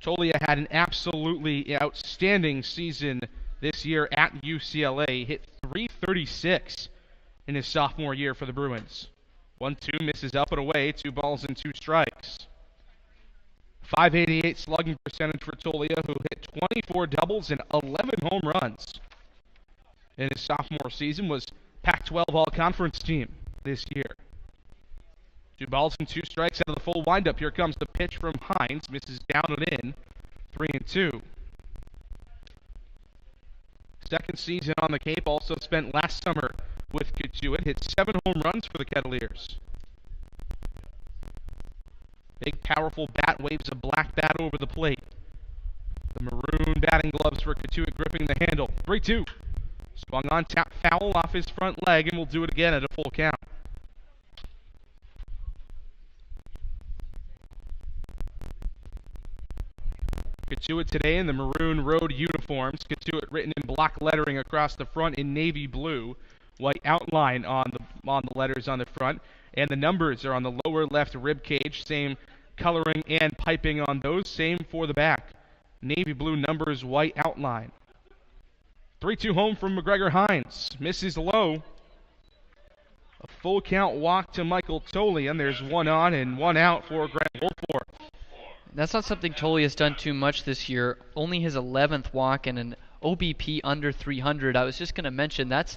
Tolia had an absolutely outstanding season this year at UCLA. Hit .336 in his sophomore year for the Bruins. 1-2 misses up and away. 2 balls and 2 strikes. .588 slugging percentage for Tolia, who hit 24 doubles and 11 home runs in his sophomore season. Was Pac-12 All-Conference team this year. 2 balls and 2 strikes out of the full windup. Here comes the pitch from Hines. Misses down and in. 3-2. Second season on the Cape. Also spent last summer with Cotuit. Hit 7 home runs for the Kettleers. Big, powerful bat waves a black bat over the plate. The maroon batting gloves for Cotuit gripping the handle. 3-2. Swung on, tap foul off his front leg, and we'll do it again at a full count. Cotuit today in the maroon road uniforms. Cotuit written in block lettering across the front in navy blue. White outline on the letters on the front. And the numbers are on the lower left rib cage. Same coloring and piping on those. Same for the back. Navy blue numbers, white outline. 3-2 home from McGregor Hines. Misses low. A full count walk to Michael Tolia, and there's 1 on and 1 out for Grant Wolforth. That's not something Tolia has done too much this year. Only his 11th walk and an OBP under 300. I was just going to mention that's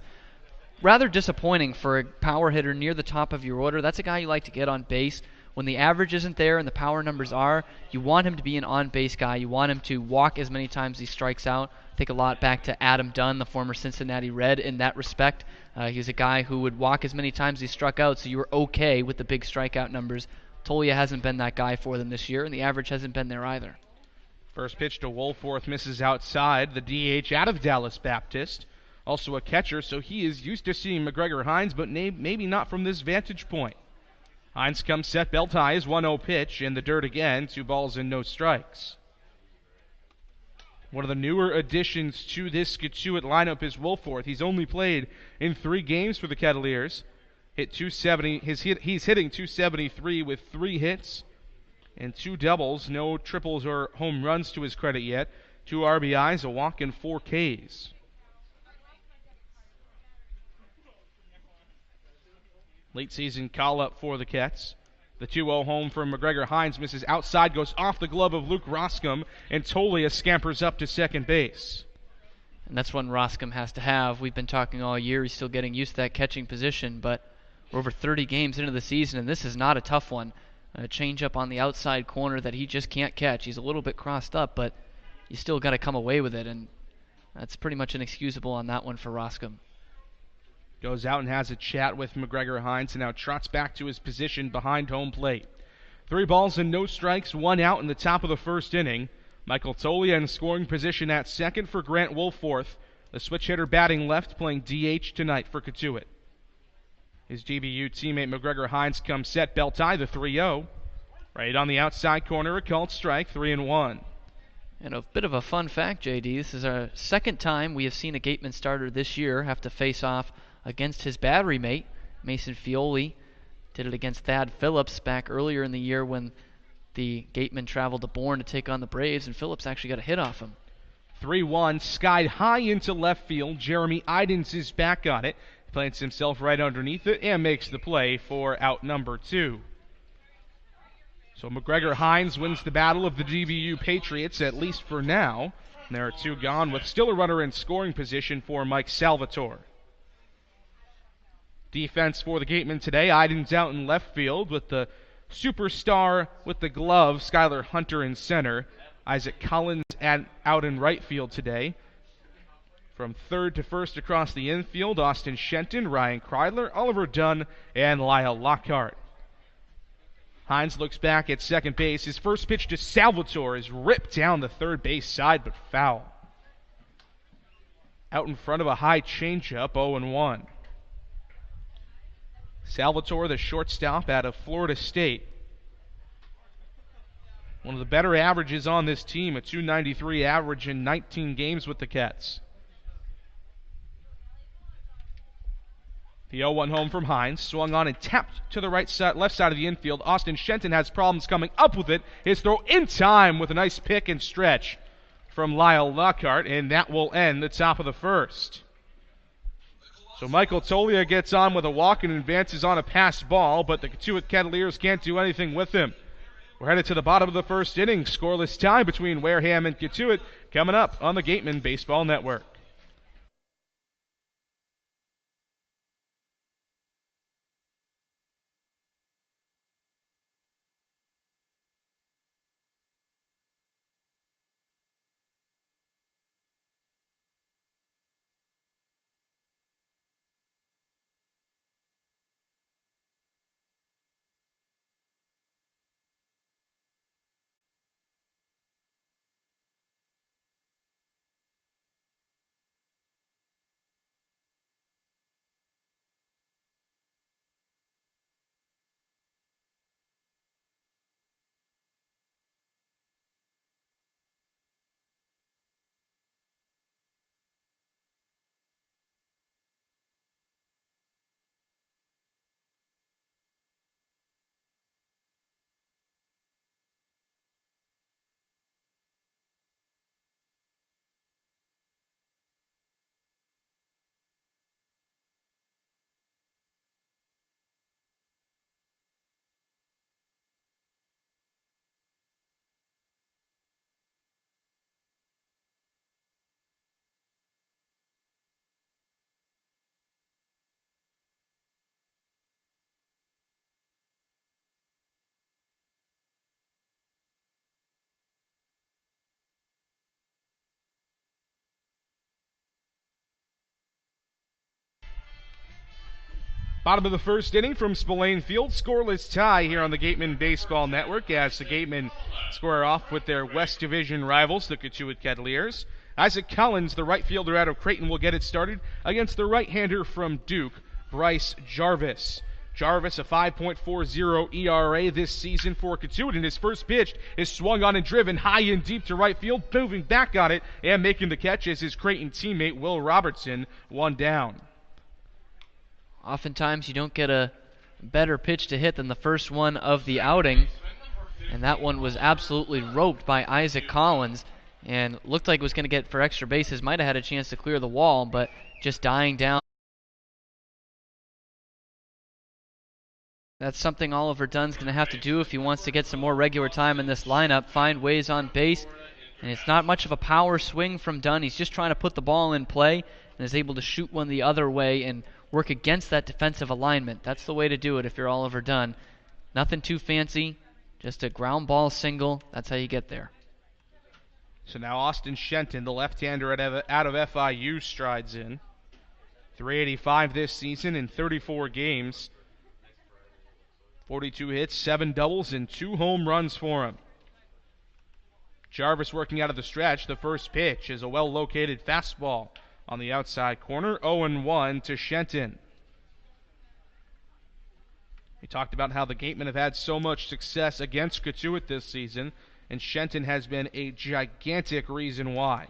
rather disappointing for a power hitter near the top of your order. That's a guy you like to get on base. When the average isn't there and the power numbers are, you want him to be an on-base guy. You want him to walk as many times as he strikes out. I think a lot back to Adam Dunn, the former Cincinnati Red, in that respect. He was a guy who would walk as many times as he struck out, so you were okay with the big strikeout numbers. Tolia hasn't been that guy for them this year, and the average hasn't been there either. First pitch to Wolforth misses outside. The DH out of Dallas Baptist. Also a catcher, so he is used to seeing McGregor Hines, but maybe not from this vantage point. Hines comes set, belt high, is 1-0 pitch, in the dirt again. 2 balls and no strikes. One of the newer additions to this Cotuit lineup is Wolforth. He's only played in 3 games for the Kettleers. Hit 270. He's hitting .273 with 3 hits and 2 doubles. No triples or home runs to his credit yet. 2 RBIs, a walk, and 4 Ks. Late season call-up for the Kets. The 2-0 home from McGregor Hines misses outside, goes off the glove of Luke Roscom, and Tolia scampers up to second base. And that's one Roscom has to have. We've been talking all year. He's still getting used to that catching position, but we're over 30 games into the season, and this is not a tough one. A change-up on the outside corner that he just can't catch. He's a little bit crossed up, but you still got to come away with it, and that's pretty much inexcusable on that one for Roscom. Goes out and has a chat with McGregor Hines and now trots back to his position behind home plate. 3 balls and no strikes, 1 out in the top of the first inning. Michael Tolia in scoring position at second for Grant Wolforth. The switch hitter batting left, playing DH tonight for Cotuit. His GBU teammate McGregor Hines comes set, belt high, the 3-0. Right on the outside corner, a called strike, 3-1. And a bit of a fun fact, JD, this is our second time we have seen a Gatemen starter this year have to face off against his battery mate, Mason Fioli. Did it against Thad Phillips back earlier in the year when the Gatemen traveled to Bourne to take on the Braves, and Phillips actually got a hit off him. 3-1, skied high into left field. Jeremy Idens is back on it. Plants himself right underneath it and makes the play for out number 2. So McGregor Hines wins the battle of the GBU Patriots, at least for now. And there are 2 gone, with still a runner in scoring position for Mike Salvatore. Defense for the Gatemen today. Idens out in left field with the superstar with the glove, Skylar Hunter in center. Isaac Collins out in right field today. From third to first across the infield, Austin Shenton, Ryan Kreidler, Oliver Dunn, and Lyle Lockhart. Hines looks back at second base. His first pitch to Salvatore is ripped down the third base side, but foul. Out in front of a high changeup, 0-1. Salvatore, the shortstop out of Florida State. One of the better averages on this team, a .293 average in 19 games with the Cats. The 0-1 home from Hines, swung on and tapped to the left side of the infield. Austin Shenton has problems coming up with it. His throw in time with a nice pick and stretch from Lyle Lockhart, and that will end the top of the first. So Michael Tolia gets on with a walk and advances on a pass ball, but the Cotuit Kettleers can't do anything with him. We're headed to the bottom of the first inning. Scoreless tie between Wareham and Cotuit coming up on the Gatemen Baseball Network. Bottom of the first inning from Spillane Field. Scoreless tie here on the Gatemen Baseball Network as the Gatemen square off with their West Division rivals, the Cotuit Kettleers. Isaac Collins, the right fielder out of Creighton, will get it started against the right-hander from Duke, Bryce Jarvis. Jarvis, a 5.40 ERA this season for Cotuit, and his first pitch is swung on and driven high and deep to right field, moving back on it and making the catch as his Creighton teammate Will Robertson, one down. Oftentimes you don't get a better pitch to hit than the first one of the outing, and that one was absolutely roped by Isaac Collins and looked like it was going to get for extra bases. Might have had a chance to clear the wall, but just dying down. That's something Oliver Dunn's going to have to do if he wants to get some more regular time in this lineup, find ways on base. And it's not much of a power swing from Dunn. He's just trying to put the ball in play and is able to shoot one the other way and work against that defensive alignment. That's the way to do it if you're Oliver Dunn. Nothing too fancy, just a ground ball single. That's how you get there. So now Austin Shenton, the left-hander out of FIU, strides in. 385 this season in 34 games. 42 hits, 7 doubles, and 2 home runs for him. Jarvis working out of the stretch. The first pitch is a well-located fastball on the outside corner. 0-1 to Shenton. We talked about how the Gatemen have had so much success against Cotuit this season, and Shenton has been a gigantic reason why.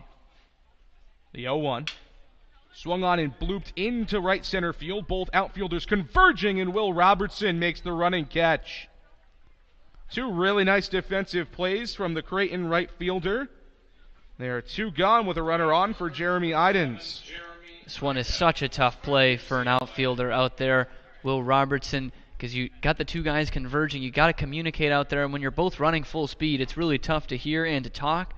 The 0-1. Swung on and blooped into right center field. Both outfielders converging, and Will Robertson makes the running catch. 2 really nice defensive plays from the Creighton right fielder. There are 2 gone with a runner on for Jeremy Idens. This one is such a tough play for an outfielder out there, Will Robertson, because you got the 2 guys converging. You got to communicate out there, and when you're both running full speed, it's really tough to hear and to talk.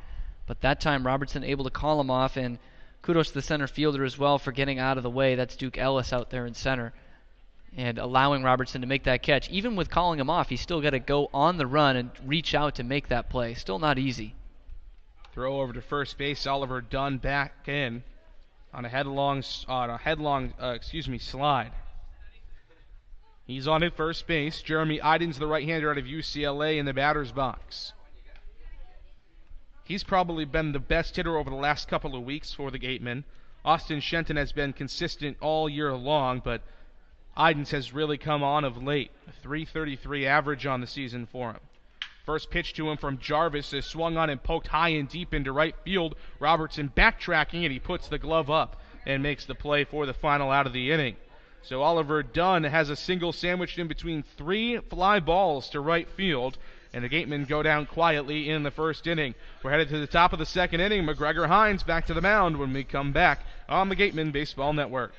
But that time, Robertson able to call him off, and kudos to the center fielder as well for getting out of the way. That's Duke Ellis out there in center and allowing Robertson to make that catch. Even with calling him off, he's still got to go on the run and reach out to make that play. Still not easy. Throw over to first base. Oliver Dunn back in on a headlong slide. He's on at first base. Jeremy Idens, the right-hander out of UCLA, in the batter's box. He's probably been the best hitter over the last couple of weeks for the Gatemen. Austin Shenton has been consistent all year long, but Idens has really come on of late. A .333 average on the season for him. First pitch to him from Jarvis is swung on and poked high and deep into right field. Robertson backtracking, and he puts the glove up and makes the play for the final out of the inning. So Oliver Dunn has a single sandwiched in between 3 fly balls to right field, and the Gatemen go down quietly in the first inning. We're headed to the top of the second inning. McGregor Hines back to the mound when we come back on the Gatemen Baseball Network.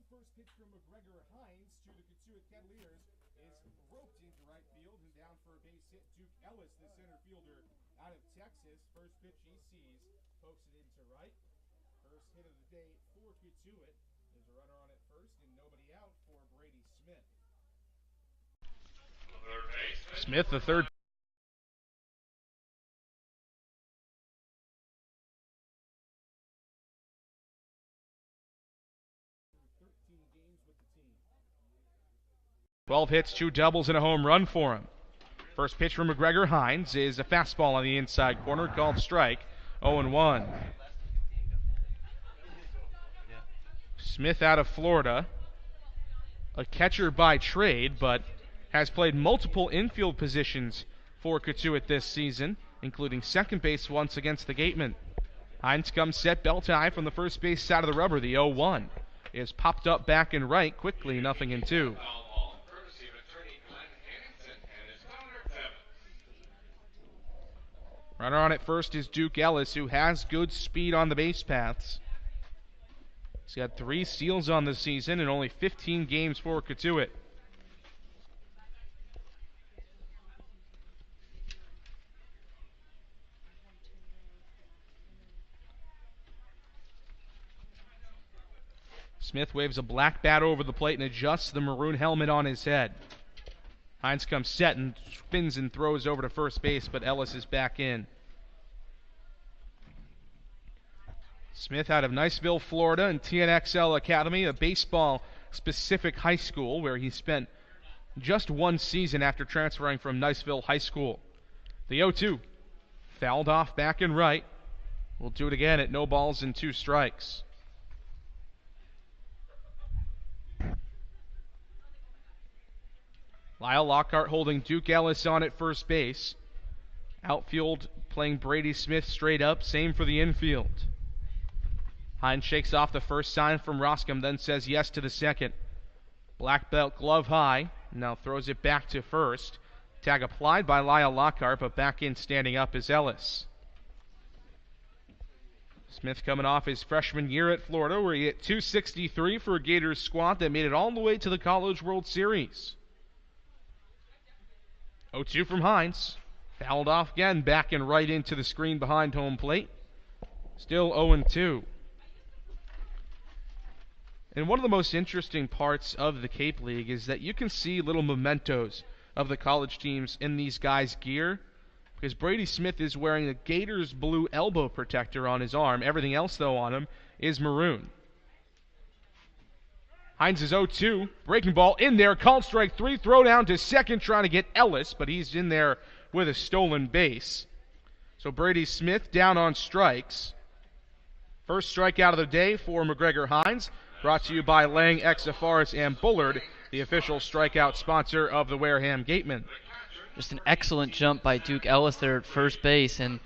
First pitch from McGregor Hines to the Cotuit Kettleers is roped into right field, and down for a base hit. Duke Ellis, the center fielder out of Texas. First pitch he sees, pokes it into right. First hit of the day for Cotuit. There's a runner on at first and nobody out for Brady Smith. Smith, the third. Games with the team. 12 hits, 2 doubles, and a home run for him. First pitch from McGregor Hines is a fastball on the inside corner called strike. 0-1. Smith out of Florida, a catcher by trade, but has played multiple infield positions for Cotuit this season, including second base once against the Gatemen. Hines comes set, belt high from the first base side of the rubber. The 0-1 is popped up back and right quickly, 0-2. Runner on at first is Duke Ellis, who has good speed on the base paths. He's got 3 steals on the season and only 15 games for Cotuit. Smith waves a black bat over the plate and adjusts the maroon helmet on his head. Hines comes set and spins and throws over to first base, but Ellis is back in. Smith out of Niceville, Florida, and TNXL Academy, a baseball-specific high school where he spent just 1 season after transferring from Niceville High School. The 0-2 fouled off back and right. We'll do it again at no balls and 2 strikes. Lyle Lockhart holding Duke Ellis on at first base. Outfield playing Brady Smith straight up. Same for the infield. Hines shakes off the first sign from Roscom, then says yes to the second. Black belt glove high. Now throws it back to first. Tag applied by Lyle Lockhart, but back in standing up is Ellis. Smith coming off his freshman year at Florida, where he hit .263 for a Gators squad that made it all the way to the College World Series. 0-2 from Hines. Fouled off again, back and right into the screen behind home plate. Still 0-2. And one of the most interesting parts of the Cape League is that you can see little mementos of the college teams in these guys' gear. because Brady Smith is wearing a Gators blue elbow protector on his arm. Everything else, though, on him is maroon. Hines is 0-2. Breaking ball in there. Called strike 3. Throw down to second trying to get Ellis, but he's in there with a stolen base. So Brady Smith down on strikes. First strikeout of the day for McGregor Hines. Brought to you by Lang, Exafaris, and Bullard, the official strikeout sponsor of the Wareham Gatemen. Just an excellent jump by Duke Ellis there at first base, and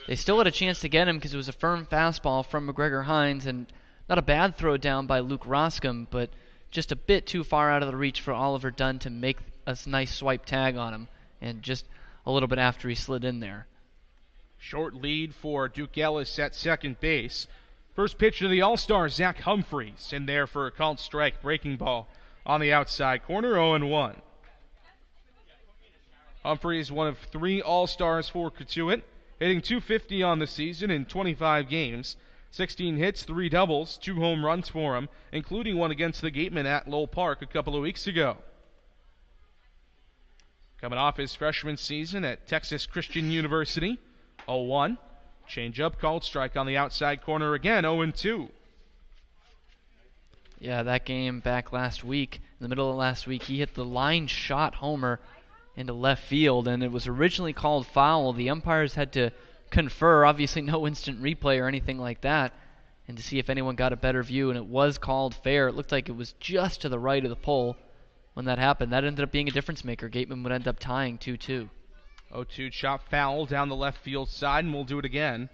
they still had a chance to get him because it was a firm fastball from McGregor Hines, and not a bad throw down by Luke Roscom, but just a bit too far out of the reach for Oliver Dunn to make a nice swipe tag on him, and just a little bit after he slid in there. Short lead for Duke Ellis at second base. First pitch to the All-Star, Zach Humphreys, in there for a called strike. Breaking ball on the outside corner, 0-1. Humphreys, one of 3 All-Stars for Cotuit, hitting .250 on the season in 25 games. 16 hits, 3 doubles, 2 home runs for him, including one against the Gatemen at Lowell Park a couple of weeks ago. Coming off his freshman season at Texas Christian University, 0-1. Change-up, called strike on the outside corner again, 0-2. Yeah, that game back last week, in the middle of last week, he hit the line shot homer into left field, and it was originally called foul. The umpires had to confer, obviously no instant replay or anything like that, and to see if anyone got a better view, and it was called fair. It looked like it was just to the right of the pole when that happened. That ended up being a difference maker. Gatemen would end up tying 2-2. 0-2 chop foul down the left field side, and we'll do it again.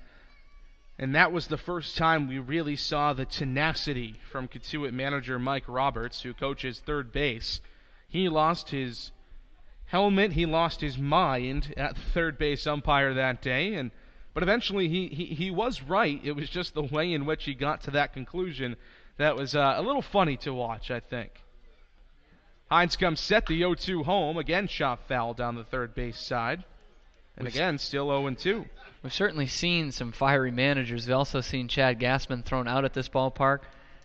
And that was the first time we really saw the tenacity from Cotuit manager Mike Roberts, who coaches third base. He lost his helmet, he lost his mind at the third base umpire that day, but eventually he was right. It was just the way in which he got to that conclusion that was a little funny to watch, I think. Hines comes set, the 0-2 home. Again, chop foul down the third base side. And again, still 0-2. We've certainly seen some fiery managers. We've also seen Chad Gassman thrown out at this ballpark.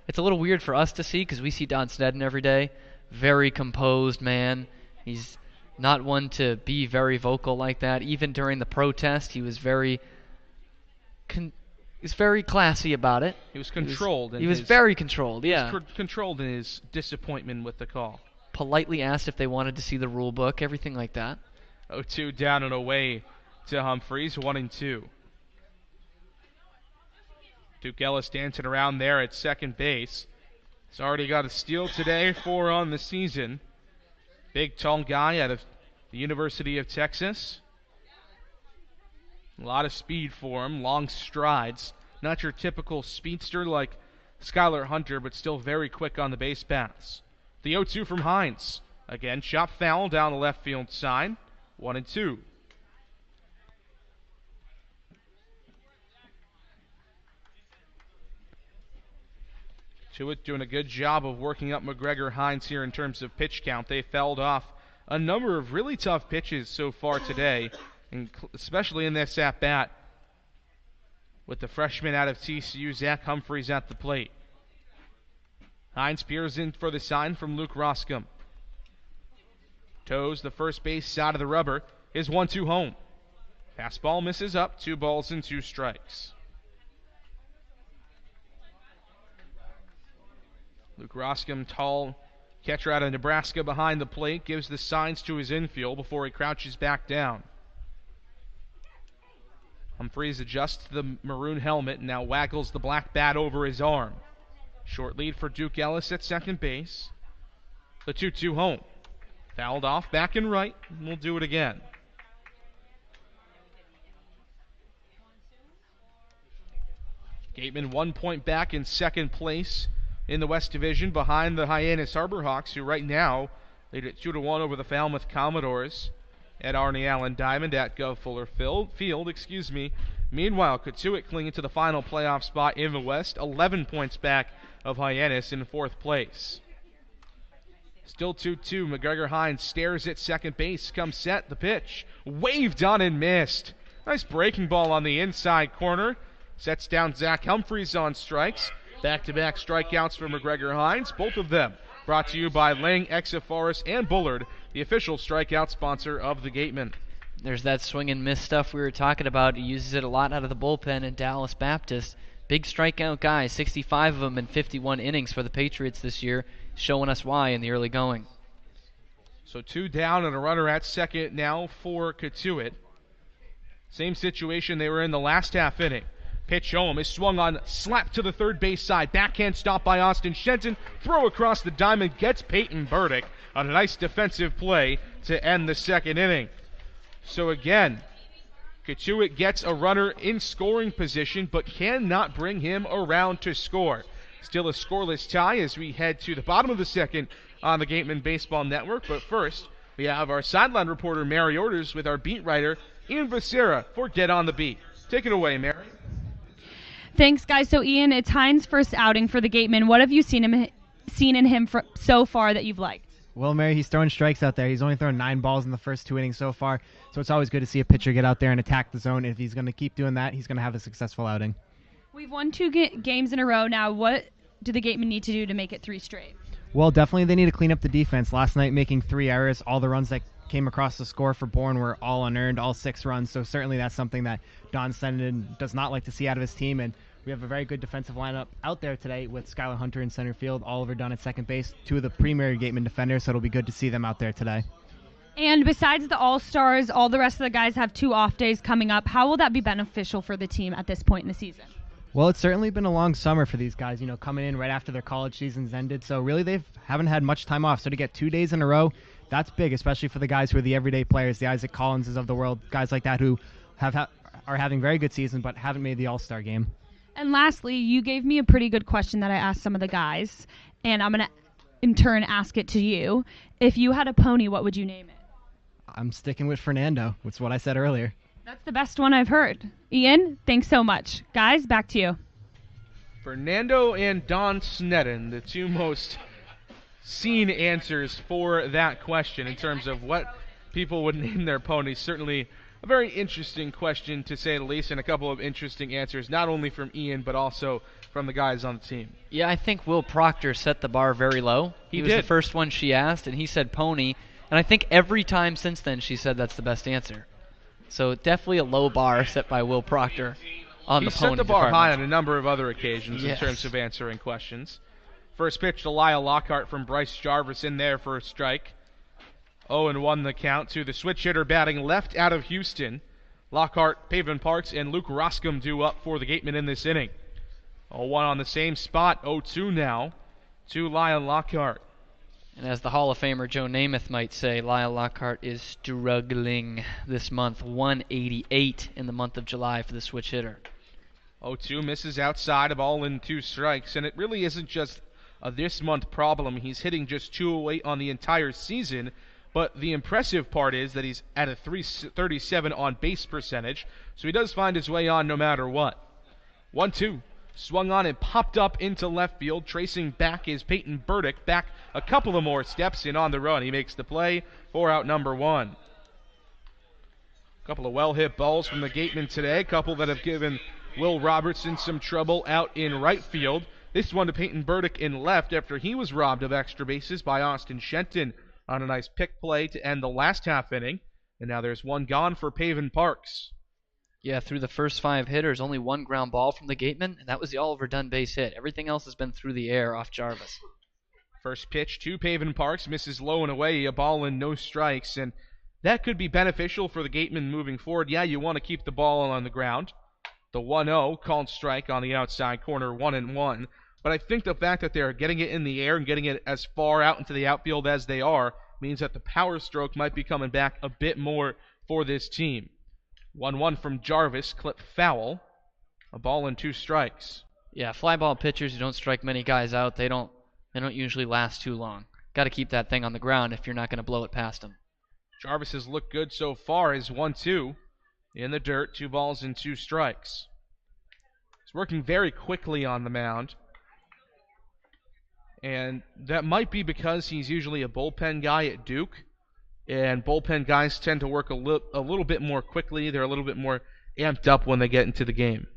It's a little weird for us to see because we see Don Sneddon every day. Very composed man. He's not one to be very vocal like that. Even during the protest, he was very classy about it. He was controlled. He was very controlled, yeah. He was controlled in his disappointment with the call. Politely asked if they wanted to see the rule book, everything like that. 0-2 down and away to Humphreys, 1-2. Duke Ellis dancing around there at second base. He's already got a steal today, 4 on the season. Big, tall guy out of the University of Texas. A lot of speed for him, long strides. Not your typical speedster like Skylar Hunter, but still very quick on the base paths. The 0-2 from Hines. Again, chop foul down the left field side, 1-2. Cotuit doing a good job of working up McGregor Hines here in terms of pitch count. They fouled off a number of really tough pitches so far today, especially in this at-bat with the freshman out of TCU, Zach Humphreys, at the plate. Hines peers in for the sign from Luke Roscom. Toes the first base side of the rubber. His 1-2 home. Fastball misses up. 2 balls and 2 strikes. Luke Roscom, tall catcher out of Nebraska behind the plate, gives the signs to his infield before he crouches back down. Humphreys adjusts the maroon helmet and now waggles the black bat over his arm. Short lead for Duke Ellis at second base. The 2-2 home. Fouled off back and right, and we'll do it again. Gatemen 1 point back in second place in the West Division behind the Hyannis Harborhawks, who right now lead at 2-1 over the Falmouth Commodores at Arnie Allen Diamond at Gov Fuller Field. Meanwhile, Cotuit clinging to the final playoff spot in the West, 11 points back of Hyannis in fourth place. Still 2-2. McGregor Hines stares at second base, comes set, the pitch. Waved on and missed. Nice breaking ball on the inside corner. Sets down Zach Humphreys on strikes. Back-to-back strikeouts for McGregor Hines, both of them brought to you by Lang, Exafaris, and Bullard, the official strikeout sponsor of the Gatemen. There's that swing and miss stuff we were talking about. He uses it a lot out of the bullpen in Dallas Baptist. Big strikeout guy, 65 of them in 51 innings for the Patriots this year, showing us why in the early going. So 2 down and a runner at second now for Cotuit. Same situation they were in the last half inning. Pitch home is swung on, slapped to the third base side. Backhand stop by Austin Shenton. Throw across the diamond, gets Peyton Burdick. A nice defensive play to end the second inning. So again, Cotuit gets a runner in scoring position, but cannot bring him around to score. Still a scoreless tie as we head to the bottom of the second on the Gatemen Baseball Network. But first, we have our sideline reporter, Mary Orders, with our beat writer, Ian Becerra, for Get on the Beat. Take it away, Mary. Thanks, guys. So, Ian, it's Hines' first outing for the Gatemen. What have you seen in him so far that you've liked? Well, Mary, he's throwing strikes out there. He's only thrown 9 balls in the first 2 innings so far, so it's always good to see a pitcher get out there and attack the zone. If he's going to keep doing that, he's going to have a successful outing. We've won 2 games in a row now. What do the Gatemen need to do to make it 3 straight? Well, definitely they need to clean up the defense. Last night, making 3 errors. All the runs that came across the score for Bourne were all unearned, all 6 runs, so certainly that's something that Don Senden does not like to see out of his team, and we have a very good defensive lineup out there today with Skylar Hunter in center field, Oliver Dunn at second base, 2 of the premier Gatemen defenders, so it'll be good to see them out there today. And besides the All-Stars, all the rest of the guys have 2 off days coming up. How will that be beneficial for the team at this point in the season? Well, it's certainly been a long summer for these guys, coming in right after their college seasons ended, so really they haven't had much time off. So to get 2 days in a row, that's big, especially for the guys who are the everyday players, the Isaac Collinses of the world, guys like that who are having very good seasons but haven't made the All-Star game. And lastly, you gave me a pretty good question that I asked some of the guys, and I'm going to, in turn, ask it to you. If you had a pony, what would you name it? I'm sticking with Fernando. That's what I said earlier. That's the best one I've heard. Ian, thanks so much. Guys, back to you. Fernando and Don Sneddon, the 2 most seen answers for that question in terms of what people would name their ponies. Certainly a very interesting question, to say the least, and a couple of interesting answers, not only from Ian, but also from the guys on the team. Yeah, I think Will Proctor set the bar very low. He was did. the first one she asked, and he said pony. And I think every time since then she said that's the best answer. So definitely a low bar set by Will Proctor on the pony He set the bar department. high on a number of other occasions Yes. in terms of answering questions. First pitch to Lyle Lockhart from Bryce Jarvis in there for a strike. 0-1 the count to the switch hitter batting left out of Houston. Lockhart, Pavin Parks, and Luke Roscom due up for the Gatemen in this inning. 0-1 on the same spot. 0-2 now to Lyle Lockhart. And as the Hall of Famer Joe Namath might say, Lyle Lockhart is struggling this month. 188 in the month of July for the switch hitter. 0-2 misses outside, a ball in 2 strikes, and it really isn't just a this month problem. He's hitting just 208 on the entire season, but the impressive part is that he's at a 337 on base percentage, so he does find his way on no matter what. 1-2. Swung on and popped up into left field. Tracing back is Peyton Burdick. Back a couple of more steps in on the run. He makes the play for out number 1. A couple of well-hit balls from the Gatemen today. A couple that have given Will Robertson some trouble out in right field. This one to Peyton Burdick in left after he was robbed of extra bases by Austin Shenton on a nice pick play to end the last half inning. And now there's 1 gone for Pavin Parks. Yeah, through the first 5 hitters, only 1 ground ball from the Gatemen, and that was the Oliver Dunn base hit. Everything else has been through the air off Jarvis. First pitch to Pavin Parks, misses low and away, a ball and no strikes, and that could be beneficial for the Gatemen moving forward. Yeah, you want to keep the ball on the ground. The 1-0 called strike on the outside corner, 1-1. But I think the fact that they're getting it in the air and getting it as far out into the outfield as they are means that the power stroke might be coming back a bit more for this team. 1-1 from Jarvis, clip foul. A ball and 2 strikes. Yeah, fly ball pitchers who don't strike many guys out, they don't usually last too long. Got to keep that thing on the ground if you're not going to blow it past them. Jarvis has looked good so far as 1-2 in the dirt, 2 balls and 2 strikes. He's working very quickly on the mound. And that might be because he's usually a bullpen guy at Duke. And bullpen guys tend to work a little bit more quickly. They're a little bit more amped up when they get into the game.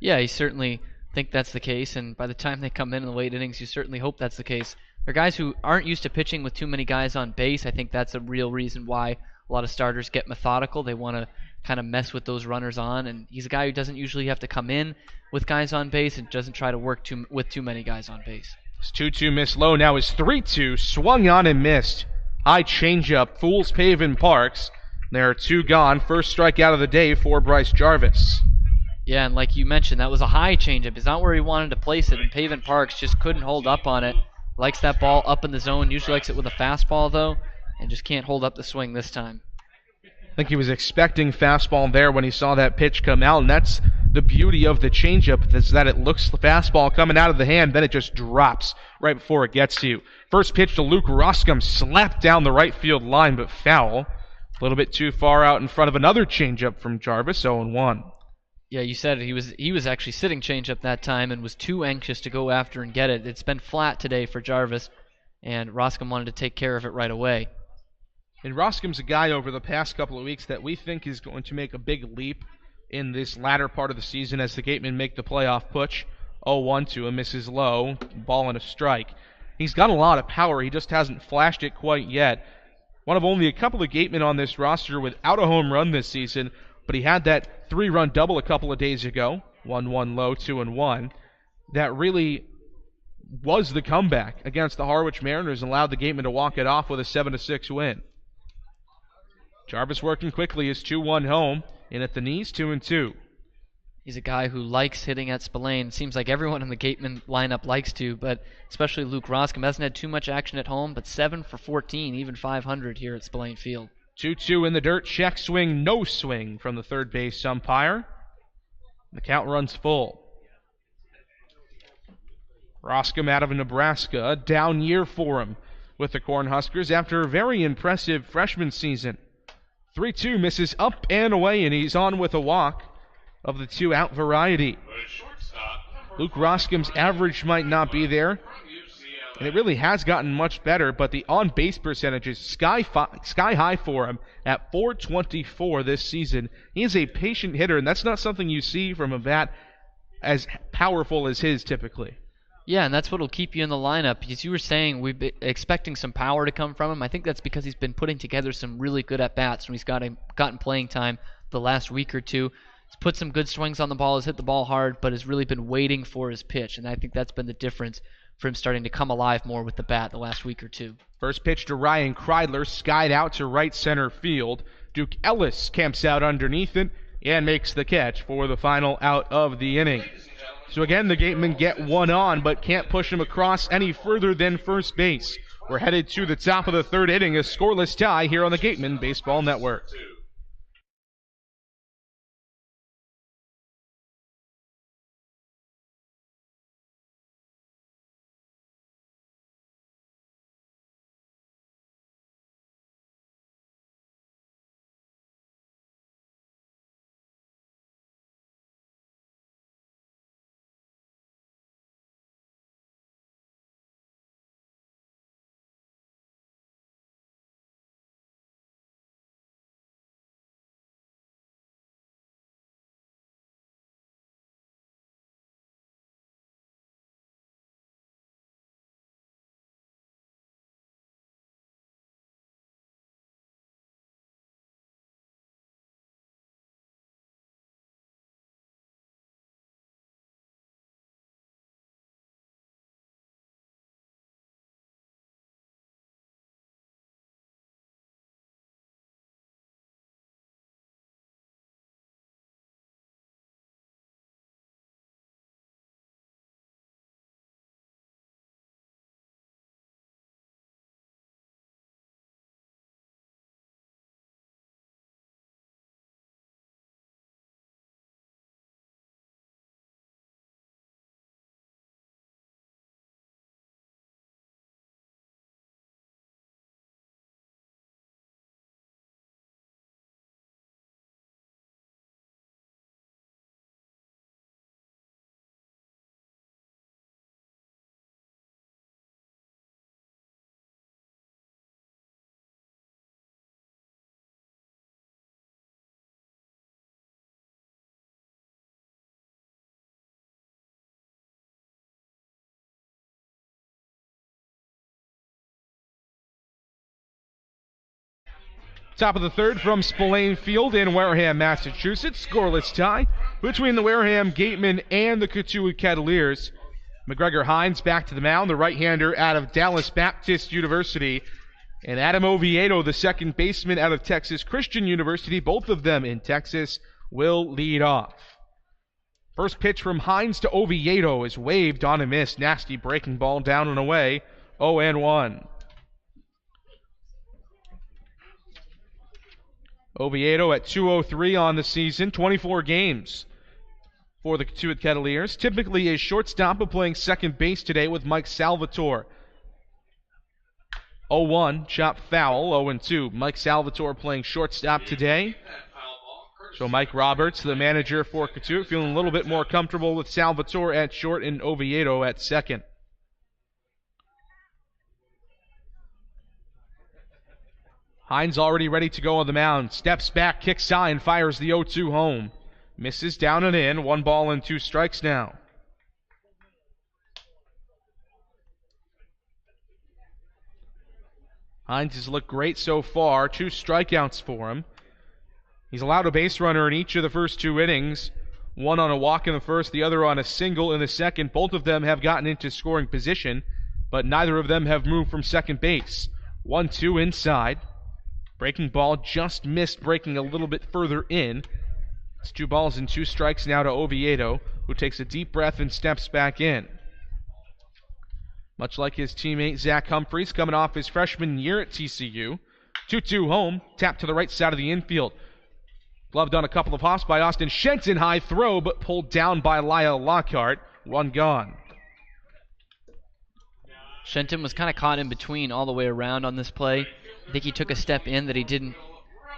Yeah, you certainly think that's the case, and by the time they come in the late innings, you certainly hope that's the case. For guys who aren't used to pitching with too many guys on base, I think that's a real reason why a a lot of starters get methodical. They want to kind of mess with those runners on, and he's a guy who doesn't usually have to come in with guys on base and doesn't try to work with too many guys on base. His 2-2 missed low, now his 3-2 swung on and missed. High changeup, fools Pavin Parks. There are 2 gone. First strikeout of the day for Bryce Jarvis. Yeah, and like you mentioned, that was a high changeup. It's not where he wanted to place it, and Pavin Parks just couldn't hold up on it. Likes that ball up in the zone. Usually likes it with a fastball, though, and just can't hold up the swing this time. I think he was expecting fastball there when he saw that pitch come out, and that's the beauty of the changeup, is that it looks the fastball coming out of the hand, then it just drops right before it gets to you. First pitch to Luke Roscom, slapped down the right field line, but foul. A little bit too far out in front of another changeup from Jarvis, 0-1. Yeah, you said it. He was actually sitting changeup that time and was too anxious to go after and get it. It's been flat today for Jarvis, and Roscom wanted to take care of it right away. And Roscom's a guy over the past couple of weeks that we think is going to make a big leap in this latter part of the season as the Gatemen make the playoff push. 0-1 to him, misses low, ball and a strike. He's got a lot of power, he just hasn't flashed it quite yet. One of only a couple of Gatemen on this roster without a home run this season, but he had that 3-run double a couple of days ago, 1-1 low, 2-1. That really was the comeback against the Harwich Mariners and allowed the Gatemen to walk it off with a 7-6 win. Jarvis working quickly, is 2-1 home, and at the knees, 2-2. He's a guy who likes hitting at Spillane. Seems like everyone in the Gatemen lineup likes to, but especially Luke Roscom hasn't had too much action at home, but 7 for 14, even 500 here at Spillane Field. 2-2 in the dirt, check swing, no swing from the third base umpire. The count runs full. Roscom out of Nebraska, a down year for him with the Cornhuskers after a very impressive freshman season. 3-2 misses up and away, and he's on with a walk of the 2-out variety. Luke Roscom's average might not be there, and it really has gotten much better, but the on-base percentage is sky high for him at .424 this season. He is a patient hitter, and that's not something you see from a bat as powerful as his typically. Yeah, and that's what will keep you in the lineup. Because you were saying we've been expecting some power to come from him. I think that's because he's been putting together some really good at-bats when he's gotten playing time the last week or two. He's put some good swings on the ball, has hit the ball hard, but has really been waiting for his pitch. And I think that's been the difference for him starting to come alive more with the bat the last week or two. First pitch to Ryan Kreidler, skied out to right center field. Duke Ellis camps out underneath it and makes the catch for the final out of the inning. So again, the Gatemen get one on, but can't push him across any further than first base. We're headed to the top of the third inning, a scoreless tie here on the Gatemen Baseball Network. Top of the third from Spillane Field in Wareham, Massachusetts. Scoreless tie between the Wareham Gatemen and the Cotuit Kettleers. McGregor Hines back to the mound, the right-hander out of Dallas Baptist University. And Adam Oviedo, the second baseman out of Texas Christian University, both of them in Texas, will lead off. First pitch from Hines to Oviedo is waved on a miss. Nasty breaking ball down and away. 0-1. Oviedo at 203 on the season, 24 games for the Cotuit Kettleers. Typically a shortstop, but playing second base today with Mike Salvatore. 0-1, chop foul, 0-2. Mike Salvatore playing shortstop today. So Mike Roberts, the manager for Cotuit, feeling a little bit more comfortable with Salvatore at short and Oviedo at second. Hines already ready to go on the mound. Steps back, kicks high, and fires the 0-2 home. Misses down and in. 1 ball and 2 strikes now. Hines has looked great so far. 2 strikeouts for him. He's allowed a base runner in each of the first 2 innings. One on a walk in the first, the other on a single in the second. Both of them have gotten into scoring position, but neither of them have moved from second base. 1-2 inside. Breaking ball just missed, breaking a little bit further in. It's 2 balls and 2 strikes now to Oviedo, who takes a deep breath and steps back in. Much like his teammate Zach Humphreys, coming off his freshman year at TCU. 2-2 home, tap to the right side of the infield. Gloved on a couple of hops by Austin Shenton, high throw, but pulled down by Lyle Lockhart. 1 gone. Shenton was kind of caught in between all the way around on this play. I think he took a step in that he didn't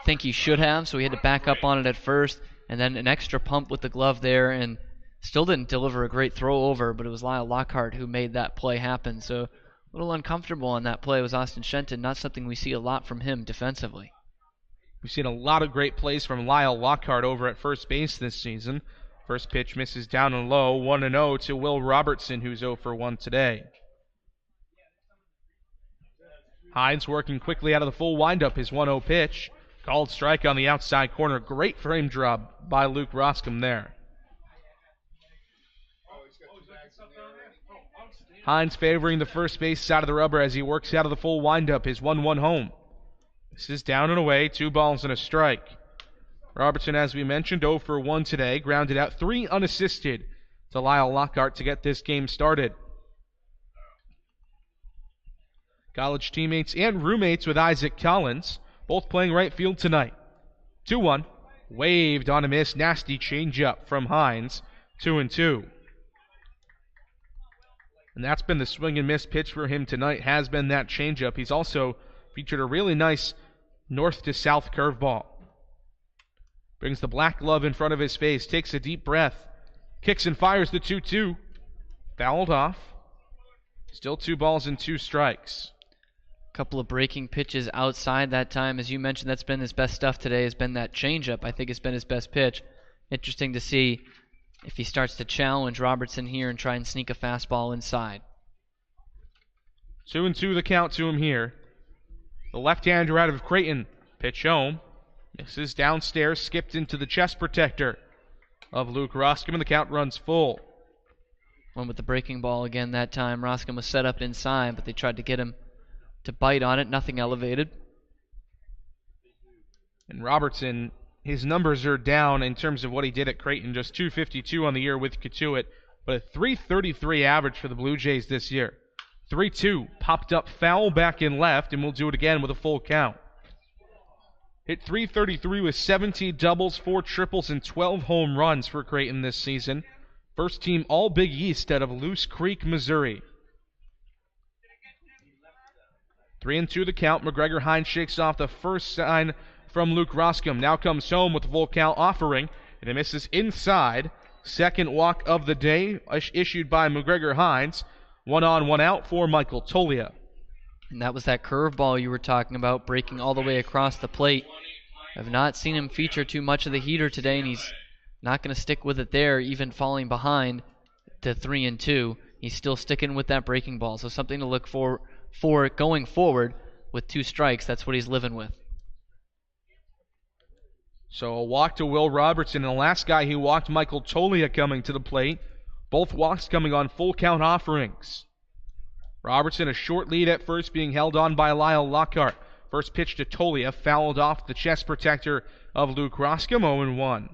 think he should have, so he had to back up on it at first, and then an extra pump with the glove there, and still didn't deliver a great throw over, but it was Lyle Lockhart who made that play happen. So a little uncomfortable on that play was Austin Shenton, not something we see a lot from him defensively. We've seen a lot of great plays from Lyle Lockhart over at first base this season. First pitch misses down and low, 1-0 to Will Robertson, who's 0 for 1 today. Hines working quickly out of the full windup, his 1-0 pitch. Called strike on the outside corner. Great frame drop by Luke Roscom there. Hines favoring the first base side of the rubber as he works out of the full windup, his 1-1 home. This is down and away, 2 balls and a strike. Robertson, as we mentioned, 0 for 1 today. Grounded out 3 unassisted to Lyle Lockhart to get this game started. College teammates and roommates with Isaac Collins, both playing right field tonight. 2-1, waved on a miss, nasty changeup from Hines, 2-2. And that's been the swing and miss pitch for him tonight, has been that changeup. He's also featured a really nice north to south curveball. Brings the black glove in front of his face, takes a deep breath, kicks and fires the 2-2. Fouled off. Still 2 balls and 2 strikes. Couple of breaking pitches outside that time. As you mentioned, that's been his best stuff today, has been that changeup. I think it's been his best pitch. Interesting to see if he starts to challenge Robertson here and try and sneak a fastball inside. 2-2 the count to him here. The left-hander out of Creighton. Pitch home. Misses downstairs, skipped into the chest protector of Luke Roscom, and the count runs full. Went with the breaking ball again that time. Roscom was set up inside, but they tried to get him to bite on it. Nothing elevated. And Robertson, his numbers are down in terms of what he did at Creighton. Just .252 on the year with Cotuit, but a .333 average for the Blue Jays this year. 3-2, popped up foul back in left, and we'll do it again with a full count. Hit .333 with 17 doubles, 4 triples, and 12 home runs for Creighton this season. First team All-Big East out of Loose Creek, Missouri. 3-2 the count. McGregor Hines shakes off the first sign from Luke Roscom. Now comes home with the full count offering, and it misses inside. Second walk of the day issued by McGregor Hines. 1 on, 1 out for Michael Tolia. And that was that curveball you were talking about, breaking all the way across the plate. I've not seen him feature too much of the heater today, and he's not going to stick with it there, even falling behind to 3-2. He's still sticking with that breaking ball, so something to look for going forward with 2 strikes. That's what he's living with. So a walk to Will Robertson, and the last guy who walked, Michael Tolia, coming to the plate. Both walks coming on full count offerings. Robertson, a short lead at first, being held on by Lyle Lockhart. First pitch to Tolia, fouled off the chest protector of Luke Roscom, 0-1.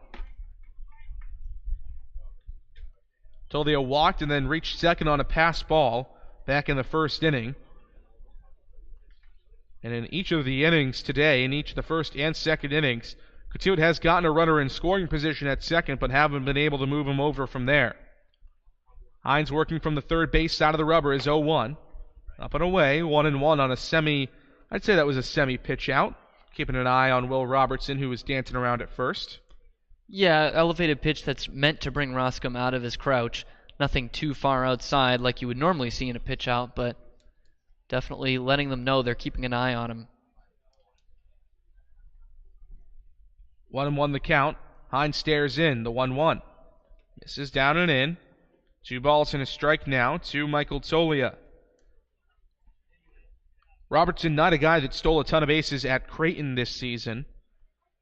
Tolia walked and then reached second on a pass ball back in the first inning. And in each of the innings today, in each of the first and second innings, Cotuit has gotten a runner in scoring position at second, but haven't been able to move him over from there. Hines working from the third base side of the rubber is 0-1. Up and away, 1-1 on a I'd say that was a semi-pitch out. Keeping an eye on Will Robertson, who was dancing around at first. Yeah, elevated pitch that's meant to bring Roscom out of his crouch. Nothing too far outside like you would normally see in a pitch out, but definitely letting them know they're keeping an eye on him. 1-1 the count. Hines stares in, the 1-1. Misses down and in. 2 balls and a strike now to Michael Tolia. Robertson, not a guy that stole a ton of bases at Creighton this season,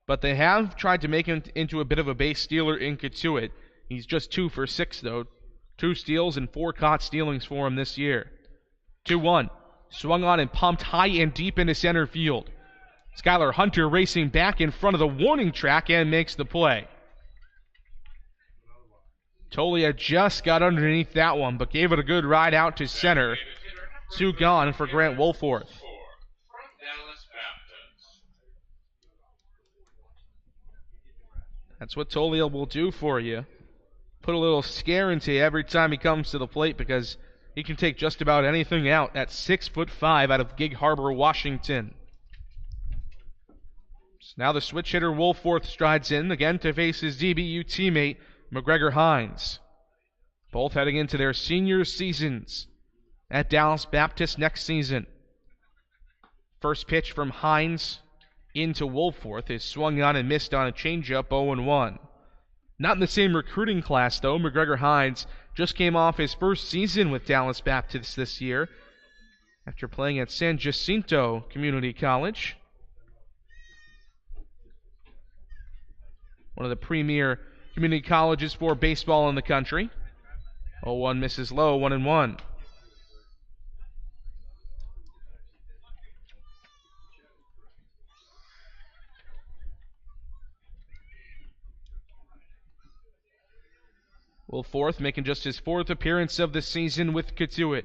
but they have tried to make him into a bit of a base stealer in Cotuit. He's just 2 for 6, though. 2 steals and 4 caught stealings for him this year. 2-1. Swung on and pumped high and deep into center field. Skylar Hunter racing back in front of the warning track and makes the play. Tolia just got underneath that one, but gave it a good ride out to center. 2 gone for Grant Wolforth. That's what Tolia will do for you. Put a little scare into you every time he comes to the plate, because he can take just about anything out at 6'5" out of Gig Harbor, Washington. So now the switch hitter Wolforth strides in again to face his DBU teammate McGregor Hines. Both heading into their senior seasons at Dallas Baptist next season. First pitch from Hines into Wolforth is swung on and missed on a changeup, 0-1. Not in the same recruiting class, though. McGregor Hines just came off his first season with Dallas Baptist this year after playing at San Jacinto Community College. One of the premier community colleges for baseball in the country. 0-1 misses low, 1-1. Wolforth making just his 4th appearance of the season with Cotuit.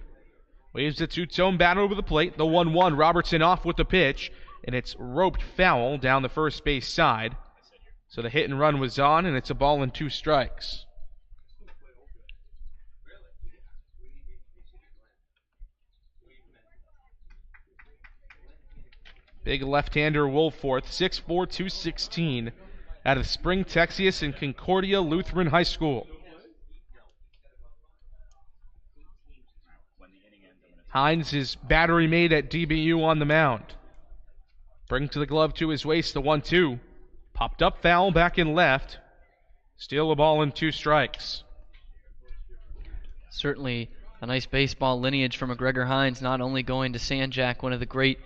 Waves a 2-tone bat over the plate. The 1-1, Robertson off with the pitch, and it's roped foul down the first base side. So the hit and run was on, and it's a ball and 2 strikes. Big left-hander Wolforth, 6'4", 216, out of Spring, Texas, and Concordia Lutheran High School. Hines is battery made at DBU on the mound. Bring to the glove to his waist, the 1-2. Popped up foul back in left. Steal a ball and 2 strikes. Certainly a nice baseball lineage for McGregor Hines, not only going to San Jac, one of the great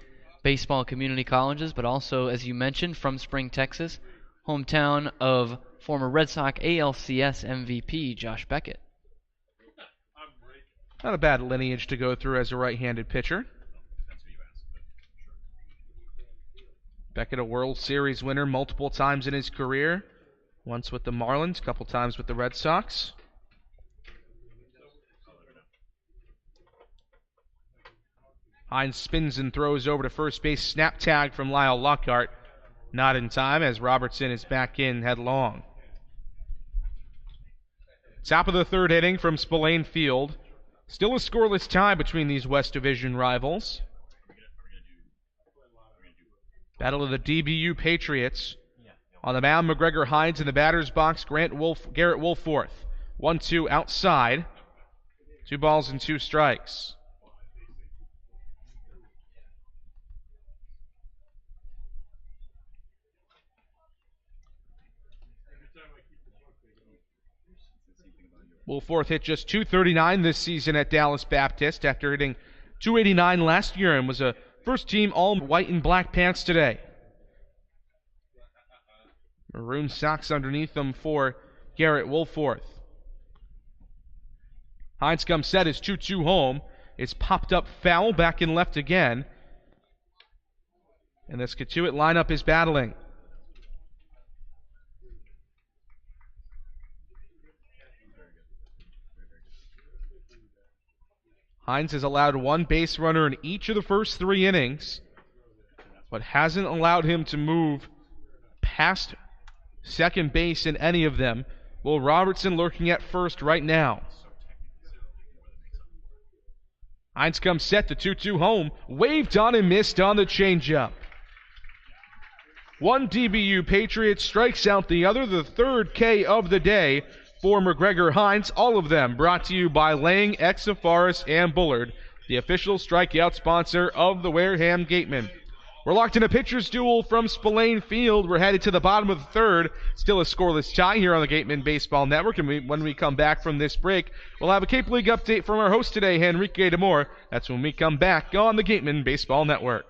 baseball community colleges, but also, as you mentioned, from Spring, Texas, hometown of former Red Sox ALCS MVP Josh Beckett. Not a bad lineage to go through as a right-handed pitcher. Beckett, a World Series winner multiple times in his career. Once with the Marlins, a couple times with the Red Sox. Hines spins and throws over to first base. Snap tag from Lyle Lockhart. Not in time as Robertson is back in headlong. Top of the 3rd inning from Spillane Field. Still a scoreless tie between these West Division rivals. Battle of the DBU Patriots. On the mound, McGregor Hines. In the batter's box, Garrett Wolforth. 1-2 outside. 2 balls and 2 strikes. Wolforth hit just .239 this season at Dallas Baptist after hitting .289 last year and was a first-team all white and black pants today. Maroon socks underneath them for Garrett Wolforth. Hines comes set, is 2-2 home. It's popped up foul, back in left again. And this Cotuit lineup is battling. Hines has allowed one base runner in each of the first 3 innings, but hasn't allowed him to move past second base in any of them. Will Robertson lurking at first right now. Hines comes set, the 2-2 home. Waved on and missed on the changeup. One DBU Patriot strikes out the other, the third K of the day for McGregor Hines. All of them brought to you by Lang, Exa Forest, and Bullard, the official strikeout sponsor of the Wareham Gatemen. We're locked in a pitcher's duel from Spillane Field. We're headed to the bottom of the third. Still a scoreless tie here on the Gatemen Baseball Network. And when we come back from this break, we'll have a Cape League update from our host today, Henrique Demore. That's when we come back on the Gatemen Baseball Network.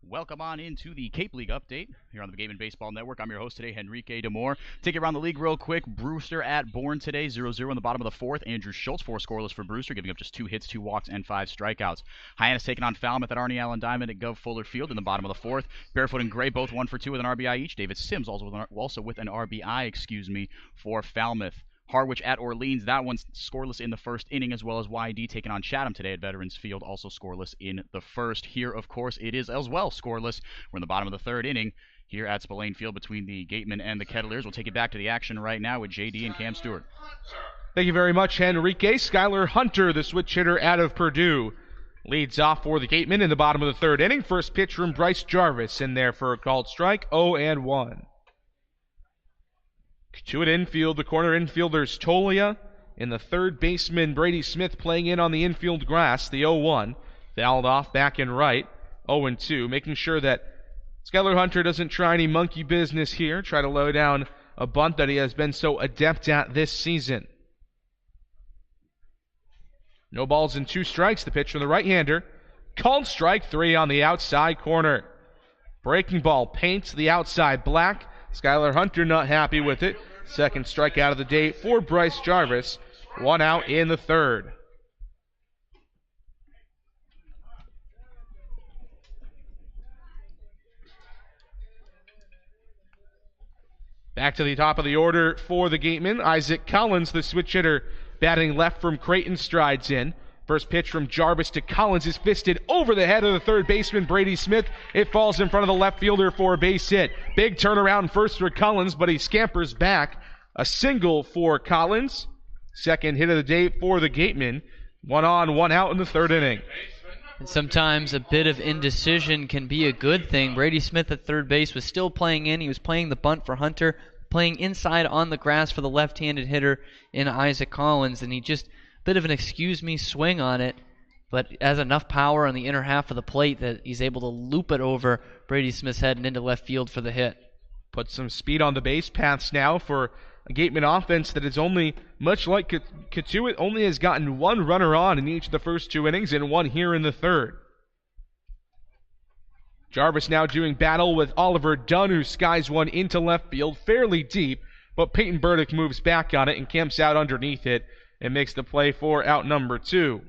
Welcome on into the Cape League update here on the Gatemen Baseball Network. I'm your host today, Henrique Demore. Take it around the league real quick. Brewster at Bourne today, 0-0 in the bottom of the 4th. Andrew Schultz, 4 scoreless for Brewster, giving up just 2 hits, 2 walks, and 5 strikeouts. Hyannis taking on Falmouth at Arnie Allen Diamond at Gov Fuller Field in the bottom of the 4th. Barefoot and Gray both 1 for 2 with an RBI each. David Sims also with an RBI, for Falmouth. Harwich at Orleans, that one's scoreless in the first inning, as well as YD taking on Chatham today at Veterans Field, also scoreless in the first. Here, of course, it is as well scoreless. We're in the bottom of the 3rd inning here at Spillane Field between the Gatemen and the Kettleers. We'll take it back to the action right now with JD and Cam Stewart. Thank you very much, Henrique. Skylar Hunter, the switch hitter out of Purdue, leads off for the Gatemen in the bottom of the 3rd inning. First pitch from Bryce Jarvis in there for a called strike, 0-1. Cotuit infield, the corner infielders Tolia and the third baseman Brady Smith playing in on the infield grass, the 0-1. Fouled off back and right, 0-2, making sure that Skylar Hunter doesn't try any monkey business here, try to low down a bunt that he has been so adept at this season. No balls and 2 strikes, the pitch from the right-hander. Called strike 3 on the outside corner. Breaking ball paints the outside black. Skylar Hunter not happy with it. Second strikeout of the day for Bryce Jarvis. 1 out in the 3rd. Back to the top of the order for the Gatemen. Isaac Collins, the switch hitter, batting left from Creighton, strides in. First pitch from Jarvis to Collins is fisted over the head of the third baseman, Brady Smith. It falls in front of the left fielder for a base hit. Big turnaround first for Collins, but he scampers back. A single for Collins. Second hit of the day for the Gatemen. 1 on, 1 out in the 3rd inning. And sometimes a bit of indecision can be a good thing. Brady Smith at third base was still playing in. He was playing the bunt for Hunter, playing inside on the grass for the left-handed hitter in Isaac Collins, and he just bit of an excuse-me swing on it, but has enough power on the inner half of the plate that he's able to loop it over Brady Smith's head and into left field for the hit. Put some speed on the base paths now for a Gatemen offense that is only, much like Cotuit, only has gotten 1 runner on in each of the first 2 innings and 1 here in the 3rd. Jarvis now doing battle with Oliver Dunn, who skies one into left field fairly deep, but Peyton Burdick moves back on it and camps out underneath it and makes the play for out number 2.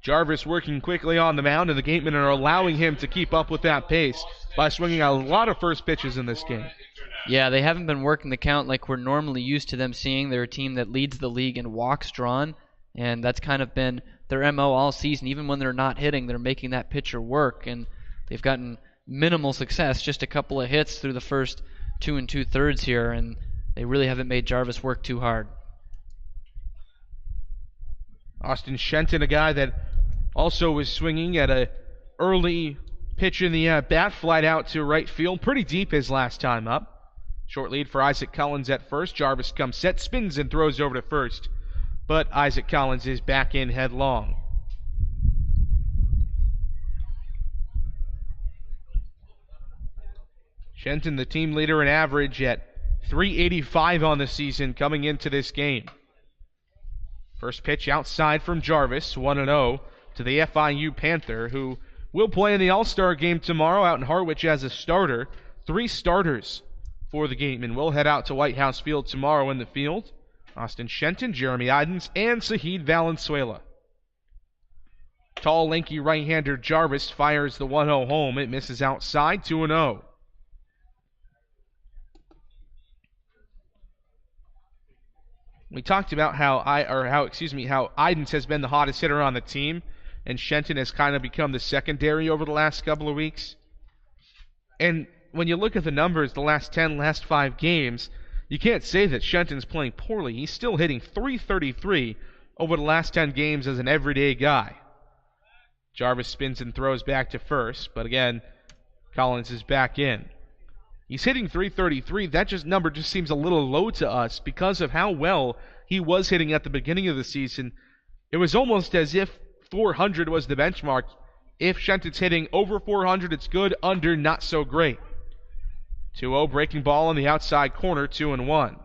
Jarvis working quickly on the mound, and the Gatemen are allowing him to keep up with that pace by swinging a lot of first pitches in this game. Yeah, they haven't been working the count like we're normally used to them seeing. They're a team that leads the league in walks drawn, and that's kind of been their MO all season. Even when they're not hitting, they're making that pitcher work, and they've gotten minimal success, just a couple of hits through the first 2 2/3 here, and they really haven't made Jarvis work too hard. Austin Shenton, a guy that also was swinging at a early Pitch in the bat, flight out to right field. Pretty deep his last time up. Short lead for Isaac Collins at first. Jarvis comes set, spins and throws over to first. But Isaac Collins is back in headlong. Shenton, the team leader in average at .385 on the season coming into this game. First pitch outside from Jarvis, 1-0 to the FIU Panther, who will play in the All-Star game tomorrow out in Harwich as a starter. 3 starters for the Gatemen will head out to White House Field tomorrow in the field. Austin Shenton, Jeremy Idens, and Sahid Valenzuela. Tall, lanky right-hander Jarvis fires the 1-0 home. It misses outside, 2-0. We talked about how Idens has been the hottest hitter on the team, and Shenton has kind of become the secondary over the last couple of weeks. And when you look at the numbers, the last 5 games, you can't say that Shenton's playing poorly. He's still hitting .333 over the last 10 games as an everyday guy. Jarvis spins and throws back to first, but again, Collins is back in. He's hitting .333. That number just seems a little low to us because of how well he was hitting at the beginning of the season. It was almost as if 400 was the benchmark. If Shenton's hitting over 400, it's good. Under, not so great. 2-0 breaking ball on the outside corner, 2-1.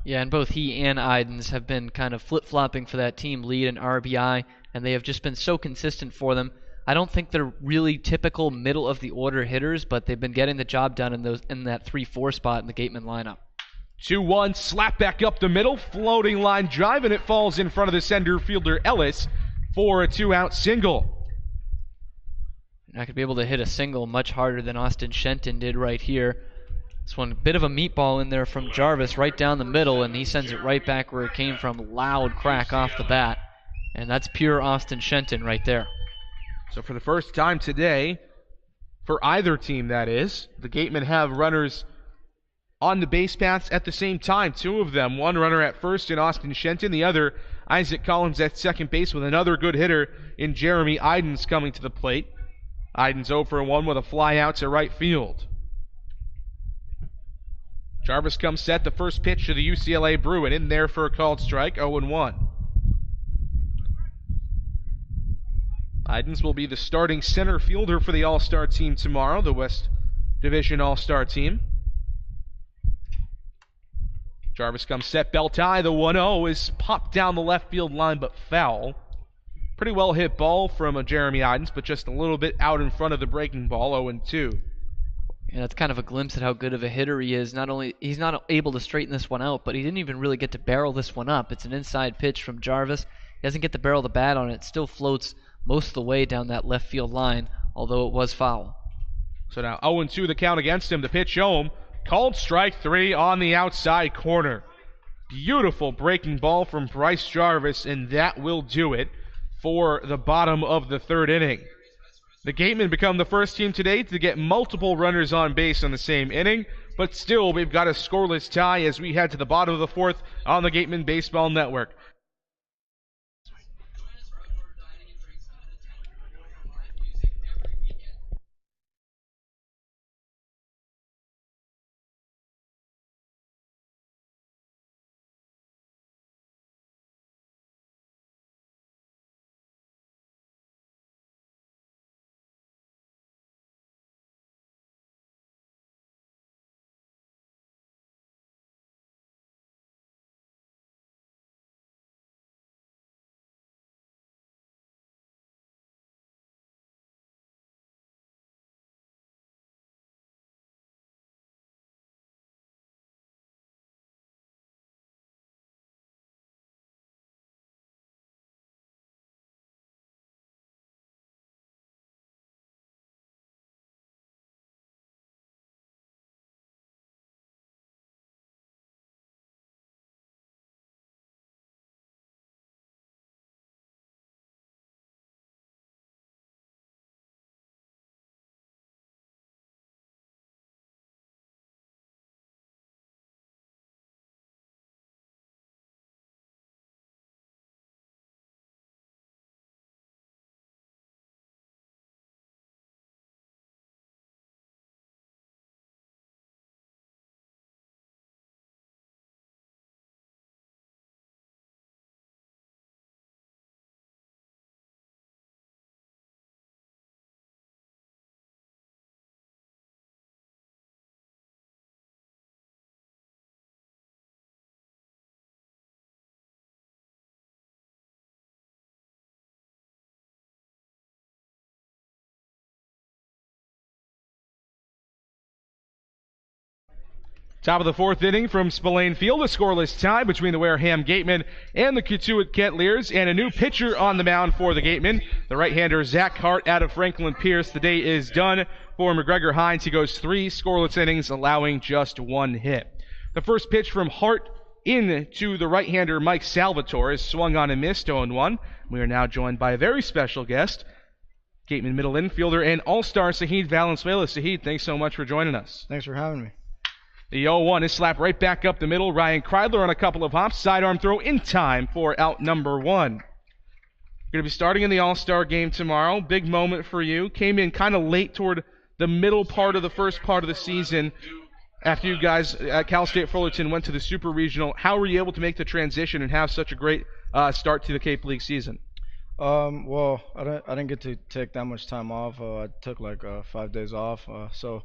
Yeah, and both he and Idens have been kind of flip-flopping for that team lead in RBI, and they have just been so consistent for them. I don't think they're really typical middle-of-the-order hitters, but they've been getting the job done in that 3-4 spot in the Gatemen lineup. 2-1, slap back up the middle, floating line drive, and it falls in front of the center fielder Ellis for a 2-out single. I could be able to hit a single much harder than Austin Shenton did right here. This one, a bit of a meatball in there from Jarvis right down the middle, and he sends it right back where it came from. Loud crack off the bat, and that's pure Austin Shenton right there. So for the first time today, for either team that is, the Gatemen have runners on the base paths at the same time. 2 of them, one runner at first in Austin Shenton, the other Isaac Collins at second base with another good hitter in Jeremy Idens coming to the plate. Idens 0 for 1 with a fly out to right field. Jarvis comes set, the first pitch to the UCLA Bruin, in there for a called strike, 0-1. Idens will be the starting center fielder for the All-Star team tomorrow, the West Division All-Star team. Jarvis comes set, belt high, the 1-0 is popped down the left field line but foul. Pretty well hit ball from Jeremy Idens, but just a little bit out in front of the breaking ball, 0-2. And that's kind of a glimpse at how good of a hitter he is. Not only he's not able to straighten this one out, but he didn't even really get to barrel this one up. It's an inside pitch from Jarvis. He doesn't get to barrel the bat on it. It still floats most of the way down that left field line, although it was foul. So now 0-2 the count against him. The pitch home. Called strike 3 on the outside corner. Beautiful breaking ball from Bryce Jarvis, and that will do it for the bottom of the 3rd inning. The Gatemen become the first team today to get multiple runners on base in the same inning, but still we've got a scoreless tie as we head to the bottom of the 4th on the Gatemen Baseball Network. Top of the fourth inning from Spillane Field, a scoreless tie between the Wareham Gatemen and the Cotuit Kettleers, and a new pitcher on the mound for the Gatemen. The right-hander Zach Hart out of Franklin Pierce. The day is done for McGregor Hines. He goes 3 scoreless innings, allowing just 1 hit. The first pitch from Hart into the right-hander Mike Salvatore is swung on and missed, 0-1. We are now joined by a very special guest, Gatemen middle infielder and all-star Sahid Valenzuela. Sahid, thanks so much for joining us. Thanks for having me. The 0-1 is slapped right back up the middle. Ryan Kreidler on a couple of hops. Sidearm throw in time for out number 1. You're going to be starting in the All-Star game tomorrow. Big moment for you. Came in kind of late toward the middle part of the first part of the season after you guys at Cal State Fullerton went to the Super Regional. How were you able to make the transition and have such a great start to the Cape League season? Well, I didn't get to take that much time off. I took like 5 days off, so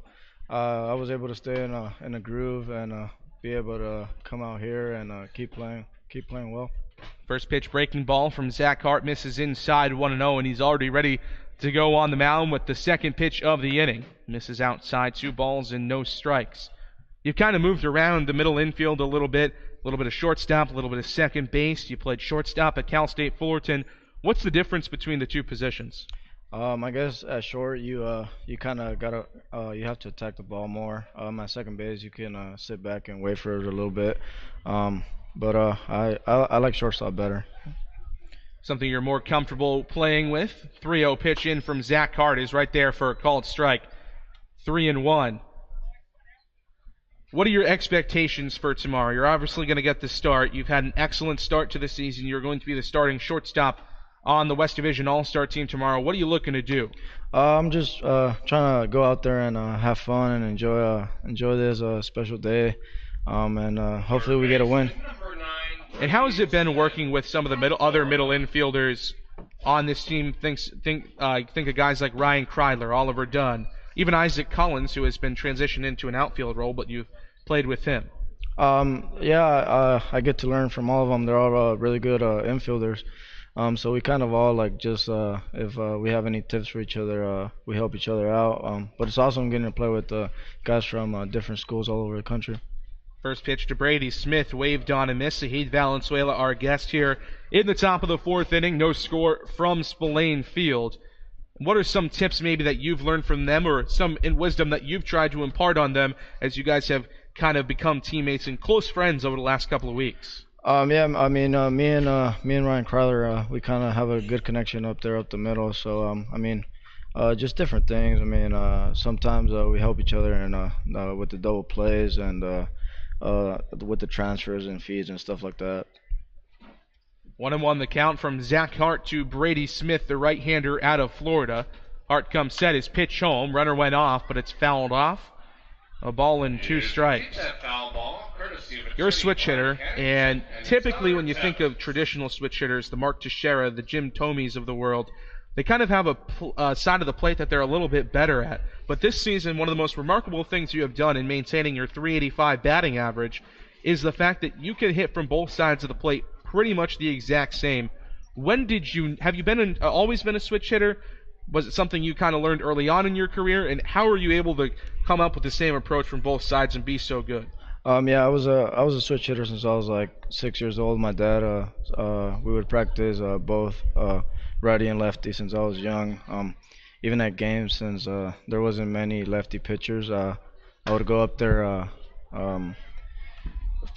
I was able to stay in a groove and be able to come out here and keep playing well. First pitch breaking ball from Zach Hart misses inside 1-0, and he's already ready to go on the mound with the second pitch of the inning. Misses outside, 2 balls and no strikes. You've kind of moved around the middle infield a little bit of shortstop, a little bit of second base. You played shortstop at Cal State Fullerton. What's the difference between the two positions? I guess at short you kind of gotta you have to attack the ball more. At second base you can sit back and wait for it a little bit. But I like shortstop better. Something you're more comfortable playing with. 3-0 pitch in from Zach Hart is right there for a called strike. 3-1. What are your expectations for tomorrow? You're obviously going to get the start. You've had an excellent start to the season. You're going to be the starting shortstop on the West Division All-Star team tomorrow. What are you looking to do? I'm just trying to go out there and have fun and enjoy this special day, and hopefully we get a win. And how has it been working with some of the other middle infielders on this team? Think of guys like Ryan Kreidler, Oliver Dunn, even Isaac Collins, who has been transitioned into an outfield role, but you've played with him. I get to learn from all of them. They're all really good infielders. So we kind of all if we have any tips for each other, we help each other out. But it's awesome getting to play with guys from different schools all over the country. First pitch to Brady Smith, waved on and missed. Sahid Valenzuela, our guest here in the top of the fourth inning. No score from Spillane Field. What are some tips maybe that you've learned from them, or some in wisdom that you've tried to impart on them as you guys have kind of become teammates and close friends over the last couple of weeks? Me and Ryan Kreidler, we kind of have a good connection up there, up the middle. So just different things. Sometimes we help each other and with the double plays and with the transfers and feeds and stuff like that. 1-1 the count from Zach Hart to Brady Smith, the right-hander out of Florida. Hart comes set, his pitch home. Runner went off, but it's fouled off. A ball and 2 strikes. You're a switch hitter, and typically when you think of traditional switch hitters, the Mark Teixeira, the Jim Tomies of the world, they kind of have a side of the plate that they're a little bit better at. But this season, one of the most remarkable things you have done in maintaining your .385 batting average is the fact that you can hit from both sides of the plate pretty much the exact same. Have you always been a switch hitter? Was it something you kind of learned early on in your career? And how are you able to come up with the same approach from both sides and be so good? I was a switch hitter since I was like 6 years old. My dad, we would practice both righty and lefty since I was young. Even at games, since there wasn't many lefty pitchers, I would go up there.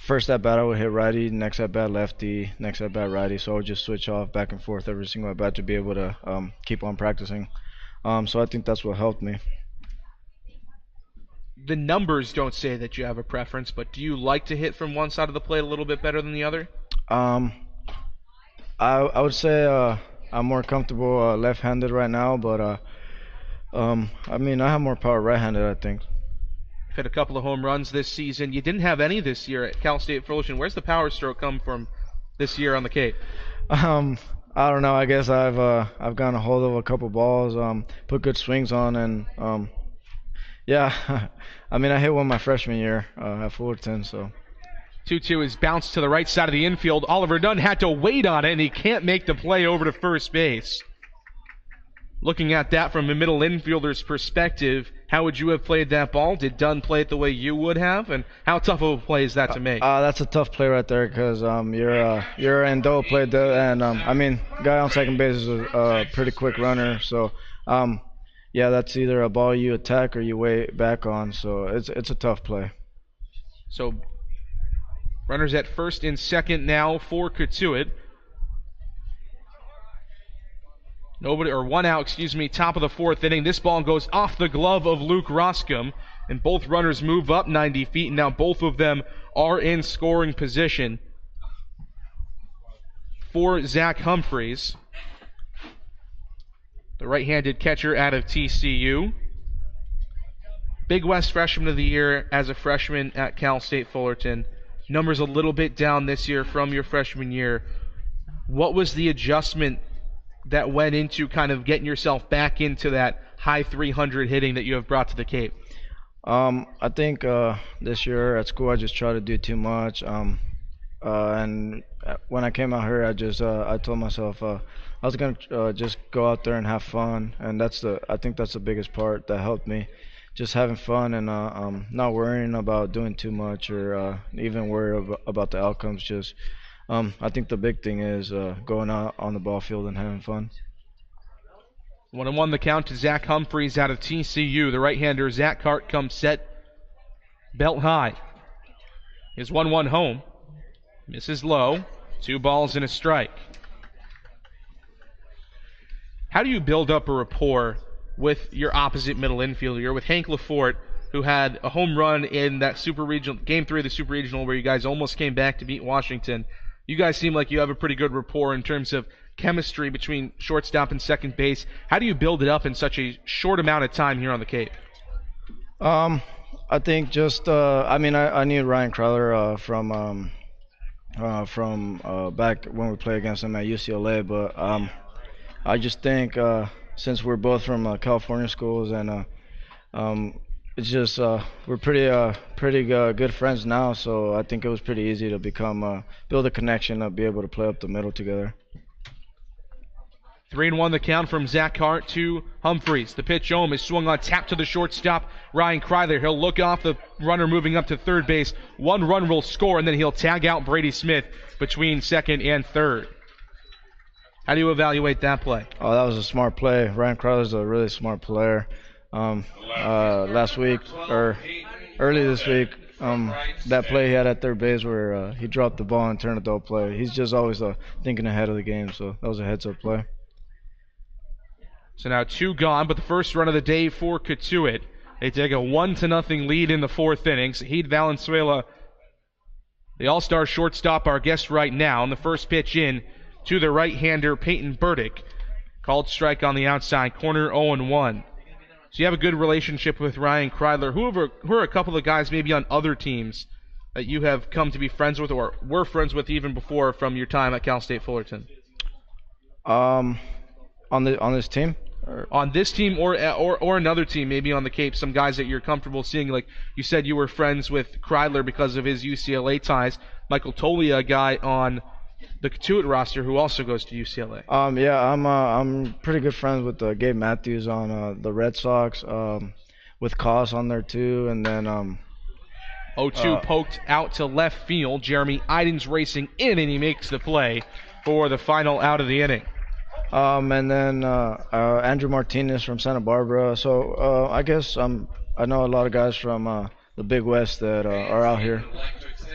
First at bat I would hit righty, next at bat lefty, next at bat righty. So I would just switch off back and forth every single at bat to be able to keep on practicing. So I think that's what helped me. The numbers don't say that you have a preference, but do you like to hit from one side of the plate a little bit better than the other? I would say I'm more comfortable left-handed right now, but I have more power right-handed, I think. Hit a couple of home runs this season. You didn't have any this year at Cal State Fullerton. Where's the power stroke come from this year on the Cape? I don't know. I guess I've gotten a hold of a couple balls, put good swings on, and I hit one my freshman year at Fullerton. So 2-2 is bounced to the right side of the infield. Oliver Dunn had to wait on it, and he can't make the play over to first base. Looking at that from a middle infielder's perspective, how would you have played that ball? Did Dunn play it the way you would have? And how tough of a play is that to make? That's a tough play right there because you're in double play, and guy on second base is a pretty quick runner. So, yeah, that's either a ball you attack or you wait back on. So it's a tough play. So, runners at first and second now for Cotuit. One out, top of the fourth inning. This ball goes off the glove of Luke Roscom, and both runners move up 90 feet, and now both of them are in scoring position for Zach Humphreys, the right-handed catcher out of TCU. Big West Freshman of the Year as a freshman at Cal State Fullerton. Numbers a little bit down this year from your freshman year. What was the adjustment that went into kind of getting yourself back into that high 300 hitting that you have brought to the Cape? I think this year at school I just tried to do too much. And when I came out here, I told myself I was gonna just go out there and have fun, and I think that's the biggest part that helped me, just having fun and not worrying about doing too much or even worry about the outcomes. I think the big thing is going out on the ball field and having fun. 1-1 the count to Zach Humphreys out of TCU. The right-hander Zach Hart comes set, belt high. His 1-1 home. Misses low. 2 balls and a strike. How do you build up a rapport with your opposite middle infielder? You're with Hank Lafort, who had a home run in that Super Regional, Game 3 of the Super Regional, where you guys almost came back to beat Washington. You guys seem like you have a pretty good rapport in terms of chemistry between shortstop and second base. How do you build it up in such a short amount of time here on the Cape? I think I knew Ryan Crowther from back when we played against him at UCLA, but I just think since we're both from California schools and it's just we're pretty good friends now, so I think it was pretty easy to build a connection, be able to play up the middle together. 3-1 the count from Zach Hart to Humphreys. The pitch home is swung on, tap to the shortstop, Ryan Kryler. He'll look off the runner moving up to third base. 1 run will score, and then he'll tag out Brady Smith between second and third. How do you evaluate that play? Oh, that was a smart play. Ryan Kryler's a really smart player. Last week or early this week, that play he had at third base where he dropped the ball and turned a double play. He's just always thinking ahead of the game, so that was a heads-up play. So now 2 gone, but the first run of the day for Cotuit. They take a 1-0 lead in the fourth inning. Zahid Valenzuela, the all-star shortstop, our guest right now. And the first pitch in to the right-hander Peyton Burdick. Called strike on the outside corner, 0-1. So you have a good relationship with Ryan Kryler. Who are a couple of guys maybe on other teams that you have come to be friends with or were friends with even before from your time at Cal State Fullerton? On this team? On this team or another team, maybe on the Cape, some guys that you're comfortable seeing. Like you said, you were friends with Kreidler because of his UCLA ties. Michael Tolia, a guy on the Cotuit roster who also goes to UCLA. I'm pretty good friends with Gabe Matthews on the Red Sox, with Koss on there too, and then 0-2 poked out to left field. Jeremy Idens racing in, and he makes the play for the final out of the inning. And then Andrew Martinez from Santa Barbara. So I guess I know a lot of guys from the Big West that are out here.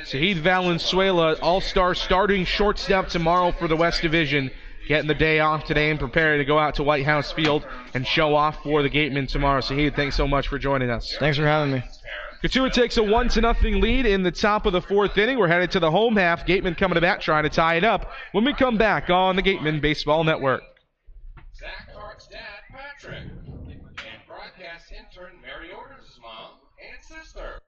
Zahid Valenzuela, all-star starting shortstop tomorrow for the West Division, getting the day off today and preparing to go out to White House Field and show off for the Gatemen tomorrow. Zahid, thanks so much for joining us. Thanks for having me. Cotuit takes a 1-0 lead in the top of the fourth inning. We're headed to the home half. Gatemen coming to bat, trying to tie it up when we come back on the Gatemen Baseball Network. Zach Hart's dad, Patrick, and broadcast intern Mary Orders' mom and sister.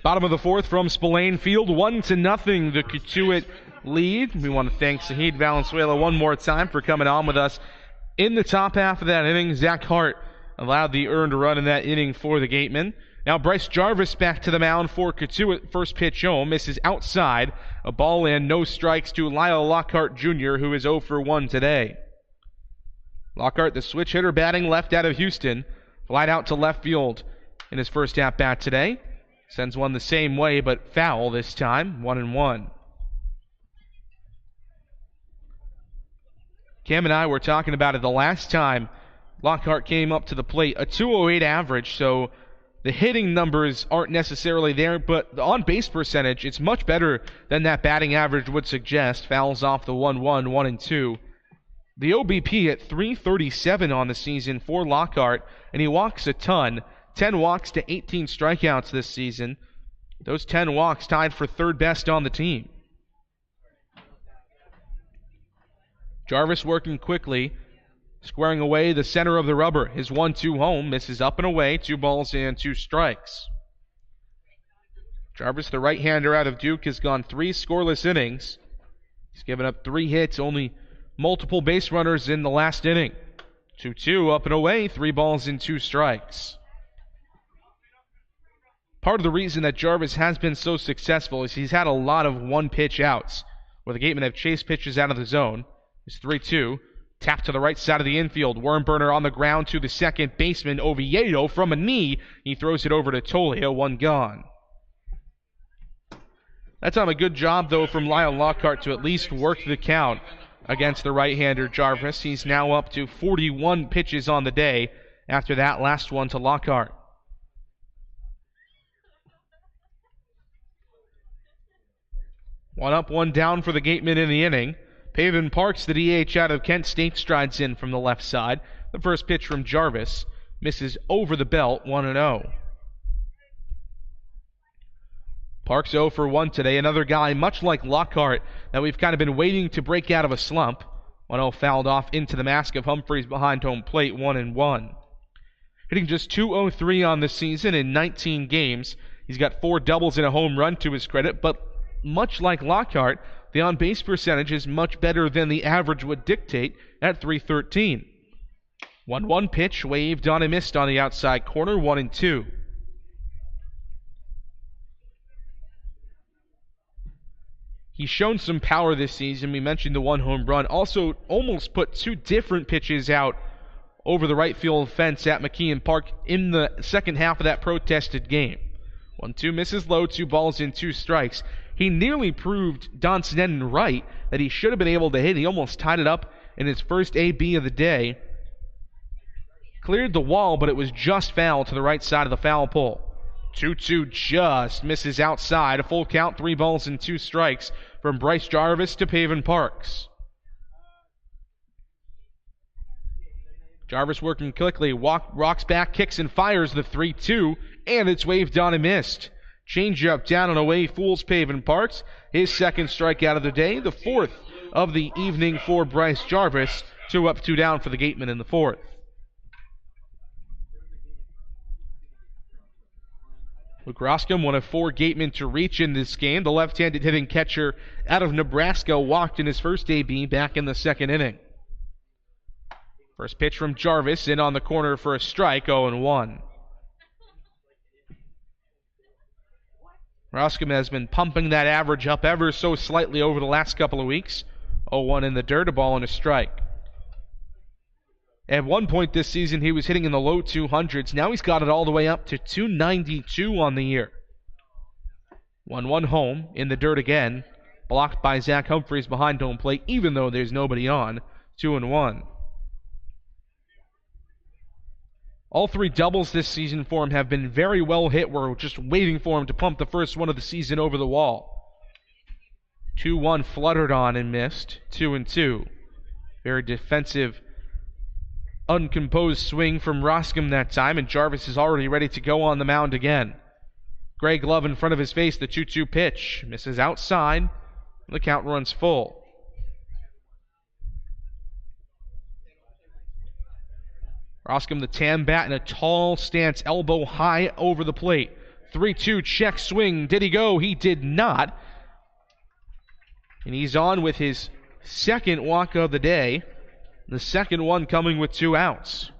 Bottom of the fourth from Spillane Field, 1-0, the Cotuit lead. We want to thank Sahid Valenzuela one more time for coming on with us in the top half of that inning. Zach Hart allowed the earned run in that inning for the Gatemen. Now Bryce Jarvis back to the mound for Cotuit. First pitch home, misses outside. A ball in, no strikes to Lyle Lockhart Jr., who is 0 for 1 today. Lockhart, the switch hitter, batting left out of Houston. Flied out to left field in his first at-bat today. Sends one the same way, but foul this time, 1-1. Cam and I were talking about it the last time Lockhart came up to the plate. A 208 average, so the hitting numbers aren't necessarily there, but the on-base percentage, it's much better than that batting average would suggest. Fouls off the 1-1, 1-2. The OBP at 337 on the season for Lockhart, and he walks a ton. 10 walks to 18 strikeouts this season. Those 10 walks tied for third best on the team. Jarvis working quickly, squaring away the center of the rubber. His 1-2 home misses up and away, 2 balls and 2 strikes. Jarvis, the right-hander out of Duke, has gone 3 scoreless innings. He's given up 3 hits, only multiple base runners in the last inning. 2-2 up and away, 3 balls and 2 strikes. Part of the reason that Jarvis has been so successful is he's had a lot of one-pitch outs, where the Gatemen have chased pitches out of the zone. It's 3-2. Tap to the right side of the infield. Worm burner on the ground to the second baseman, Oviedo, from a knee. He throws it over to Tolia, 1 gone. That time a good job, though, from Lyle Lockhart to at least work the count against the right-hander Jarvis. He's now up to 41 pitches on the day after that last one to Lockhart. One up, one down for the Gatemen in the inning. Paven Parks, the DH out of Kent State, strides in from the left side. The first pitch from Jarvis misses over the belt, 1-0. Parks 0 for 1 today. Another guy, much like Lockhart, that we've kind of been waiting to break out of a slump. 1-0 fouled off into the mask of Humphreys behind home plate, 1-1. Hitting just .203 on the season in 19 games. He's got 4 doubles and a home run to his credit, but much like Lockhart, the on-base percentage is much better than the average would dictate at .313. 1-1 pitch, waved on and missed on the outside corner, 1-2. He's shown some power this season. We mentioned the 1 home run. Also almost put 2 different pitches out over the right field fence at McKeon Park in the second half of that protested game. 1-2 misses low, 2 balls and 2 strikes. He nearly proved Don Sneddon right that he should have been able to hit. He almost tied it up in his first AB of the day. Cleared the wall, but it was just foul to the right side of the foul pole. 2-2 just misses outside. A full count, 3 balls and 2 strikes from Bryce Jarvis to Paven Parks. Jarvis working quickly, rocks back, kicks and fires the 3-2, and it's waved on and missed. Changeup down and away, fools Paven Parks. His second strikeout of the day, the 4th of the evening for Bryce Jarvis. 2 up, 2 down for the Gatemen in the 4th. Luke Roscom, one of 4 Gatemen to reach in this game. The left-handed hitting catcher out of Nebraska walked in his first AB back in the second inning. First pitch from Jarvis, in on the corner for a strike, 0-1. Roscom has been pumping that average up ever so slightly over the last couple of weeks. 0-1 in the dirt, a ball and a strike. At one point this season, he was hitting in the low 200s. Now he's got it all the way up to 292 on the year. 1-1 home, in the dirt again. Blocked by Zach Humphreys behind home plate, even though there's nobody on. 2-1. All 3 doubles this season for him have been very well hit. We're just waiting for him to pump the first one of the season over the wall. 2-1 fluttered on and missed. 2-2. Very defensive, uncomposed swing from Roscom that time, and Jarvis is already ready to go on the mound again. Gray glove in front of his face, the 2-2 pitch. Misses outside. The count runs full. Roscom, the tan bat in a tall stance, elbow high over the plate. 3-2 check swing. Did he go? He did not. And he's on with his second walk of the day. The second one coming with 2 outs.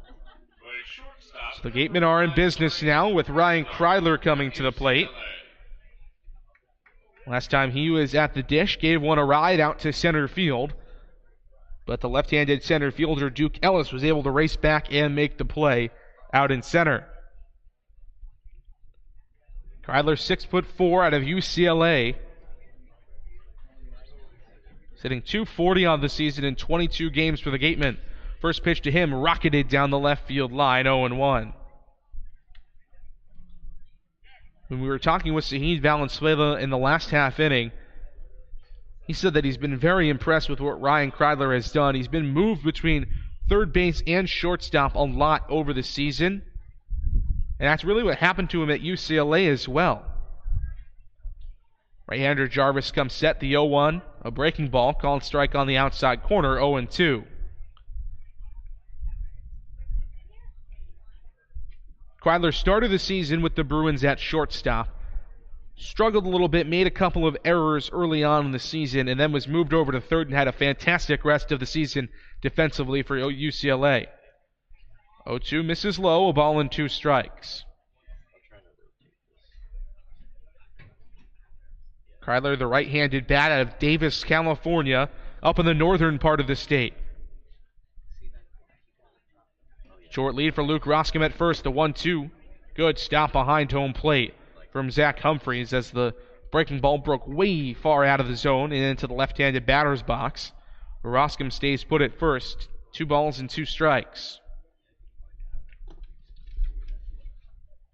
So the Gatemen are in business now with Ryan Kreidler coming to the plate. Last time he was at the dish, gave one a ride out to center field. But the left-handed center fielder, Duke Ellis, was able to race back and make the play out in center. Kreidler, 6'4" out of UCLA. Sitting .240 on the season in 22 games for the Gatemen. First pitch to him, rocketed down the left field line, 0-1. When we were talking with Saheed Valenzuela in the last half inning, he said that he's been very impressed with what Ryan Kreidler has done. He's been moved between third base and shortstop a lot over the season. And that's really what happened to him at UCLA as well. Right-hander Jarvis comes set, the 0-1. A breaking ball, called strike on the outside corner, 0-2. Kreidler started the season with the Bruins at shortstop. Struggled a little bit, made a couple of errors early on in the season, and then was moved over to third and had a fantastic rest of the season defensively for UCLA. 0-2 misses low, a ball and 2 strikes. Kreidler, the right-handed bat out of Davis, California, up in the northern part of the state. Short lead for Luke Roscom at first, the 1-2. Good stop behind home plate from Zach Humphreys as the breaking ball broke way far out of the zone and into the left-handed batter's box. Roscom stays put at first. 2 balls and 2 strikes.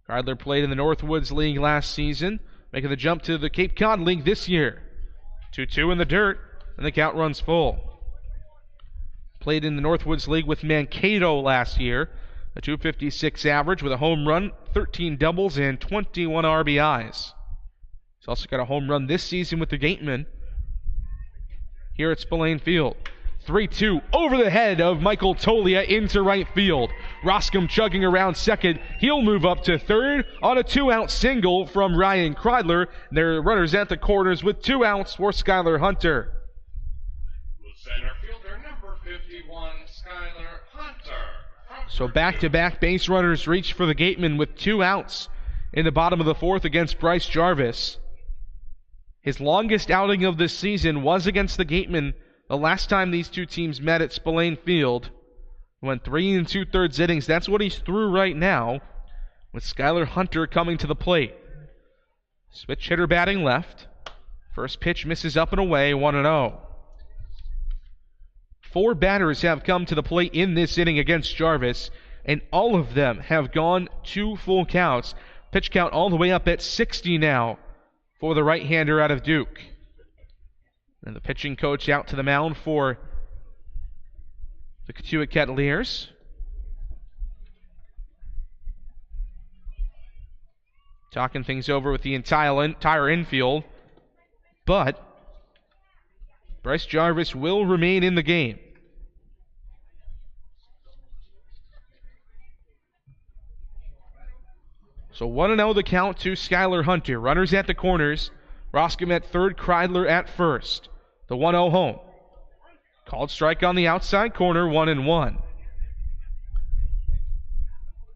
Kreidler played in the Northwoods League last season, making the jump to the Cape Cod League this year. 2-2 in the dirt, and the count runs full. Played in the Northwoods League with Mankato last year. A .256 average with a home run, 13 doubles, and 21 RBIs. He's also got a home run this season with the Gatemen here at Spillane Field. 3-2 over the head of Michael Tolia into right field. Roscom chugging around second. He'll move up to third on a 2-out single from Ryan Kreidler. There are runners at the corners with 2 outs for Skylar Hunter. Center fielder number 51, Skylar Hunter. So back-to-back base runners reach for the Gatemen with 2 outs in the bottom of the 4th against Bryce Jarvis. His longest outing of this season was against the Gatemen the last time these two teams met at Spillane Field. Went 3 2/3 innings. That's what he's through right now, with Skylar Hunter coming to the plate. Switch hitter batting left. First pitch misses up and away, 1-0. 4 batters have come to the plate in this inning against Jarvis, and all of them have gone 2 full counts. Pitch count all the way up at 60 now for the right-hander out of Duke. And the pitching coach out to the mound for the Cotuit Kettleers. Talking things over with the entire infield. But Bryce Jarvis will remain in the game. So 1-0 the count to Skylar Hunter. Runners at the corners. Roscom at third, Kreidler at first. The 1-0 home. Called strike on the outside corner, 1-1.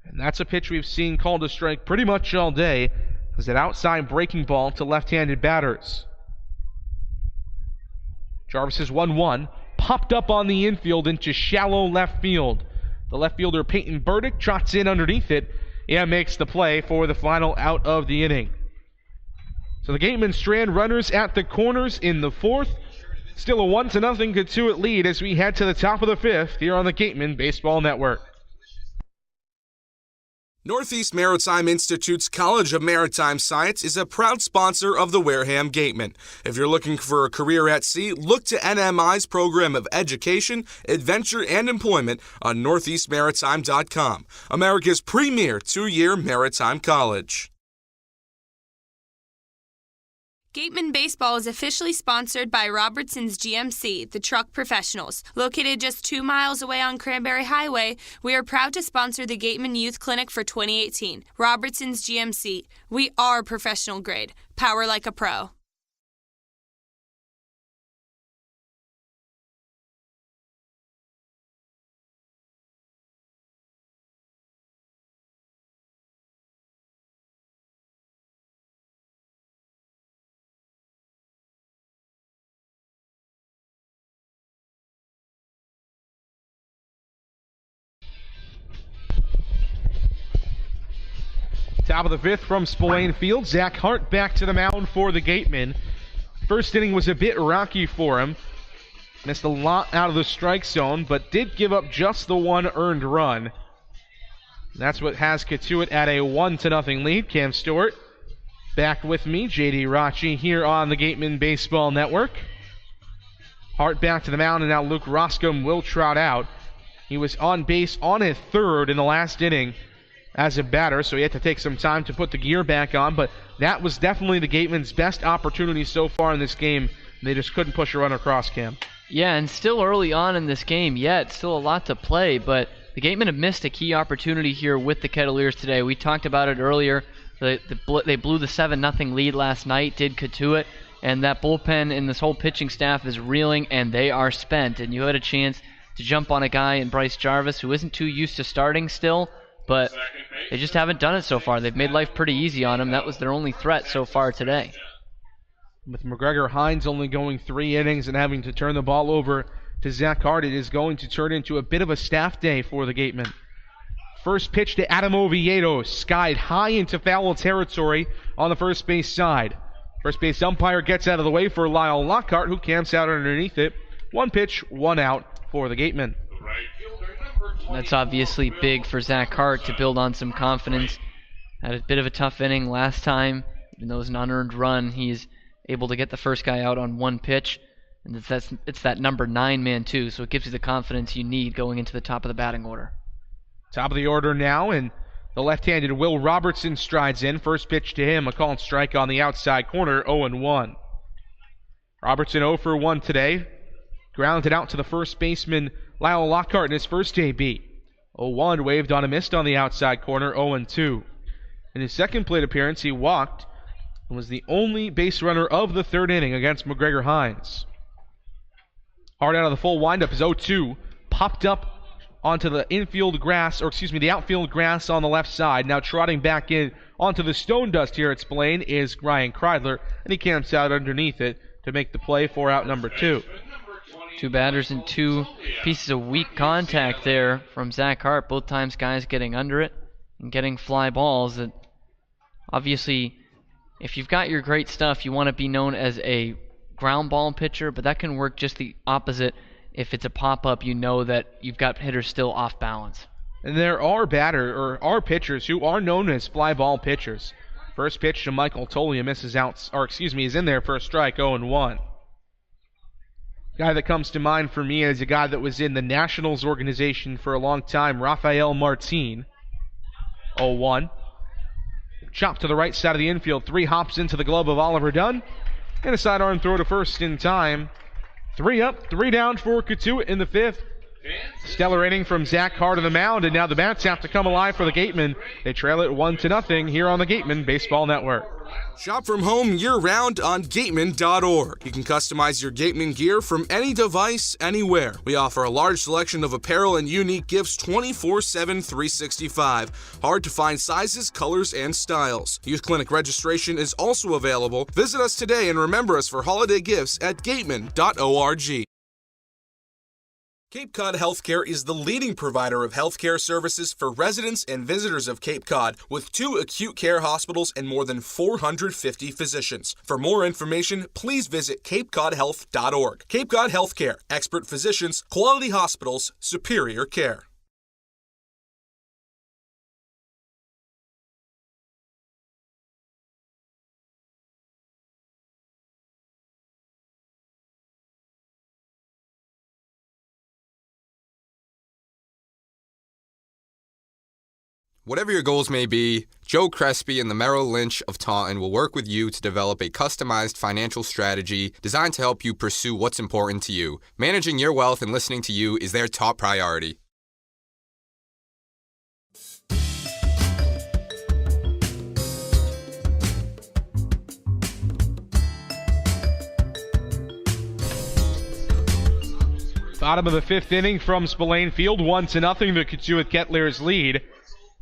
And that's a pitch we've seen called a strike pretty much all day. It was an outside breaking ball to left-handed batters. Jarvis's 1-1 popped up on the infield into shallow left field. The left fielder Peyton Burdick trots in underneath it and makes the play for the final out of the inning. So the Gatemen strand runners at the corners in the 4th. Still a 1-0 Cotuit lead as we head to the top of the 5th here on the Gatemen Baseball Network. Northeast Maritime Institute's College of Maritime Science is a proud sponsor of the Wareham Gatemen. If you're looking for a career at sea, look to NMI's program of education, adventure, and employment on northeastmaritime.com, America's premier 2-year maritime college. Gatemen Baseball is officially sponsored by Robertson's GMC, the truck professionals. Located just 2 miles away on Cranberry Highway, we are proud to sponsor the Gatemen Youth Clinic for 2018. Robertson's GMC. We are professional grade. Power like a pro. Top of the fifth from Spillane Field. Zach Hart back to the mound for the Gatemen. First inning was a bit rocky for him. Missed a lot out of the strike zone, but did give up just the one earned run. That's what has Cotuit at a 1-0 lead. Cam Stewart back with me, JD Rachi, here on the Gatemen Baseball Network. Hart back to the mound, and now Luke Roscom will trot out. He was on base on a third in the last inning as a batter, so he had to take some time to put the gear back on, but that was definitely the Gatemen's best opportunity so far in this game. They just couldn't push a runner across, Cam. Yeah, and still early on in this game yet, still a lot to play, but the Gatemen have missed a key opportunity here with the Kettleers today. We talked about it earlier. They blew the 7-0 lead last night, did Cotuit, and that bullpen and this whole pitching staff is reeling, and they are spent. And you had a chance to jump on a guy in Bryce Jarvis who isn't too used to starting still, but they just haven't done it so far. They've made life pretty easy on him. That was their only threat so far today. With McGregor Hines only going 3 innings and having to turn the ball over to Zach Hart, it is going to turn into a bit of a staff day for the Gatemen. First pitch to Adam Oviedo, skied high into foul territory on the first base side. First base umpire gets out of the way for Lyle Lockhart, who camps out underneath it. 1 pitch, 1 out for the Gatemen. That's obviously big for Zach Hart to build on some confidence. Had a bit of a tough inning last time. Even though it was an unearned run, he's able to get the first guy out on 1 pitch. And it's that number 9 man too, so it gives you the confidence you need going into the top of the batting order. Top of the order now, and the left-handed Will Robertson strides in. First pitch to him, a called strike on the outside corner, 0-1. Robertson 0 for 1 today. Grounded out to the first baseman, Lyle Lockhart, in his first AB. 0-1, waved on a missed on the outside corner, 0-2. In his second plate appearance, he walked and was the only base runner of the third inning against McGregor Hines. Hard out of the full windup is 0-2, popped up onto the the outfield grass on the left side. Now trotting back in onto the stone dust here at Spillane is Ryan Kreidler, and he camps out underneath it to make the play for out number 2. 2 batters and 2 pieces of weak contact there from Zach Hart. Both times guys getting under it and getting fly balls. That obviously, if you've got your great stuff, you want to be known as a ground ball pitcher, but that can work just the opposite. If it's a pop-up, you know that you've got hitters still off balance. And there are pitchers who are known as fly ball pitchers. First pitch to Michael Tolia is in there for a strike, 0-1. Guy that comes to mind for me is a guy that was in the Nationals organization for a long time, Rafael Martin. 0-1. Chop to the right side of the infield. 3 hops into the glove of Oliver Dunn. And a sidearm throw to first in time. 3 up, 3 down for Cotuit in the 5th. Stellar inning from Zach Hart on the mound, and now the bats have to come alive for the Gatemen. They trail it 1-0 here on the Gatemen Baseball Network. Shop from home year-round on Gatemen.org. You can customize your Gatemen gear from any device, anywhere. We offer a large selection of apparel and unique gifts 24/7, 365. Hard to find sizes, colors, and styles. Youth Clinic registration is also available. Visit us today and remember us for holiday gifts at Gatemen.org. Cape Cod Healthcare is the leading provider of healthcare services for residents and visitors of Cape Cod, with 2 acute care hospitals and more than 450 physicians. For more information, please visit capecodhealth.org. Cape Cod Healthcare, expert physicians, quality hospitals, superior care. Whatever your goals may be, Joe Crespi and the Merrill Lynch of Taunton will work with you to develop a customized financial strategy designed to help you pursue what's important to you. Managing your wealth and listening to you is their top priority. Bottom of the fifth inning from Spillane Field, 1-0, the Cotuit Kettleers lead.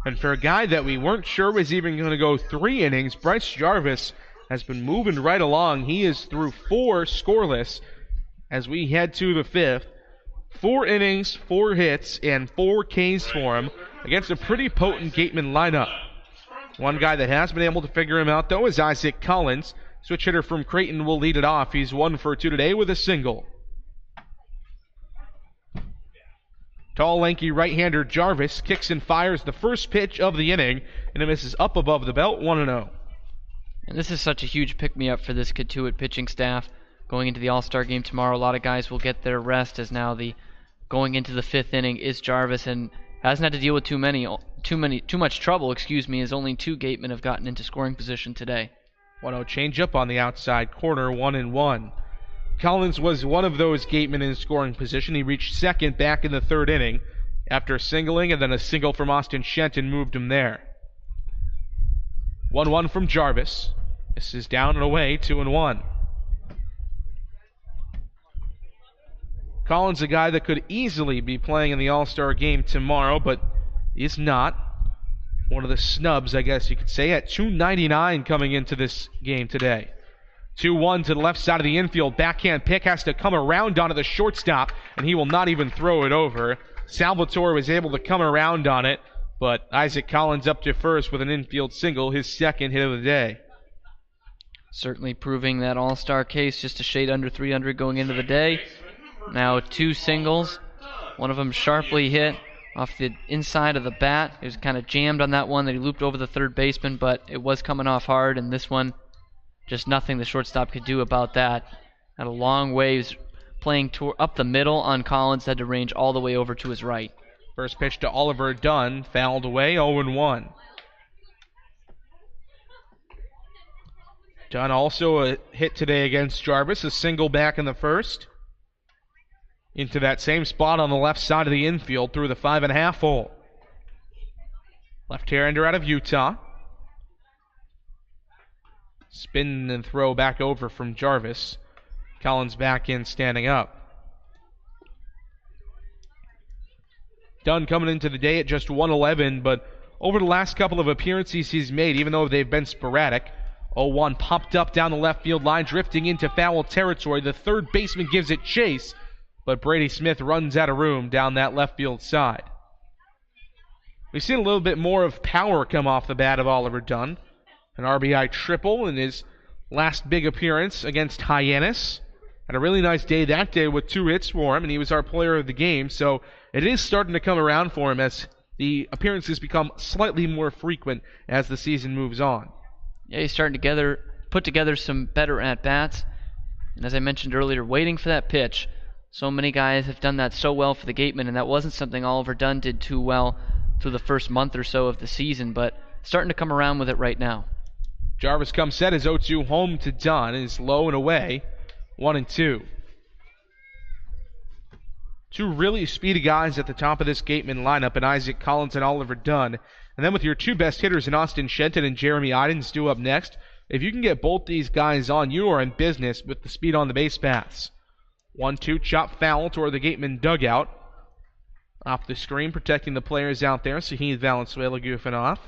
And for a guy that we weren't sure was even going to go 3 innings, Bryce Jarvis has been moving right along. He is through 4 scoreless as we head to the fifth. 4 innings, 4 hits, and 4 Ks for him against a pretty potent Gatemen lineup. One guy that has been able to figure him out, though, is Isaac Collins. Switch hitter from Creighton will lead it off. He's 1 for 2 today with a single. Tall, lanky right-hander Jarvis kicks and fires the first pitch of the inning, and it misses up above the belt, 1-0. And this is such a huge pick-me-up for this Cotuit pitching staff. Going into the All-Star game tomorrow, a lot of guys will get their rest, as now going into the fifth inning is Jarvis, and hasn't had to deal with too much trouble, as only 2 Gatemen have gotten into scoring position today. 1-0 changeup on the outside corner, 1-1. Collins was one of those Gatemen in scoring position. He reached second back in the third inning after singling, and then a single from Austin Shenton moved him there. 1-1 from Jarvis. This is down and away, 2-1. Collins, a guy that could easily be playing in the All-Star game tomorrow, but is not. One of the snubs, I guess you could say, at $2.99 coming into this game today. 2-1 to the left side of the infield. Backhand pick has to come around onto the shortstop, and he will not even throw it over. Salvatore was able to come around on it, but Isaac Collins up to first with an infield single, his second hit of the day. Certainly proving that all-star case, just a shade under 300 going into the day. Now 2 singles, one of them sharply hit off the inside of the bat. It was kind of jammed on that one that he looped over the third baseman, but it was coming off hard, and this one, just nothing the shortstop could do about that. Had a long waves playing up the middle on Collins, had to range all the way over to his right. First pitch to Oliver Dunn, fouled away, 0-1. Dunn also a hit today against Jarvis, a single back in the first. Into that same spot on the left side of the infield through the 5.5 hole. Left-hander out of Utah. Spin and throw back over from Jarvis. Collins back in, standing up. Dunn coming into the day at just 111, but over the last couple of appearances he's made, even though they've been sporadic, 0-1 popped up down the left field line, drifting into foul territory. The third baseman gives it chase, but Brady Smith runs out of room down that left field side. We've seen a little bit more of power come off the bat of Oliver Dunn. An RBI triple in his last big appearance against Hyannis. Had a really nice day that day with 2 hits for him, and he was our player of the game. So it is starting to come around for him as the appearances become slightly more frequent as the season moves on. Yeah, he's starting to put together some better at-bats. And as I mentioned earlier, waiting for that pitch. So many guys have done that so well for the Gatemen, and that wasn't something Oliver Dunn did too well through the first month or so of the season, but starting to come around with it right now. Jarvis comes set as 0-2 home to Dunn, is low and away, 1-2. 2 really speedy guys at the top of this Gatemen lineup, in Isaac Collins and Oliver Dunn. And then with your 2 best hitters in Austin Shenton and Jeremy Idens due up next, if you can get both these guys on, you are in business with the speed on the base paths. 1-2 chop foul toward the Gatemen dugout. Off the screen, protecting the players out there. Saheed Valenzuela goofing off.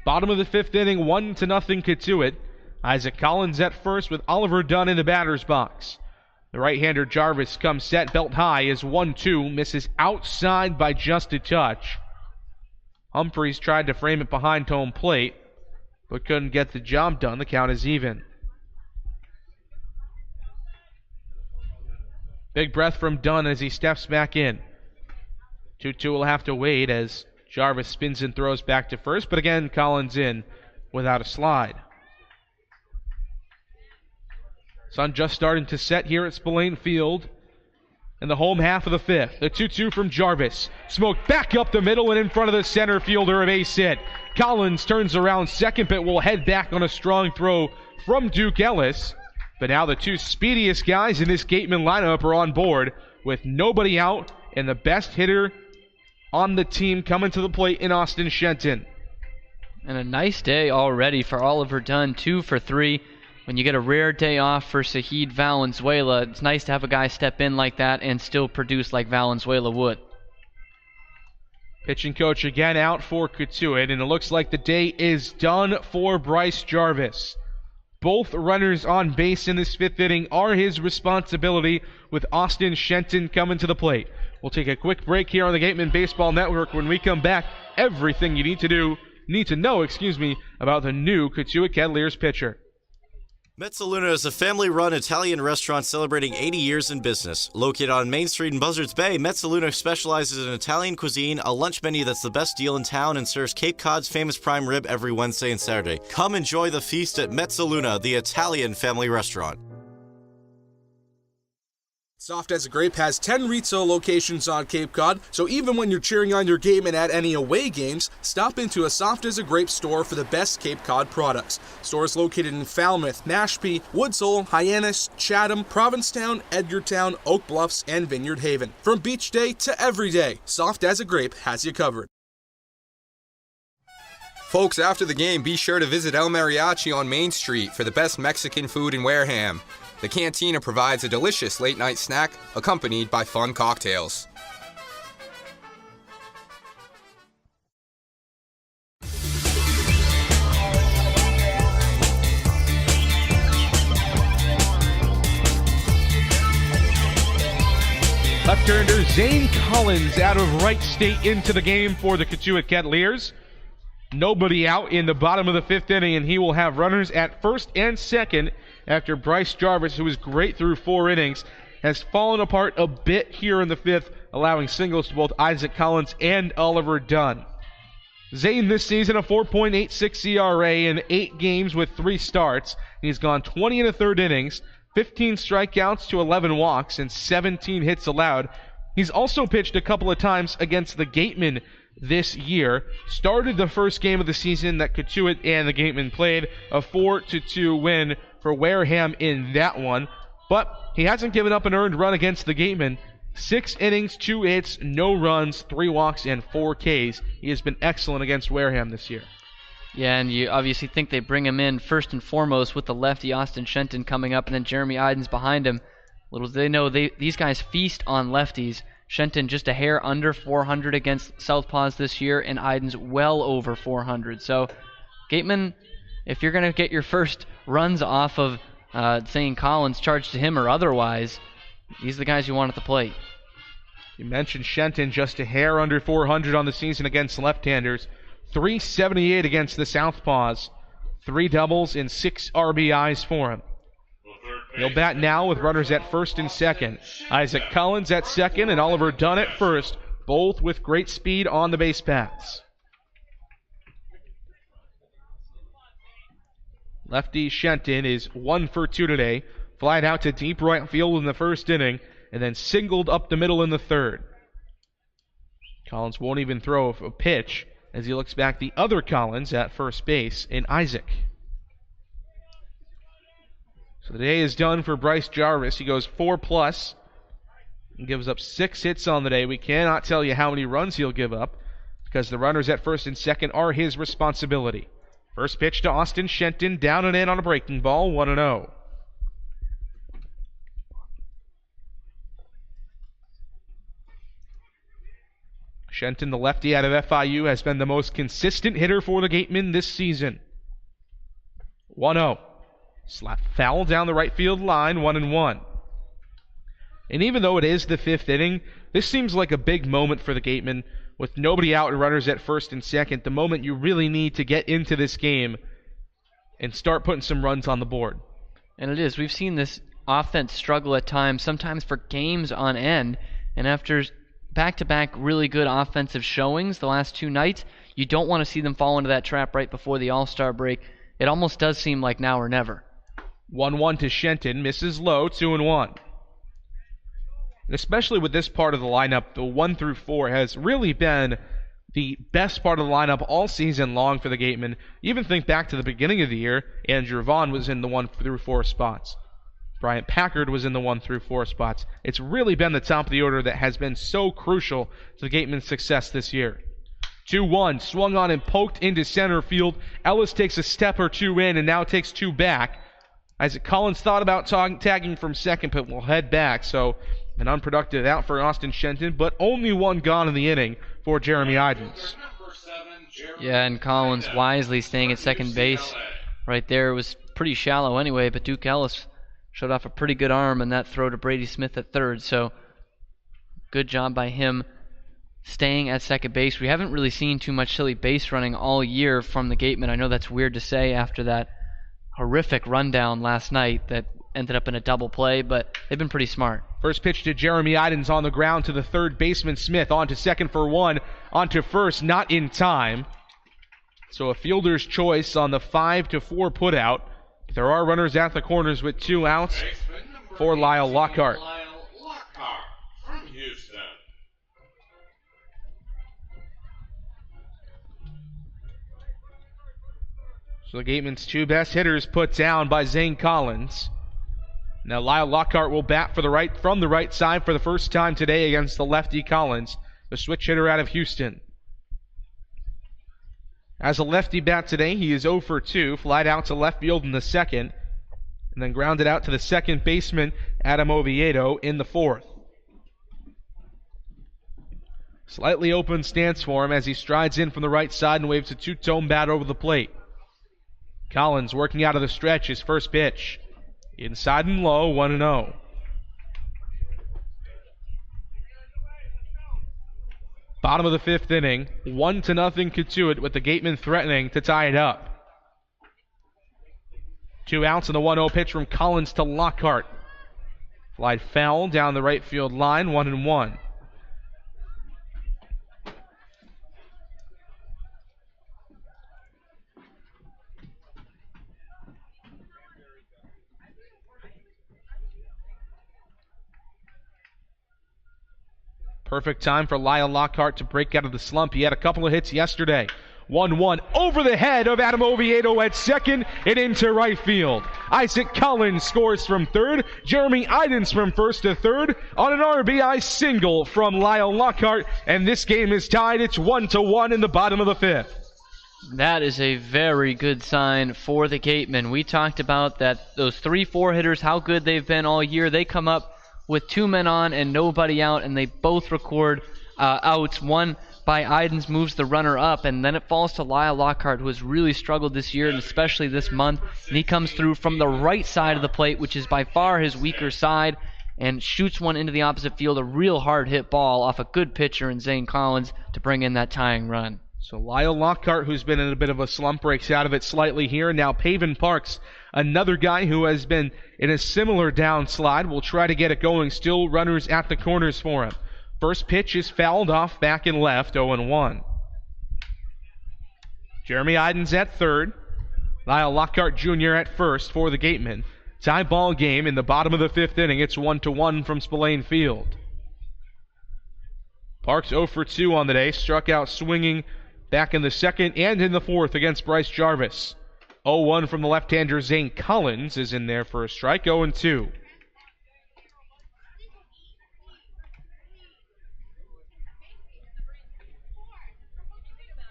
Bottom of the fifth inning, 1-0 Cotuit. Isaac Collins at first with Oliver Dunn in the batter's box. The right-hander Jarvis comes set, belt high, is 1-2, misses outside by just a touch. Humphreys tried to frame it behind home plate, but couldn't get the job done. The count is even. Big breath from Dunn as he steps back in. 2-2 will have to wait as Jarvis spins and throws back to first, but again, Collins in without a slide. Sun just starting to set here at Spillane Field. in the home half of the fifth. The 2-2 from Jarvis. Smoked back up the middle and in front of the center fielder, a base hit. Collins turns around second, but will head back on a strong throw from Duke Ellis. But now the two speediest guys in this Gatemen lineup are on board with nobody out and the best hitter on the team coming to the plate in Austin Shenton. And a nice day already for Oliver Dunn, 2 for 3. When you get a rare day off for Sahid Valenzuela, it's nice to have a guy step in like that and still produce like Valenzuela would. Pitching coach again out for Cotuit, and it looks like the day is done for Bryce Jarvis. Both runners on base in this fifth inning are his responsibility, with Austin Shenton coming to the plate. We'll take a quick break here on the Gatemen Baseball Network. When we come back, everything you need to know about the new Cotuit Kettleers pitcher. Mezzaluna is a family-run Italian restaurant celebrating 80 years in business. Located on Main Street in Buzzards Bay, Mezzaluna specializes in Italian cuisine, a lunch menu that's the best deal in town, and serves Cape Cod's famous prime rib every Wednesday and Saturday. Come enjoy the feast at Mezzaluna, the Italian family restaurant. Soft as a Grape has 10 retail locations on Cape Cod, so even when you're cheering on your Gatemen at any away games, stop into a Soft as a Grape store for the best Cape Cod products. Stores located in Falmouth, Mashpee, Woods Hole, Hyannis, Chatham, Provincetown, Edgartown, Oak Bluffs, and Vineyard Haven. From beach day to every day, Soft as a Grape has you covered. Folks, after the game, be sure to visit El Mariachi on Main Street for the best Mexican food in Wareham. The cantina provides a delicious late-night snack accompanied by fun cocktails. Left-hander Zane Collins out of right state into the game for the Cotuit Kettleers. Nobody out in the bottom of the fifth inning, and he will have runners at first and second after Bryce Jarvis, who was great through 4 innings, has fallen apart a bit here in the fifth, allowing singles to both Isaac Collins and Oliver Dunn. Zane this season, a 4.86 ERA in 8 games with 3 starts. He's gone 20 in the third innings, 15 strikeouts to 11 walks, and 17 hits allowed. He's also pitched a couple of times against the Gatemen this year. Started the first game of the season that Cotuit and the Gatemen played, a 4-2 win for Wareham in that one. But he hasn't given up an earned run against the Gatemen. 6 innings, 2 hits, no runs, 3 walks, and 4 Ks. He has been excellent against Wareham this year. Yeah, and you obviously think they bring him in first and foremost with the lefty Austin Shenton coming up and then Jeremy Idens behind him. Little do they know, these guys feast on lefties. Shenton just a hair under 400 against Southpaws this year, and Idens well over 400. So, Gatemen, if you're going to get your first runs off of Zane Collins, charged to him or otherwise, these are the guys you want at the plate. You mentioned Shenton, just a hair under 400 on the season against left-handers. 378 against the Southpaws. 3 doubles and 6 RBIs for him. He'll bat now with runners at first and second. Isaac Collins at second and Oliver Dunn at first, both with great speed on the base paths. Lefty Shenton is 1 for 2 today. Flied out to deep right field in the first inning and then singled up the middle in the third. Collins won't even throw a pitch as he looks back the other Collins at first base in Isaac. So the day is done for Bryce Jarvis. He goes 4+ and gives up 6 hits on the day. We cannot tell you how many runs he'll give up because the runners at first and second are his responsibility. First pitch to Austin Shenton, down and in on a breaking ball, 1-0. Shenton, the lefty out of FIU, has been the most consistent hitter for the Gatemen this season. 1-0. Slap foul down the right field line, 1-1. And even though it is the 5th inning, this seems like a big moment for the Gatemen. With nobody out and runners at first and second, the moment you really need to get into this game and start putting some runs on the board. And it is. We've seen this offense struggle at times, sometimes for games on end. And after back-to-back really good offensive showings the last 2 nights, you don't want to see them fall into that trap right before the All-Star break. It almost does seem like now or never. 1-1 to Shenton, misses low, 2-1. And especially with this part of the lineup, the 1 through 4 has really been the best part of the lineup all season long for the Gatemen. Even think back to the beginning of the year, Andrew Vaughn was in the 1 through 4 spots. Bryant Packard was in the 1 through 4 spots. It's really been the top of the order that has been so crucial to the Gatemen's success this year. 2-1, swung on and poked into center field. Ellis takes a step or two in and now takes 2 back. Isaac Collins thought about tagging from second, but will head back. So an unproductive out for Austin Shenton, but only 1 gone in the inning for Jeremy Idens. Yeah, and Collins wisely staying at second base. Right there, it was pretty shallow anyway, but Duke Ellis showed off a pretty good arm in that throw to Brady Smith at third. So good job by him staying at second base. We haven't really seen too much silly base running all year from the Gatemen. I know that's weird to say after that horrific rundown last night that ended up in a double play, but they've been pretty smart. First pitch to Jeremy Idens on the ground to the third baseman Smith. On to second for 1. On to first, not in time. So a fielder's choice on the 5-4 putout. There are runners at the corners with 2 outs for Lyle Lockhart. From Houston. So the Gatemen's 2 best hitters put down by Zane Collins. Now Lyle Lockhart will bat from the right side for the first time today against the lefty Collins, the switch hitter out of Houston. As a lefty bat today, he is 0 for 2, flied out to left field in the second, and then grounded out to the second baseman, Adam Oviedo, in the fourth. Slightly open stance for him as he strides in from the right side and waves a 2-tone bat over the plate. Collins working out of the stretch, his first pitch. Inside and low, 1-0. Bottom of the 5th inning, 1-0 Cotuit with the Gatemen threatening to tie it up. 2 outs and the 1-0 pitch from Collins to Lockhart. Fly foul down the right field line, 1-1. Perfect time for Lyle Lockhart to break out of the slump. He had a couple of hits yesterday. 1-1 over the head of Adam Oviedo at second and into right field. Isaac Collins scores from third. Jeremy Idens from first to third on an RBI single from Lyle Lockhart. And this game is tied. It's 1-1 in the bottom of the 5th. That is a very good sign for the Gatemen. We talked about that those 3-4 hitters, how good they've been all year. They come up with 2 men on and nobody out, and they both record outs. One by Idens moves the runner up, and then it falls to Lyle Lockhart, who has really struggled this year and especially this month. And he comes through from the right side of the plate, which is by far his weaker side, and shoots one into the opposite field, a real hard hit ball off a good pitcher in Zane Collins to bring in that tying run. So Lyle Lockhart, who's been in a bit of a slump, breaks out of it slightly here. Now Paven Parks, another guy who has been in a similar downslide, will try to get it going. Still runners at the corners for him. First pitch is fouled off back and left, 0-1. Jeremy Idens at third. Lyle Lockhart Jr. at first for the Gatemen. Tie ball game in the bottom of the 5th inning. It's 1-1 from Spillane Field. Parks 0 for 2 on the day. Struck out swinging back in the second and in the fourth against Bryce Jarvis. 0-1 from the left-hander Zane Collins is in there for a strike. 0-2.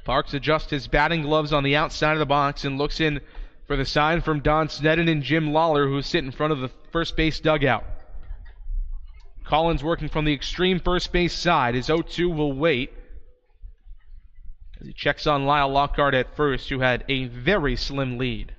Parks adjusts his batting gloves on the outside of the box and looks in for the sign from Don Sneddon and Jim Lawler, who sit in front of the first base dugout. Collins working from the extreme first base side. His 0-2 will wait as he checks on Lyle Lockhart at first, who had a very slim lead.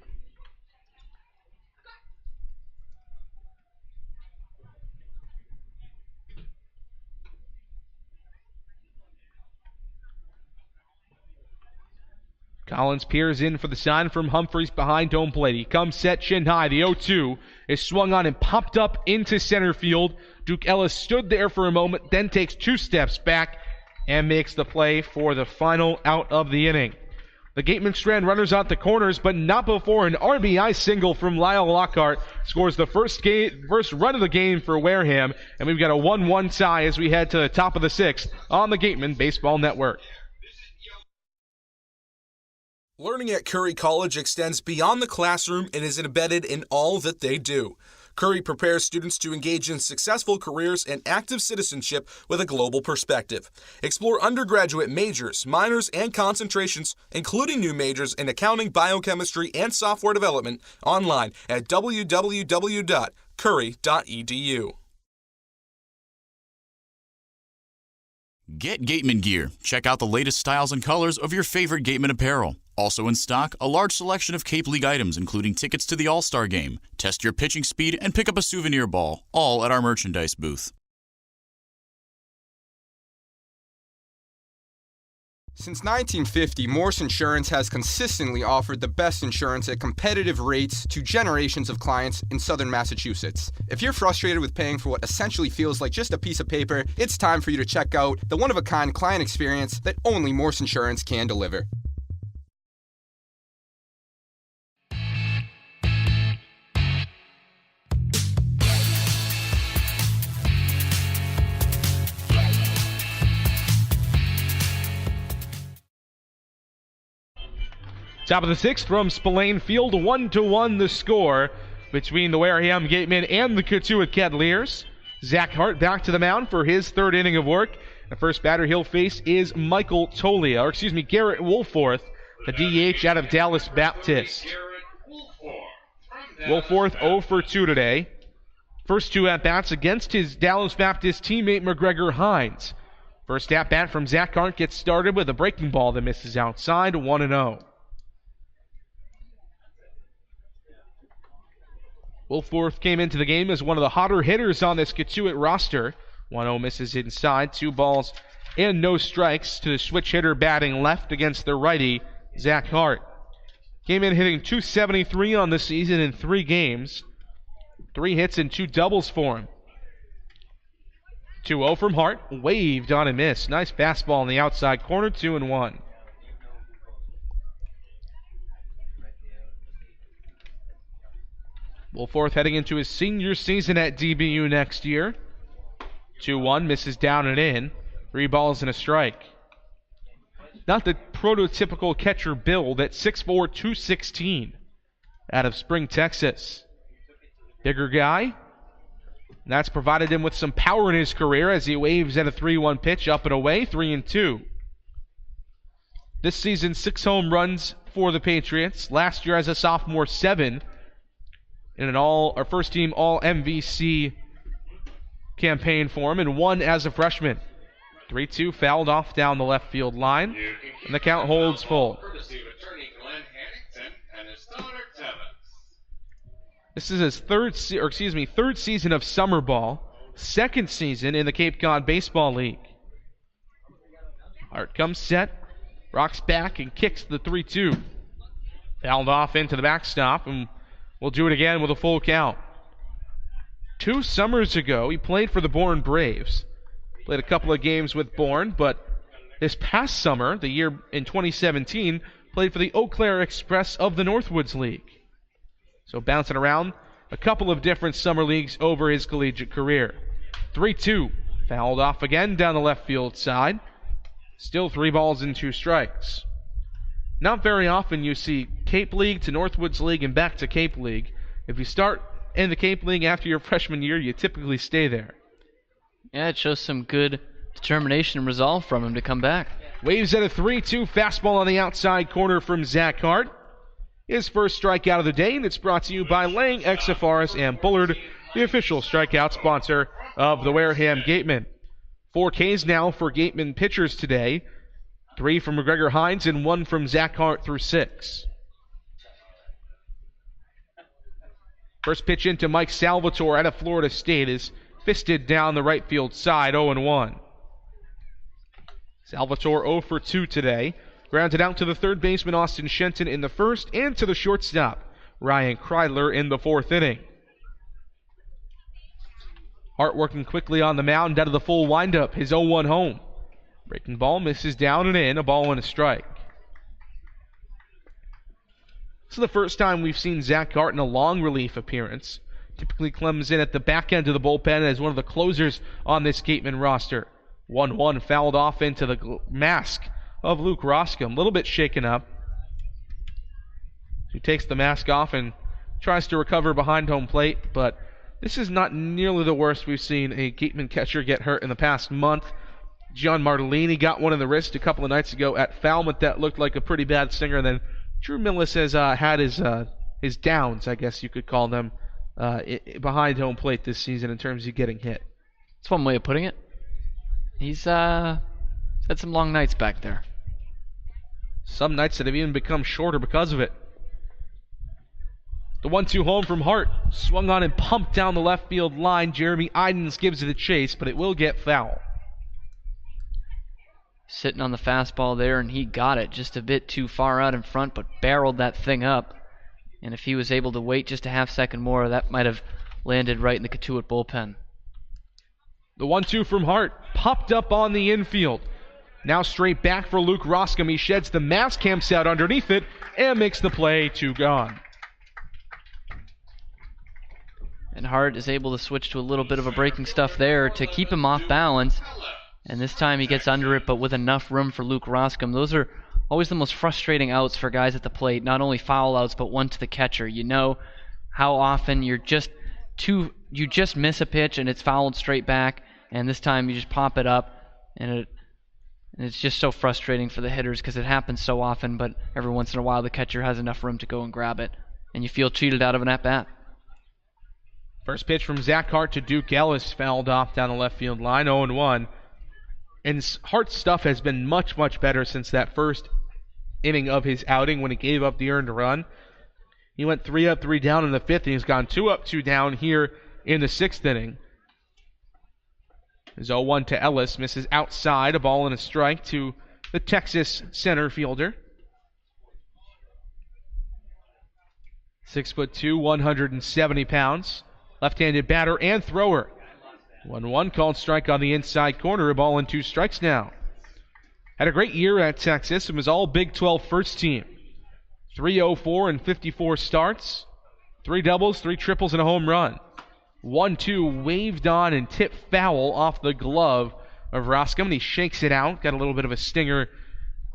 Collins peers in for the sign from Humphreys behind home plate. He comes set chin high. The 0-2 is swung on and popped up into center field. Duke Ellis stood there for a moment, then takes 2 steps back and makes the play for the final out of the inning. The Gatemen strand runners out the corners, but not before an RBI single from Lyle Lockhart scores the first run of the game for Wareham, and we've got a 1-1 tie as we head to the top of the 6th on the Gatemen Baseball Network. Learning at Curry College extends beyond the classroom and is embedded in all that they do. Curry prepares students to engage in successful careers and active citizenship with a global perspective. Explore undergraduate majors, minors, and concentrations, including new majors in accounting, biochemistry, and software development, online at www.curry.edu. Get Gatemen gear. Check out the latest styles and colors of your favorite Gatemen apparel. Also in stock, a large selection of Cape League items, including tickets to the All-Star Game. Test your pitching speed and pick up a souvenir ball, all at our merchandise booth. Since 1950, Morse Insurance has consistently offered the best insurance at competitive rates to generations of clients in southern Massachusetts. If you're frustrated with paying for what essentially feels like just a piece of paper, it's time for you to check out the one-of-a-kind client experience that only Morse Insurance can deliver. Top of the 6th from Spillane Field, 1-1 the score between the Wareham Gatemen and the Cotuit Kettleers. Zach Hart back to the mound for his third inning of work. The first batter he'll face is Garrett Wolforth, the DH out of Dallas Baptist. Wolforth 0 for 2 today. First two at-bats against his Dallas Baptist teammate McGregor Hines. First at-bat from Zach Hart gets started with a breaking ball that misses outside, 1-0. Wolforth came into the game as one of the hotter hitters on this Cotuit roster. 1-0 misses inside, 2 balls and no strikes to the switch hitter batting left against the righty, Zach Hart. Came in hitting .273 on the season in 3 games. 3 hits and 2 doubles for him. 2-0 from Hart, waved on and missed. Nice fastball in the outside corner, 2-1. Wolforth heading into his senior season at DBU next year. 2-1, misses down and in. 3 balls and a strike. Not the prototypical catcher build at 6'4", 216 out of Spring, Texas. Bigger guy. And that's provided him with some power in his career as he waves at a 3-1 pitch, up and away, 3-2. This season, 6 home runs for the Patriots. Last year as a sophomore, 7. In an first team all MVC campaign for him, and 1 as a freshman. 3-2 fouled off down the left field line, and the count holds full. This is his third season of summer ball, 2nd season in the Cape Cod Baseball League. Hart comes set, rocks back and kicks the 3-2. Fouled off into the backstop, and we'll do it again with a full count. 2 summers ago, he played for the Bourne Braves. Played a couple of games with Bourne, but this past summer, the year in 2017, played for the Eau Claire Express of the Northwoods League. So bouncing around a couple of different summer leagues over his collegiate career. 3-2, fouled off again down the left field side. Still 3 balls and 2 strikes. Not very often you see Cape League to Northwoods League and back to Cape League. If you start in the Cape League after your freshman year, you typically stay there. Yeah, it shows some good determination and resolve from him to come back. Waves at a 3-2 fastball on the outside corner from Zach Hart. His first strikeout of the day, and it's brought to you by Lang, XFRs, and Bullard, the official strikeout sponsor of the Wareham Gatemen. 4 Ks now for Gatemen pitchers today. 3 from McGregor Hines and 1 from Zach Hart through 6. First pitch into Mike Salvatore out of Florida State is fisted down the right field side, 0-1. Salvatore 0 for 2 today. Grounded out to the third baseman Austin Shenton in the first and to the shortstop Ryan Kreidler in the 4th inning. Hart working quickly on the mound out of the full windup, his 0-1 home. Breaking ball misses down and in, a ball and a strike. This is the first time we've seen Zach Hart in a long relief appearance. Typically comes in at the back end of the bullpen as one of the closers on this Gatemen roster. 1-1 fouled off into the mask of Luke Roscom. A little bit shaken up. He takes the mask off and tries to recover behind home plate, but this is not nearly the worst we've seen a Gatemen catcher get hurt in the past month. John Martellini got one in the wrist a couple of nights ago at Falmouth that looked like a pretty bad stinger. And then Drew Millis has had his downs, I guess you could call them, behind home plate this season in terms of getting hit. That's one way of putting it. He's had some long nights back there. Some nights that have even become shorter because of it. The 1-2 home from Hart. Swung on and pumped down the left field line. Jeremy Idens gives it a chase, but it will get foul. Sitting on the fastball there, and he got it just a bit too far out in front, but barreled that thing up. And if he was able to wait just a half second more, that might have landed right in the Cotuit bullpen. The 1-2 from Hart. Popped up on the infield. Now straight back for Luke Roscom. He sheds the mask, camps out underneath it, and makes the play 2 gone. And Hart is able to switch to a little bit of a breaking stuff there to keep him off balance. And this time he gets under it, but with enough room for Luke Roscom. Those are always the most frustrating outs for guys at the plate. Not only foul outs, but one to the catcher. You know how often you just miss a pitch and it's fouled straight back, and this time you just pop it up, and it's just so frustrating for the hitters because it happens so often, but every once in a while the catcher has enough room to go and grab it, and you feel cheated out of an at-bat. First pitch from Zach Hart to Duke Ellis, fouled off down the left field line, 0-1. And Hart's stuff has been much, much better since that first inning of his outing when he gave up the earned run. He went 3 up, 3 down in the 5th, and he's gone 2 up, 2 down here in the 6th inning. There's 0-1 to Ellis, misses outside, a ball and a strike to the Texas center fielder. 6'2", 170 pounds. Left-handed batter and thrower. 1-1 called strike on the inside corner. A ball and 2 strikes now. Had a great year at Texas and was all Big 12 first team. 304 and 54 starts. 3 doubles, 3 triples, and a home run. 1-2 waved on and tipped foul off the glove of Roscom, and he shakes it out. Got a little bit of a stinger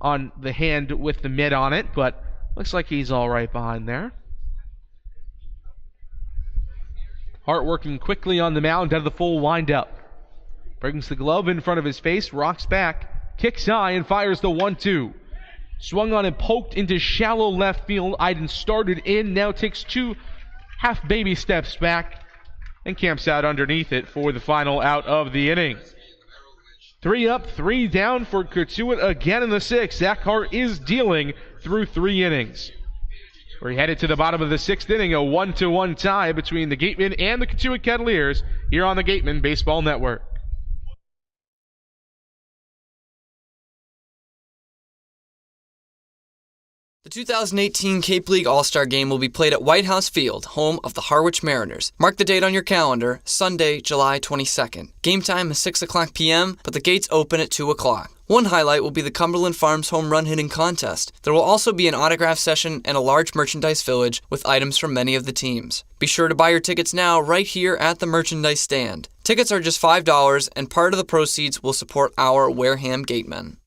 on the hand with the mitt on it, but looks like he's all right behind there. Hart working quickly on the mound, does the full windup. Brings the glove in front of his face, rocks back, kicks high, and fires the 1-2. Swung on and poked into shallow left field. Iden started in, now takes 2 half baby steps back and camps out underneath it for the final out of the inning. 3 up, 3 down for Cotuit again in the 6th. Zach Hart is dealing through 3 innings. We're headed to the bottom of the 6th inning, a 1-1 tie between the Gatemen and the Cotuit Kettleers here on the Gatemen Baseball Network. The 2018 Cape League All-Star Game will be played at White House Field, home of the Harwich Mariners. Mark the date on your calendar, Sunday, July 22nd. Game time is 6 o'clock p.m., but the gates open at 2 o'clock. One highlight will be the Cumberland Farms home run hitting contest. There will also be an autograph session and a large merchandise village with items from many of the teams. Be sure to buy your tickets now right here at the merchandise stand. Tickets are just $5, and part of the proceeds will support our Wareham Gatemen.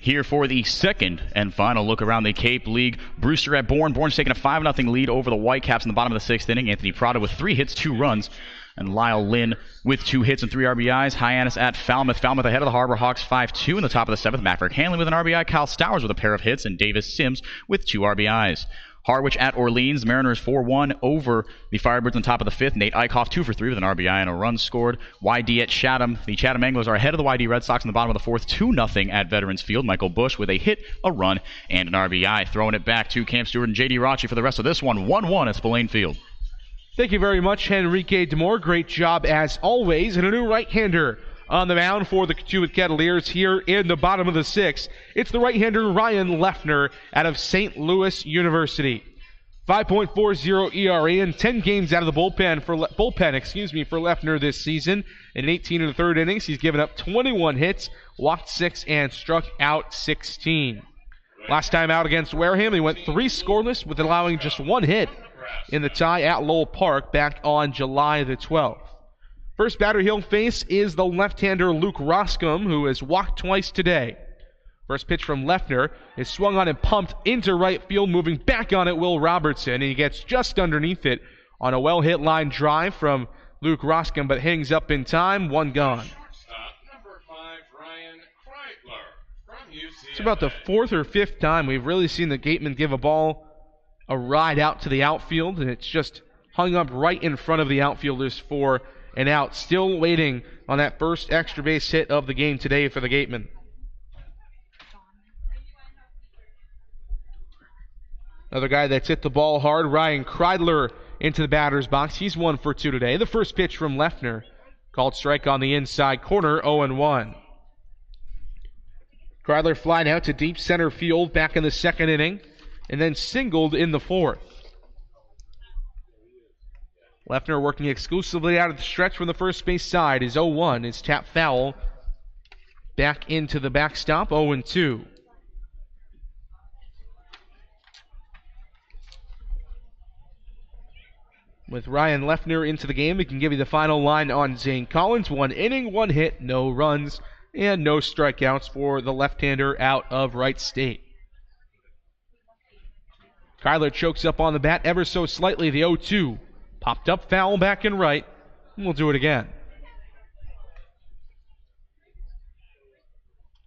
Here for the second and final look around the Cape League. Brewster at Bourne. Bourne's taking a 5-0 lead over the Whitecaps in the bottom of the 6th inning. Anthony Prado with 3 hits, 2 runs. And Lyle Lynn with 2 hits and 3 RBIs. Hyannis at Falmouth. Falmouth ahead of the Harbor Hawks 5-2 in the top of the 7th. Maverick Hanley with an RBI. Kyle Stowers with a pair of hits. And Davis Sims with 2 RBIs. Harwich at Orleans. Mariners 4-1 over the Firebirds on top of the 5th. Nate Eichhoff 2 for 3 with an RBI and a run scored. YD at Chatham. The Chatham Anglers are ahead of the YD Red Sox in the bottom of the 4th. 2-0 at Veterans Field. Michael Bush with a hit, a run, and an RBI. Throwing it back to Cam Stewart and J.D. Rocci for the rest of this one. 1-1 at Spillane Field. Thank you very much, Henrique Demore. Great job as always. And a new right-hander On the mound for the Cotuit Kettleers here in the bottom of the 6th, it's the right-hander Ryan Leffner out of St. Louis University. 5.40 ERA and 10 games out of the bullpen for Leffner this season. In 18 and a third innings, he's given up 21 hits, walked 6, and struck out 16. Last time out against Wareham, he went 3 scoreless with allowing just 1 hit in the tie at Lowell Park back on July the 12th. First batter he'll face is the left-hander Luke Roscom, who has walked twice today. First pitch from Leffner is swung on and pumped into right field, moving back on it Will Robertson, and he gets just underneath it on a well-hit line drive from Luke Roscom, but hangs up in time, 1 gone. It's about the 4th or 5th time we've really seen the Gatemen give a ball a ride out to the outfield, and it's just hung up right in front of the outfielders for an out. Still waiting on that first extra base hit of the game today for the Gatemen. Another guy that's hit the ball hard, Ryan Kreidler into the batter's box. He's 1 for 2 today. The first pitch from Leffner, called strike on the inside corner, 0-1. Kreidler flying out to deep center field back in the 2nd inning, and then singled in the 4th. Leffner working exclusively out of the stretch from the first base side is 0-1. His tap foul back into the backstop, 0-2. With Ryan Leffner into the game, we can give you the final line on Zane Collins. 1 inning, 1 hit, no runs, and no strikeouts for the left-hander out of Wright State. Kyler chokes up on the bat ever so slightly, the 0-2. Popped up foul back and right, and we'll do it again.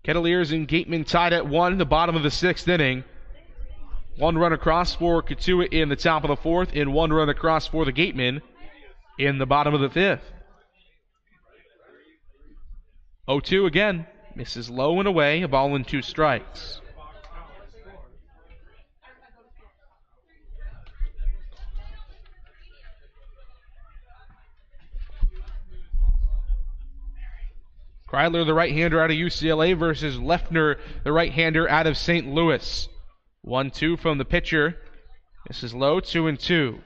Kettleers and Gatemen tied at 1, the bottom of the 6th inning. 1 run across for Cotuit in the top of the 4th, and 1 run across for the Gatemen in the bottom of the 5th. 0-2 again. Misses low and away, a ball and 2 strikes. Kreidler, the right-hander out of UCLA, versus Leffner, the right-hander out of St. Louis. 1-2 from the pitcher. This is low, 2-2.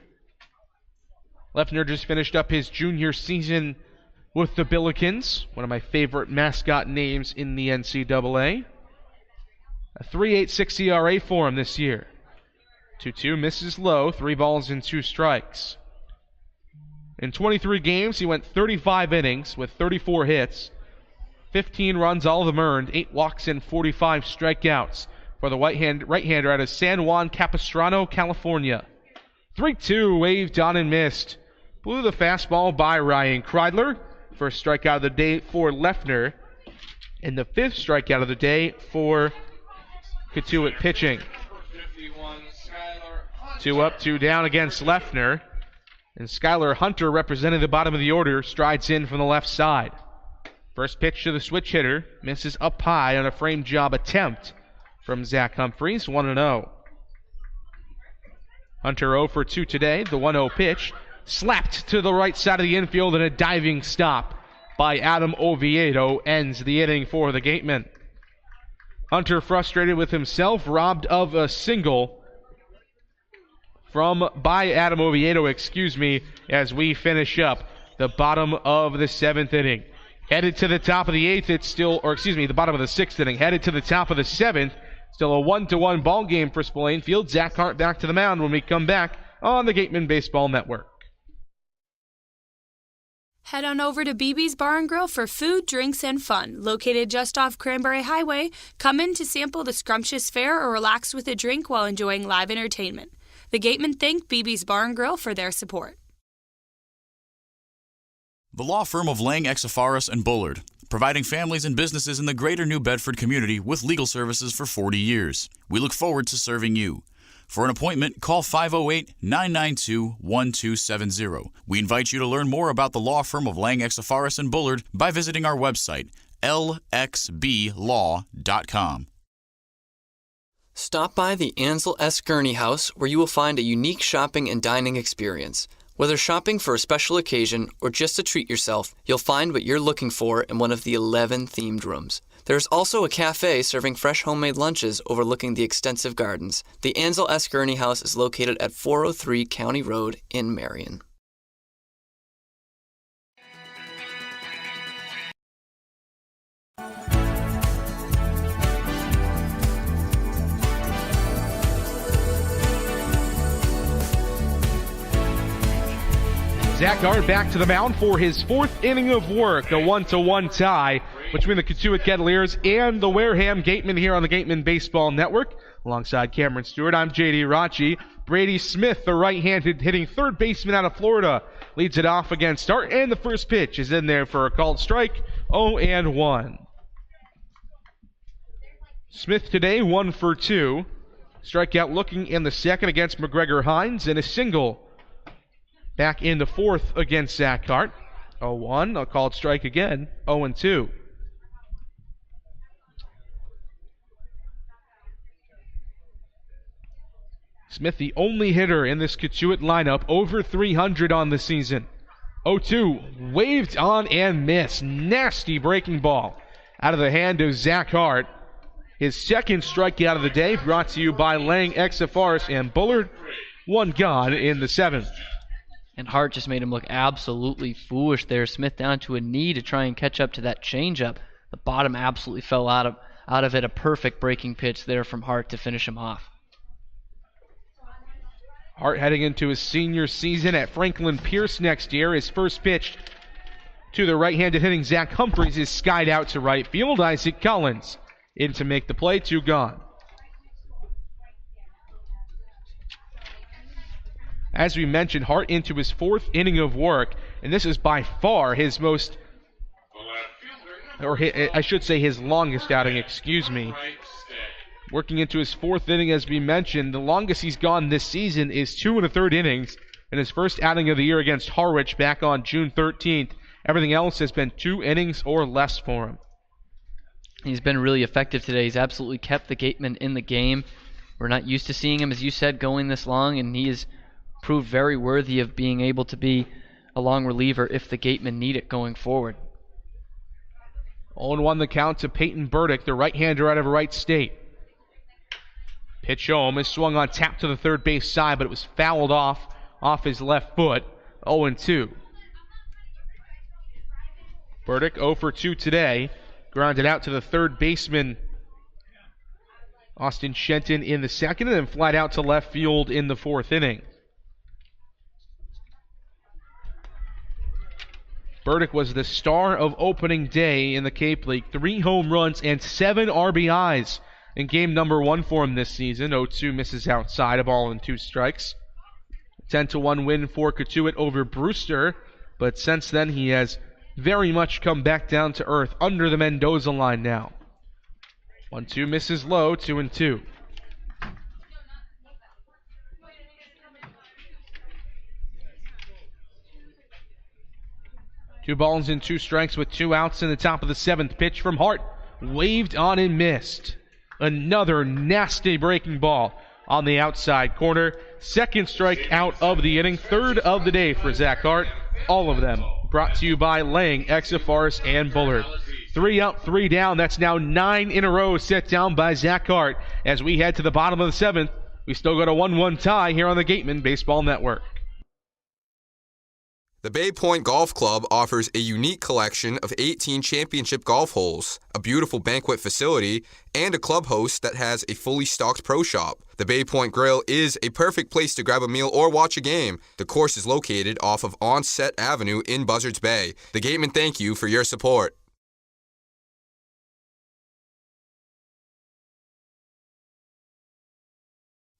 Leffner just finished up his junior season with the Billikens, one of my favorite mascot names in the NCAA. A 3.86 ERA for him this year. 2-2 misses low, 3 balls and 2 strikes. In 23 games, he went 35 innings with 34 hits, 15 runs, all of them earned, 8 walks and 45 strikeouts for the right-hander out of San Juan Capistrano, California. 3-2 waved on and missed. Blew the fastball by Ryan Kreidler. First strikeout of the day for Leffner, and the 5th strikeout of the day for Cotuit pitching. 2 up, 2 down against Leffner. And Skylar Hunter, representing the bottom of the order, strides in from the left side. First pitch to the switch hitter, misses up high on a frame job attempt from Zach Humphreys, 1-0. Hunter 0 for 2 today. The 1-0 pitch slapped to the right side of the infield, and a diving stop by Adam Oviedo ends the inning for the Gatemen. Hunter frustrated with himself, robbed of a single by Adam Oviedo, as we finish up the bottom of the 7th inning. Headed to the top of the 8th, it's still, the bottom of the 6th inning. Headed to the top of the 7th, still a 1-1 ball game for Spillane Field. Zach Hart back to the mound when we come back on the Gatemen Baseball Network. Head on over to BB's Bar and Grill for food, drinks, and fun. Located just off Cranberry Highway, come in to sample the scrumptious fare or relax with a drink while enjoying live entertainment. The Gatemen thank BB's Bar and Grill for their support. The law firm of Lang, Exafaris & Bullard, providing families and businesses in the greater New Bedford community with legal services for 40 years. We look forward to serving you. For an appointment, call 508-992-1270. We invite you to learn more about the law firm of Lang, Exafaris & Bullard by visiting our website, lxblaw.com. Stop by the Ansel S. Gurney House, where you will find a unique shopping and dining experience. Whether shopping for a special occasion or just to treat yourself, you'll find what you're looking for in one of the 11 themed rooms. There's also a cafe serving fresh homemade lunches overlooking the extensive gardens. The Ansel S. Gurney House is located at 403 County Road in Marion. Zach Hart back to the mound for his fourth inning of work. The 1-1 tie between the Cotuit Kettleers and the Wareham Gatemen here on the Gatemen Baseball Network. Alongside Cameron Stewart, I'm JD Rachi. Brady Smith, the right-handed hitting third baseman out of Florida, leads it off against Hart, and the first pitch is in there for a called strike, 0-1. Smith today 1 for 2. Strikeout looking in the second against McGregor Hines, and a single back in the fourth against Zach Hart. 0-1, a called strike again, 0-2. Smith, the only hitter in this Cotuit lineup, over 300 on the season. 0-2, waved on and missed. Nasty breaking ball out of the hand of Zach Hart. His second strikeout of the day, brought to you by Lang, Exafaris, and Bullard. One gone in the seventh. And Hart just made him look absolutely foolish there. Smith down to a knee to try and catch up to that changeup. The bottom absolutely fell out of it. A perfect breaking pitch there from Hart to finish him off. Hart heading into his senior season at Franklin Pierce next year. His first pitch to the right-handed hitting Zach Humphreys is skied out to right field. Isaac Collins in to make the play, 2 gone. As we mentioned, Hart into his fourth inning of work, and this is by far his most, or I should say his longest outing, excuse me. Working into his fourth inning, as we mentioned, the longest he's gone this season is 2 1/3 innings in his first outing of the year against Harwich back on June 13th. Everything else has been 2 innings or less for him. He's been really effective today. He's absolutely kept the Gatemen in the game. We're not used to seeing him, as you said, going this long, and he has proved very worthy of being able to be a long reliever if the Gatemen need it going forward. 0-1 the count to Peyton Burdick, the right-hander out of Wright State. Pitch home is swung on tap to the third base side, but it was fouled off his left foot. 0-2. Burdick 0 for 2 today. Grounded out to the third baseman, Austin Shenton, in the second, and then flied out to left field in the fourth inning. Burdick was the star of opening day in the Cape League. 3 home runs and 7 RBIs in game number 1 for him this season. 0-2 misses outside, a ball and 2 strikes. 10-1 win for Cotuit over Brewster, but since then he has very much come back down to earth under the Mendoza line now. 1-2 misses low, 2-2. Two balls and 2 strikes with 2 outs in the top of the 7th. Pitch from Hart, waved on and missed. Another nasty breaking ball on the outside corner. Second strike out of the inning, third of the day for Zach Hart. All of them brought to you by Lang, Exafaris, and Bullard. 3 up, 3 down. That's now 9 in a row set down by Zach Hart. As we head to the bottom of the 7th, we still got a 1-1 tie here on the Gatemen Baseball Network. The Bay Point Golf Club offers a unique collection of 18 championship golf holes, a beautiful banquet facility, and a club host that has a fully stocked pro shop. The Bay Point Grill is a perfect place to grab a meal or watch a game. The course is located off of Onset Avenue in Buzzards Bay. The Gatemen thank you for your support.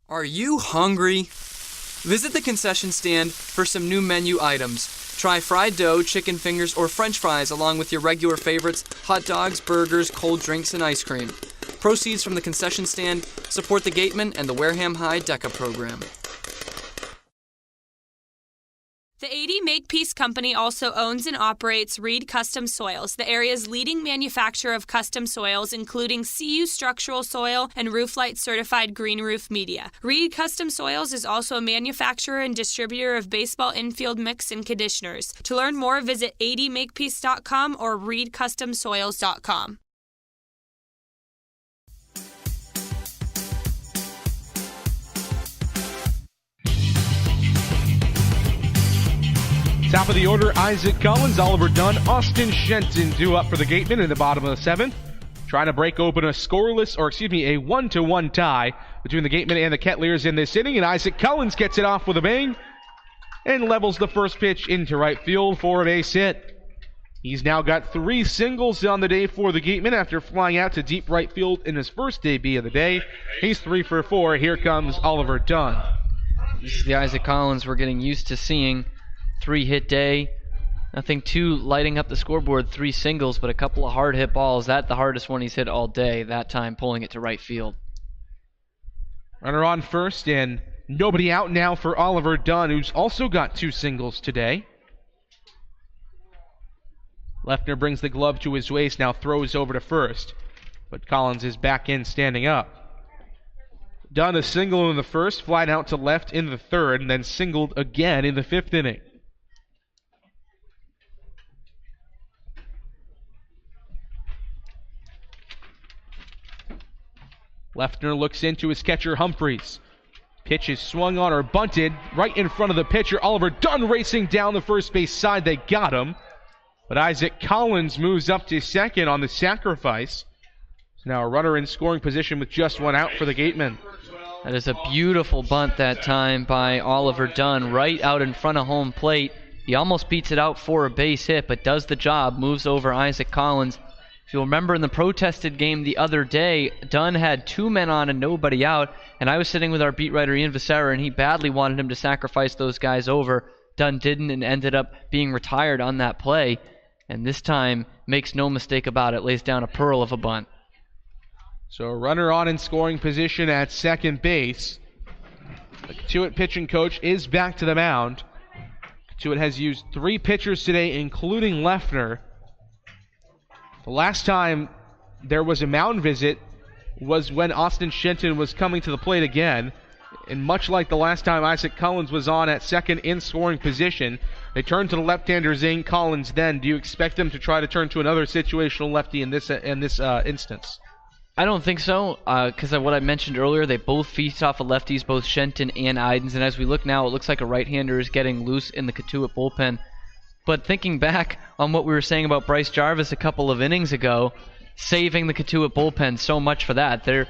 Are you hungry? Visit the concession stand for some new menu items. Try fried dough, chicken fingers, or French fries along with your regular favorites, hot dogs, burgers, cold drinks, and ice cream. Proceeds from the concession stand support the Gatemen and the Wareham High DECA program. The 80 Makepeace Company also owns and operates Reed Custom Soils, the area's leading manufacturer of custom soils, including CU structural soil and Rooflight certified green roof media. Reed Custom Soils is also a manufacturer and distributor of baseball infield mix and conditioners. To learn more, visit 80makepeace.com or reedcustomsoils.com. Top of the order, Isaac Collins, Oliver Dunn, Austin Shenton due up for the Gatemen in the bottom of the 7th. Trying to break open a 1-1 tie between the Gatemen and the Kettleers in this inning, and Isaac Collins gets it off with a bang and levels the first pitch into right field for a base hit. He's now got 3 singles on the day for the Gatemen after flying out to deep right field in his first debut of the day. He's 3 for 4. Here comes Oliver Dunn. This is the Isaac Collins we're getting used to seeing. 3-hit day. Nothing too lighting up the scoreboard. 3 singles, but a couple of hard hit balls. That the hardest one he's hit all day. That time pulling it to right field. Runner on first, and nobody out now for Oliver Dunn, who's also got 2 singles today. Lefner brings the glove to his waist, now throws over to first. But Collins is back in, standing up. Dunn a single in the first, flied out to left in the 3rd, and then singled again in the 5th inning. Lefner looks into his catcher, Humphreys. Pitch is swung on or bunted right in front of the pitcher. Oliver Dunn racing down the first base side. They got him. But Isaac Collins moves up to second on the sacrifice. So now a runner in scoring position with just 1 out for the Gatemen. That is a beautiful bunt that time by Oliver Dunn right out in front of home plate. He almost beats it out for a base hit, but does the job, moves over Isaac Collins. If you'll remember in the protested game the other day, Dunn had 2 men on and nobody out, and I was sitting with our beat writer Ian Becerra, and he badly wanted him to sacrifice those guys over. Dunn didn't and ended up being retired on that play, and this time makes no mistake about it, lays down a pearl of a bunt. So a runner on in scoring position at second base. The Cotuit pitching coach is back to the mound. Cotuit has used 3 pitchers today, including Lefner. The last time there was a mound visit was when Austin Shenton was coming to the plate again. And much like the last time Isaac Collins was on at second in scoring position, they turned to the left-hander Zane Collins then. Do you expect them to try to turn to another situational lefty in this instance? I don't think so, because of what I mentioned earlier, they both feast off of lefties, both Shenton and Idens, and as we look now, it looks like a right-hander is getting loose in the Cotuit bullpen. But thinking back on what we were saying about Bryce Jarvis a couple of innings ago, saving the Cotuit bullpen so much for that. They're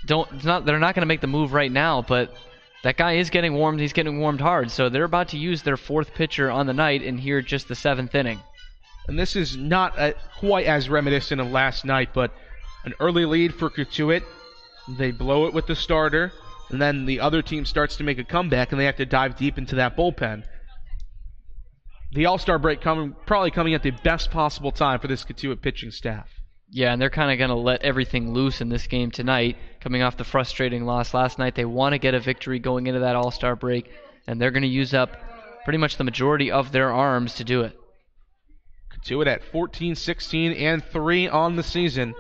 not going to make the move right now, but that guy is getting warmed. He's getting warmed hard, so they're about to use their 4th pitcher on the night in here just the 7th inning. And this is not quite as reminiscent of last night, but an early lead for Cotuit. They blow it with the starter, and then the other team starts to make a comeback, and they have to dive deep into that bullpen. The All-Star break probably coming at the best possible time for this Cotuit pitching staff. Yeah, and they're kind of going to let everything loose in this game tonight, coming off the frustrating loss last night. They want to get a victory going into that All-Star break, and they're going to use up pretty much the majority of their arms to do it. Cotuit at 14, 16, and 3 on the season,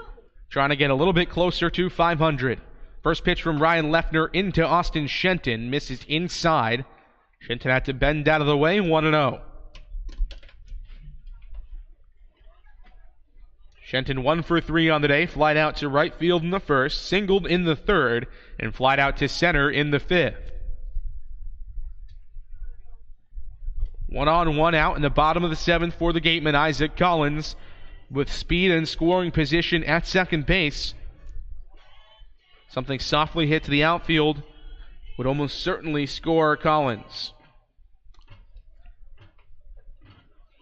trying to get a little bit closer to 500. First pitch from Ryan Lefner into Austin Shenton, misses inside. Shenton had to bend out of the way, 1-0. Shenton 1 for 3 on the day, flied out to right field in the first, singled in the 3rd, and flied out to center in the 5th. 1 on, 1 out in the bottom of the 7th for the Gatemen. Isaac Collins with speed and scoring position at second base. Something softly hit to the outfield would almost certainly score Collins.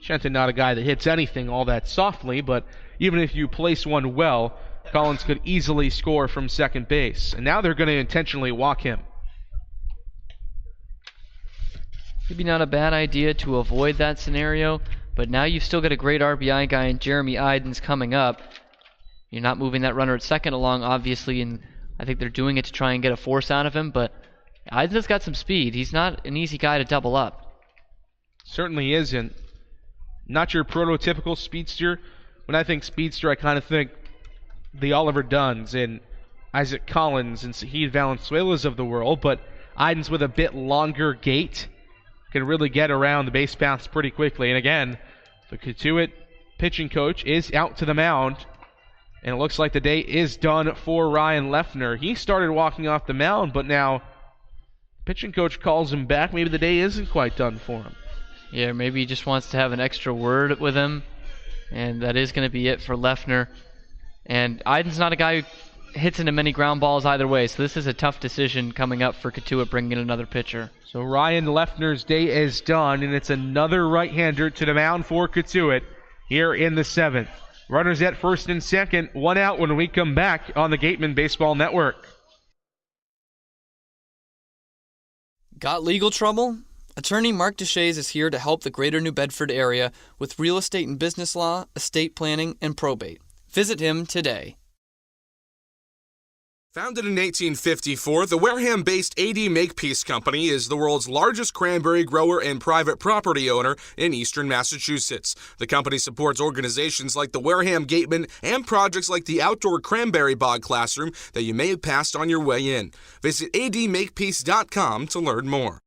Shenton not a guy that hits anything all that softly, but even if you place one well, Collins could easily score from second base. And now they're going to intentionally walk him. Maybe not a bad idea to avoid that scenario, but now you've still got a great RBI guy in Jeremy Idens coming up. You're not moving that runner at second along, obviously, and I think they're doing it to try and get a force out of him, but Idens has got some speed. He's not an easy guy to double up. Certainly isn't. Not your prototypical speedster. When I think speedster, I kind of think the Oliver Dunns and Isaac Collins and Sahid Valenzuela's of the world, but Idens with a bit longer gait can really get around the base paths pretty quickly. And again, the Cotuit pitching coach is out to the mound, and it looks like the day is done for Ryan Leffner. He started walking off the mound, but now pitching coach calls him back. Maybe the day isn't quite done for him. Yeah, maybe he just wants to have an extra word with him, and that is going to be it for Leffner. And Iden's not a guy who hits into many ground balls either way, so this is a tough decision coming up for Cotuit bringing in another pitcher. So Ryan Leffner's day is done, and it's another right-hander to the mound for Cotuit here in the 7th. Runners at first and second, one out when we come back on the Gatemen Baseball Network. Got legal trouble? Attorney Mark Deshays is here to help the greater New Bedford area with real estate and business law, estate planning, and probate. Visit him today. Founded in 1854, the Wareham-based AD Makepeace Company is the world's largest cranberry grower and private property owner in eastern Massachusetts. The company supports organizations like the Wareham Gatemen and projects like the outdoor cranberry bog classroom that you may have passed on your way in. Visit admakepeace.com to learn more.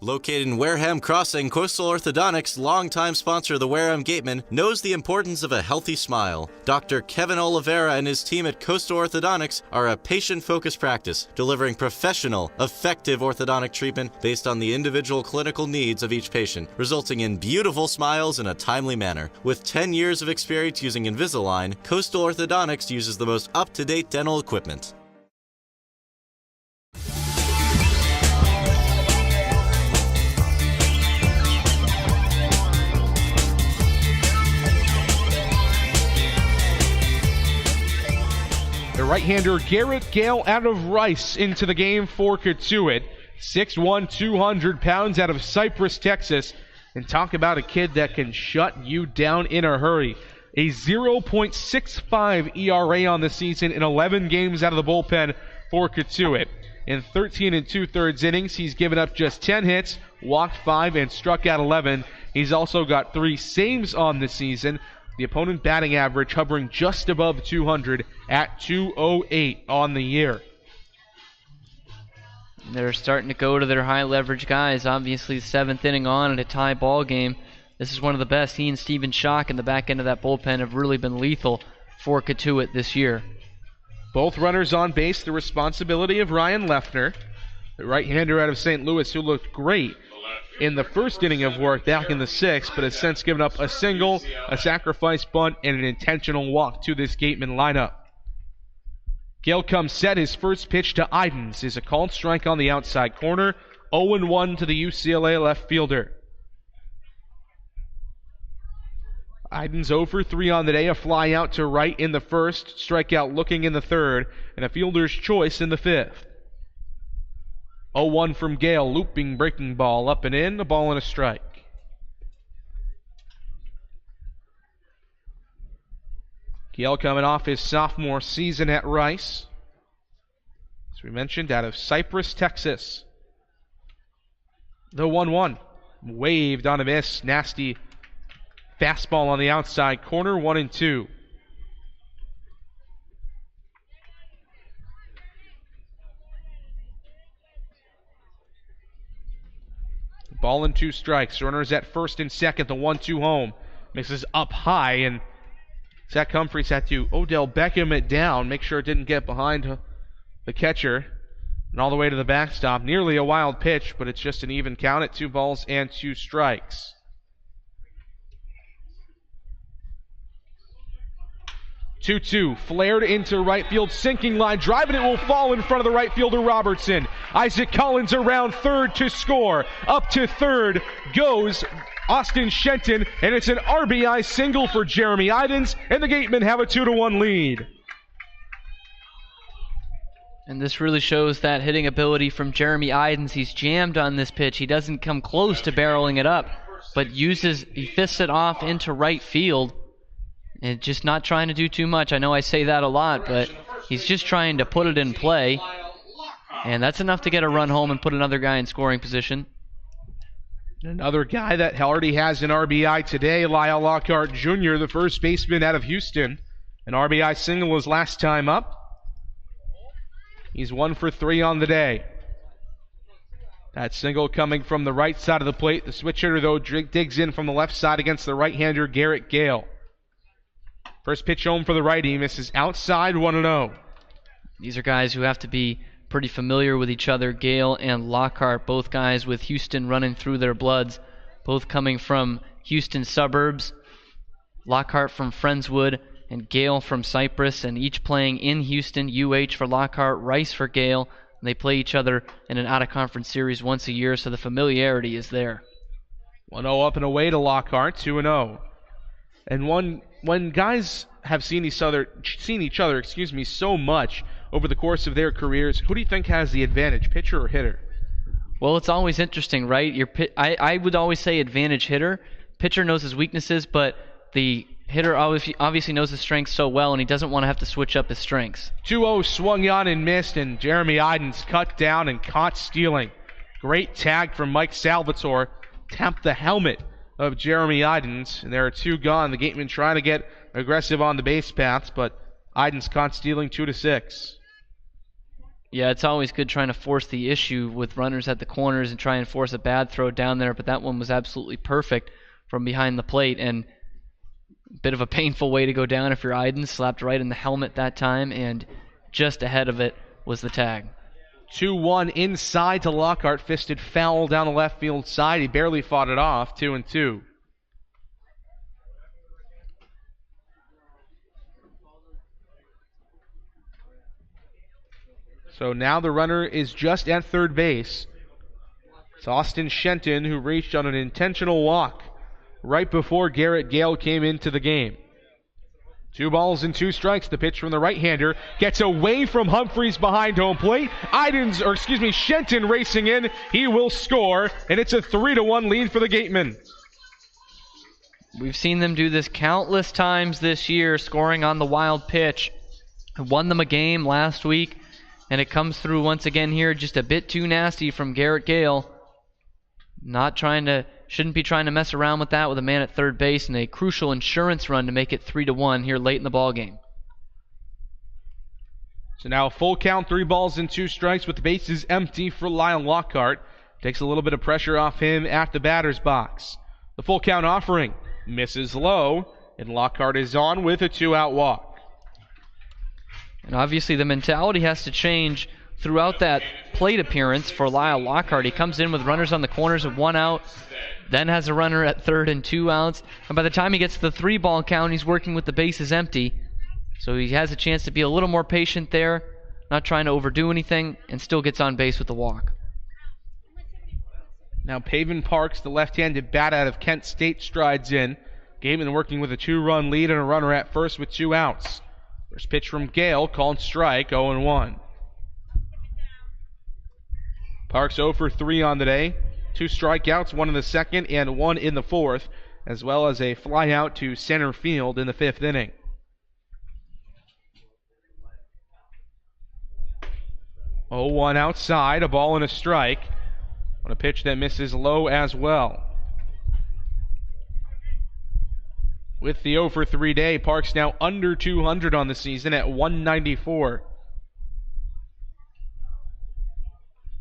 Located in Wareham Crossing, Coastal Orthodontics, longtime sponsor of the Wareham Gatemen, knows the importance of a healthy smile. Dr. Kevin Oliveira and his team at Coastal Orthodontics are a patient-focused practice, delivering professional, effective orthodontic treatment based on the individual clinical needs of each patient, resulting in beautiful smiles in a timely manner. With 10 years of experience using Invisalign, Coastal Orthodontics uses the most up-to-date dental equipment. The right-hander Garrett Gale out of Rice into the game for Cotuit. 6'1", 200 pounds out of Cypress, Texas. And talk about a kid that can shut you down in a hurry. A 0.65 ERA on the season in 11 games out of the bullpen for Cotuit. In 13 2/3 innings, he's given up just 10 hits, walked 5, and struck out 11. He's also got 3 saves on the season. The opponent batting average hovering just above 200 at 208 on the year. They're starting to go to their high leverage guys. Obviously, the 7th inning on at a tie ball game. This is one of the best. He and Steven Schock in the back end of that bullpen have really been lethal for Cotuit this year. Both runners on base, the responsibility of Ryan Leffner, the right-hander out of St. Louis, who looked great in the first inning of work back in the 6th, but has since given up a single, a sacrifice bunt, and an intentional walk to this Gatemen lineup. Gale comes set. His first pitch to Idens is a called strike on the outside corner. 0-1 to the UCLA left fielder. Idens 0 for 3 on the day, a fly out to right in the first, strikeout looking in the third, and a fielder's choice in the 5th. 0-1 from Gale, looping breaking ball up and in, a ball and a strike. Gale coming off his sophomore season at Rice. As we mentioned, out of Cypress, Texas. The 1-1. Waved on a miss. Nasty fastball on the outside corner, 1-2. Ball and 2 strikes. Runners at first and second. The 1-2 home. Misses up high, and Zach Humphreys had to Odell Beckham it down. Make sure it didn't get behind the catcher. And all the way to the backstop. Nearly a wild pitch, but it's just an even count at 2 balls and 2 strikes. 2-2, flared into right field, sinking line, driving it will fall in front of the right fielder Robertson. Isaac Collins around third to score. Up to third goes Austin Shenton, and it's an RBI single for Jeremy Idens, and the Gatemen have a 2-1 lead. And this really shows that hitting ability from Jeremy Idens. He's jammed on this pitch. He doesn't come close to barreling it up, but he fists it off into right field. And just not trying to do too much. I know I say that a lot, but He's just trying to put it in play. And that's enough to get a run home and put another guy in scoring position. Another guy that already has an RBI today, Lyle Lockhart Jr., the first baseman out of Houston. An RBI single his last time up. He's 1 for 3 on the day. That single coming from the right side of the plate. The switch hitter, though, digs in from the left side against the right-hander, Garrett Gale. First pitch home for the righty. Misses outside, 1-0. These are guys who have to be pretty familiar with each other. Gale and Lockhart, both guys with Houston running through their bloods, both coming from Houston suburbs. Lockhart from Friendswood and Gale from Cypress, and each playing in Houston. UH for Lockhart, Rice for Gale. And they play each other in an out-of-conference series once a year, so the familiarity is there. 1-0 up and away to Lockhart, 2-0. And when guys have seen each other, so much over the course of their careers, who do you think has the advantage, pitcher or hitter? Well, it's always interesting, right? I would always say advantage hitter. Pitcher knows his weaknesses, but the hitter obviously knows his strengths so well, and he doesn't want to have to switch up his strengths. 2-0 swung on and missed, and Jeremy Idens cut down and caught stealing. Great tag from Mike Salvatore. Tapped the helmet of Jeremy Idens, and there are 2 gone. The Gatemen trying to get aggressive on the base paths, but Idens caught stealing 2-6. Yeah, it's always good trying to force the issue with runners at the corners and try and force a bad throw down there, but that one was absolutely perfect from behind the plate, and a bit of a painful way to go down if you're Idens. Slapped right in the helmet that time, and just ahead of it was the tag. 2-1 inside to Lockhart, fisted foul down the left field side. He barely fought it off, 2-2. So now the runner is just at third base. It's Austin Shenton, who reached on an intentional walk right before Garrett Gale came into the game. 2 balls and 2 strikes. The pitch from the right-hander gets away from Humphreys behind home plate. Shenton racing in. He will score, and it's a 3-1 lead for the Gatemen. We've seen them do this countless times this year, scoring on the wild pitch. Won them a game last week, and it comes through once again here. Just a bit too nasty from Garrett Gale. Shouldn't be trying to mess around with that with a man at third base, and a crucial insurance run to make it 3-1 here late in the ball game. So now a full count, 3 balls and 2 strikes with the bases empty for Lyle Lockhart. Takes a little bit of pressure off him at the batter's box. The full count offering misses low, and Lockhart is on with a 2-out walk. And obviously the mentality has to change throughout that plate appearance for Lyle Lockhart. He comes in with runners on the corners of 1 out, then has a runner at third and 2 outs. And by the time he gets to the 3-ball count, he's working with the bases empty. So he has a chance to be a little more patient there, not trying to overdo anything, and still gets on base with the walk. Now Paven Parks, the left-handed bat out of Kent State, strides in. Gatemen working with a 2-run lead and a runner at first with 2 outs. First pitch from Gale, called strike, 0-1. Parks 0 for 3 on the day. 2 strikeouts, 1 in the second and 1 in the fourth, as well as a fly out to center field in the 5th inning. Oh, 1 outside, a ball and a strike on a pitch that misses low as well. With the 0 for 3 day, Parks now under 200 on the season at 194.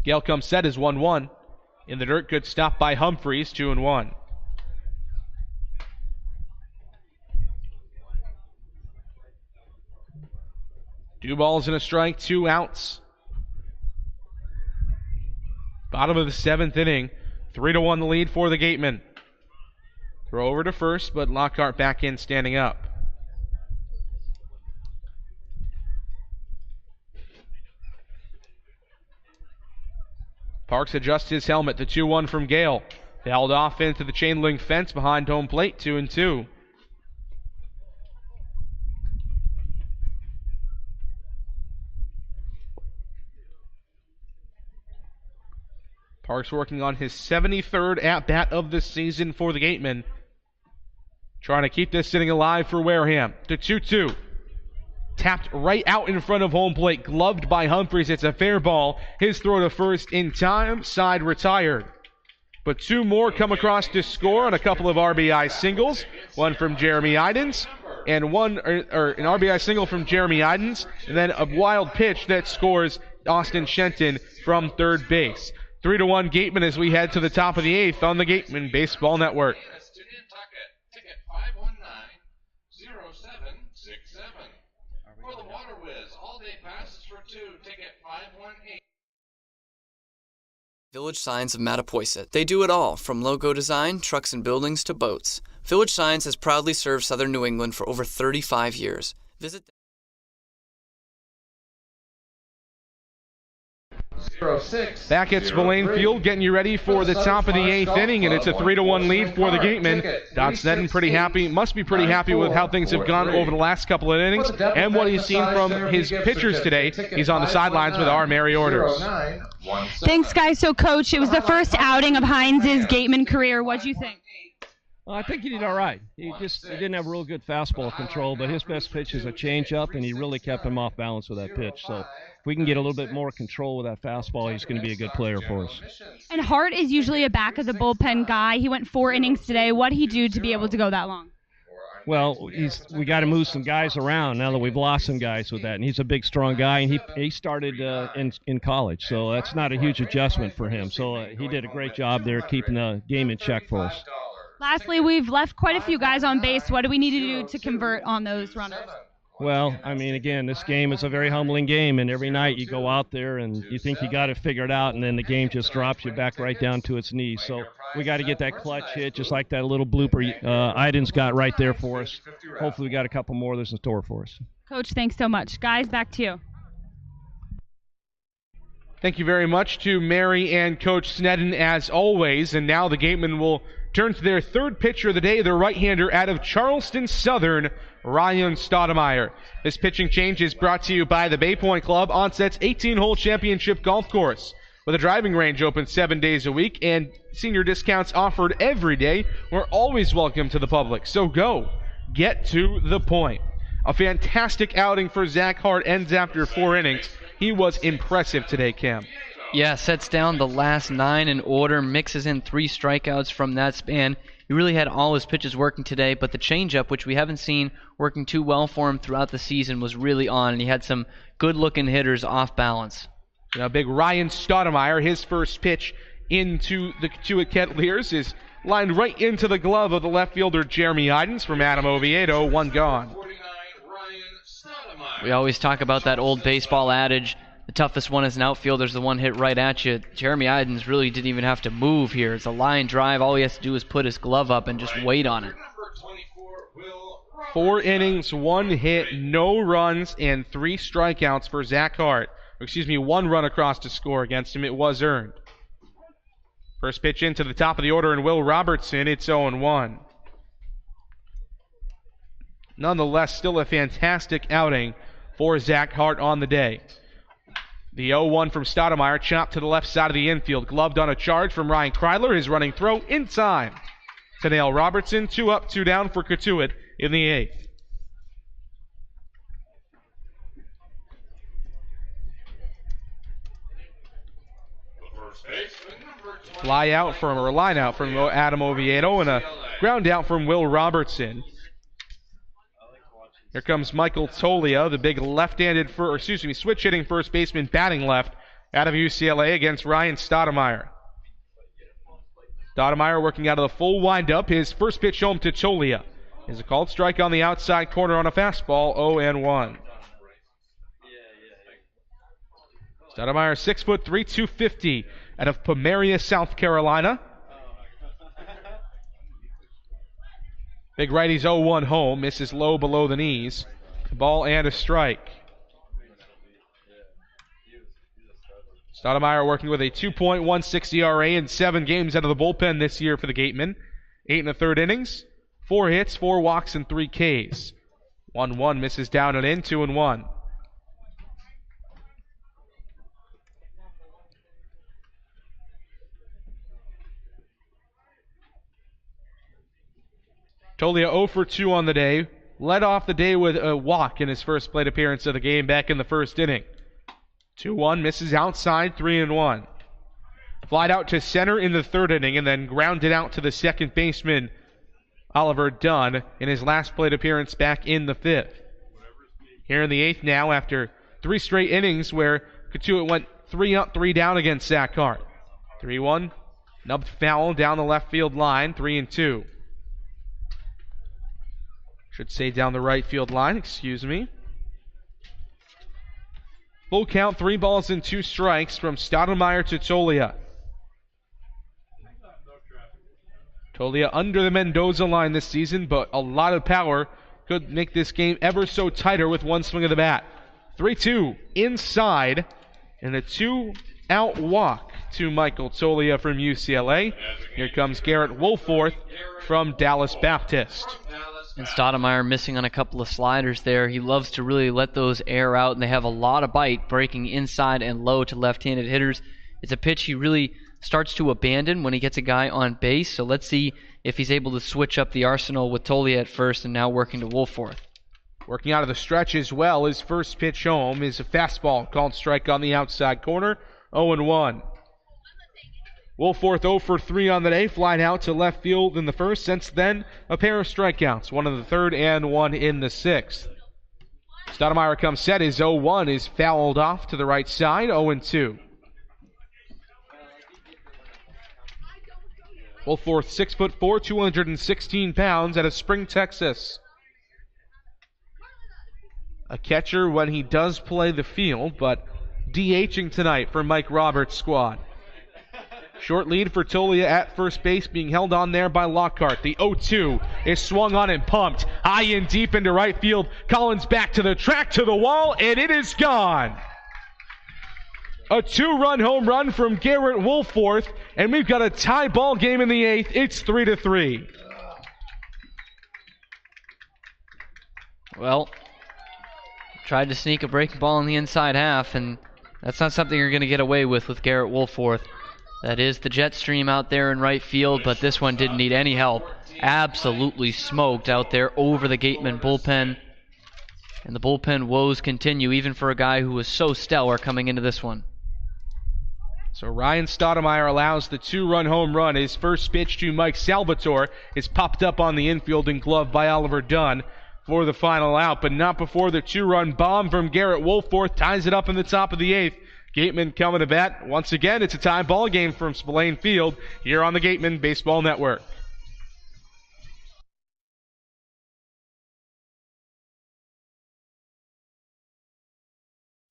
Gale comes set as 1-1. In the dirt, good stop by Humphreys, 2-1. Two balls and a strike, 2 outs. Bottom of the 7th inning, 3-1 the lead for the Gatemen. Throw over to first, but Lockhart back in, standing up. Parks adjusts his helmet. The 2-1 from Gale. Held off into the chain link fence behind home plate, 2-2. Parks working on his 73rd at-bat of the season for the Gatemen. Trying to keep this inning alive for Wareham. The 2-2. tapped right out in front of home plate, gloved by Humphreys. It's a fair ball. His throw to first in time, side retired. But two more come across to score on a couple of RBI singles, one from Jeremy Idens, and an RBI single from Jeremy Idens, and then a wild pitch that scores Austin Shenton from third base. 3-1 Gatemen as we head to the top of the eighth on the Gatemen Baseball Network. Ticket 519-0767. For the Water Whiz, all-day passes for two. Ticket 518. Village Signs of Mattapoisett. They do it all, from logo design, trucks and buildings, to boats. Village Signs has proudly served southern New England for over 35 years. Visit Back at Spillane Field, getting you ready for the top of the eighth inning, and it's a 3-1 lead for the Gatemen. Don Sneddon must be pretty happy with how things have gone over the last couple of innings and what he's seen from his pitchers today. He's on the sidelines with our Mary Orders. Thanks, guys. So, Coach, it was the first outing of Hines' Gateman career. What'd you think? Well, I think he did all right. He didn't have real good fastball control, but his best pitch is a changeup, and he really kept him off balance with that pitch. So if we can get a little bit more control with that fastball, he's going to be a good player for us. And Hart is usually a back of the bullpen guy. He went 4 innings today. What'd he do to be able to go that long? Well, we got to move some guys around now that we've lost some guys with that. And he's a big, strong guy, and he started in college, so that's not a huge adjustment for him. So he did a great job there keeping the game in check for us. Lastly, we've left quite a few guys on base. What do we need to do to convert on those runners? Well, I mean, again, this game is a very humbling game, and every night you go out there and you think you got it figured out, and then the game just drops you back right down to its knees. So we got to get that clutch hit, just like that little blooper Idens got right there for us. Hopefully we got a couple more of those in store for us. Coach, thanks so much. Guys, back to you. Thank you very much to Mary and Coach Sneddon as always. And now the Gatemen will turn to their third pitcher of the day, the right-hander out of Charleston Southern, Ryan Stoudemire. This pitching change is brought to you by the Bay Point Club, Onset's 18-hole championship golf course. With a driving range open 7 days a week and senior discounts offered every day, we're always welcome to the public. So go. Get to the point. A fantastic outing for Zach Hart ends after 4 innings. He was impressive today, Cam. Yeah, sets down the last 9 in order, mixes in 3 strikeouts from that span. He really had all his pitches working today, but the changeup, which we haven't seen working too well for him throughout the season, was really on, and he had some good-looking hitters off balance. Now, big Ryan Stoudemire, his first pitch into the Cotuit Kettleers is lined right into the glove of the left fielder Jeremy Idens from Adam Oviedo, 1 gone. We always talk about that old baseball adage, the toughest one as an outfielder is the one hit right at you. Jeremy Idens really didn't even have to move here. It's a line drive. All he has to do is put his glove up and just wait on it. 4 innings, 1 hit, no runs, and 3 strikeouts for Zach Hart. 1 run across to score against him. It was earned. First pitch into the top of the order, and Will Robertson, it's 0-1. Nonetheless, still a fantastic outing for Zach Hart on the day. The 0-1 from Stoudemire, chopped to the left side of the infield. Gloved on a charge from Ryan Kryler. His running throw in time to nail Robertson. 2 up, 2 down for Cotuit in the 8th. Line out from Adam Oviedo and a ground out from Will Robertson. Here comes Michael Tolia, the big switch-hitting first baseman, batting left out of UCLA against Ryan Stoudemire. Stoudemire working out of the full windup. His first pitch home to Tolia is a called strike on the outside corner on a fastball, 0-1. Stoudemire, 6'3", 250, out of Pomeria, South Carolina. Big righty's 0-1 home, misses low below the knees. Ball and a strike. Stoudemire working with a 2.16 ERA in 7 games out of the bullpen this year for the Gatemen. 8 1/3 innings, 4 hits, 4 walks, and 3 Ks. 1-1 misses down and in, 2-1. Tolia 0 for 2 on the day led off the day with a walk in his first plate appearance of the game back in the first inning. 2-1, misses outside, 3-1. Flied out to center in the third inning and then grounded out to the second baseman, Oliver Dunn, in his last plate appearance back in the fifth. Here in the eighth now, after 3 straight innings where Cotuit went 3 up, 3 down against Sac Hart. 3-1, nubbed foul down the left field line, 3-2. Should say down the right field line, excuse me. Full count, 3 balls and 2 strikes from Stoudemire to Tolia. Tolia under the Mendoza line this season, but a lot of power could make this game ever so tighter with one swing of the bat. 3-2 inside, and a 2-out walk to Michael Tolia from UCLA. Here comes Garrett Woolforth from Dallas Baptist. And Stoudemire missing on a couple of sliders there. He loves to really let those air out, and they have a lot of bite, breaking inside and low to left-handed hitters. It's a pitch he really starts to abandon when he gets a guy on base, so let's see if he's able to switch up the arsenal with Tolia at first and now working to Woolforth. Working out of the stretch as well. His first pitch home is a fastball called strike on the outside corner, 0-1. Woolforth 0 for 3 on the day, flying out to left field in the first. Since then, a pair of strikeouts, one in the third and one in the sixth. Stoudemire comes set. His 0-1 is fouled off to the right side, 0-2. Woolforth 6'4", 216 pounds out of Spring, Texas. A catcher when he does play the field, but DHing tonight for Mike Roberts' squad. Short lead for Tolia at first base, being held on there by Lockhart. The 0-2 is swung on and pumped. High and deep into right field. Collins back to the track, to the wall, and it is gone. A 2-run home run from Garrett Woolforth, and we've got a tie ball game in the eighth. It's 3-3. Well, tried to sneak a breaking ball in the inside half, and that's not something you're going to get away with Garrett Woolforth. That is the jet stream out there in right field, but this one didn't need any help. Absolutely smoked out there over the Gatemen bullpen. And the bullpen woes continue, even for a guy who was so stellar coming into this one. So Ryan Stoudemire allows the 2-run home run. His first pitch to Mike Salvatore is popped up on the infield and gloved by Oliver Dunn for the final out, but not before the 2-run bomb from Garrett Woolforth ties it up in the top of the eighth. Gatemen coming to bat. Once again, it's a tie ball game from Spillane Field here on the Gatemen Baseball Network.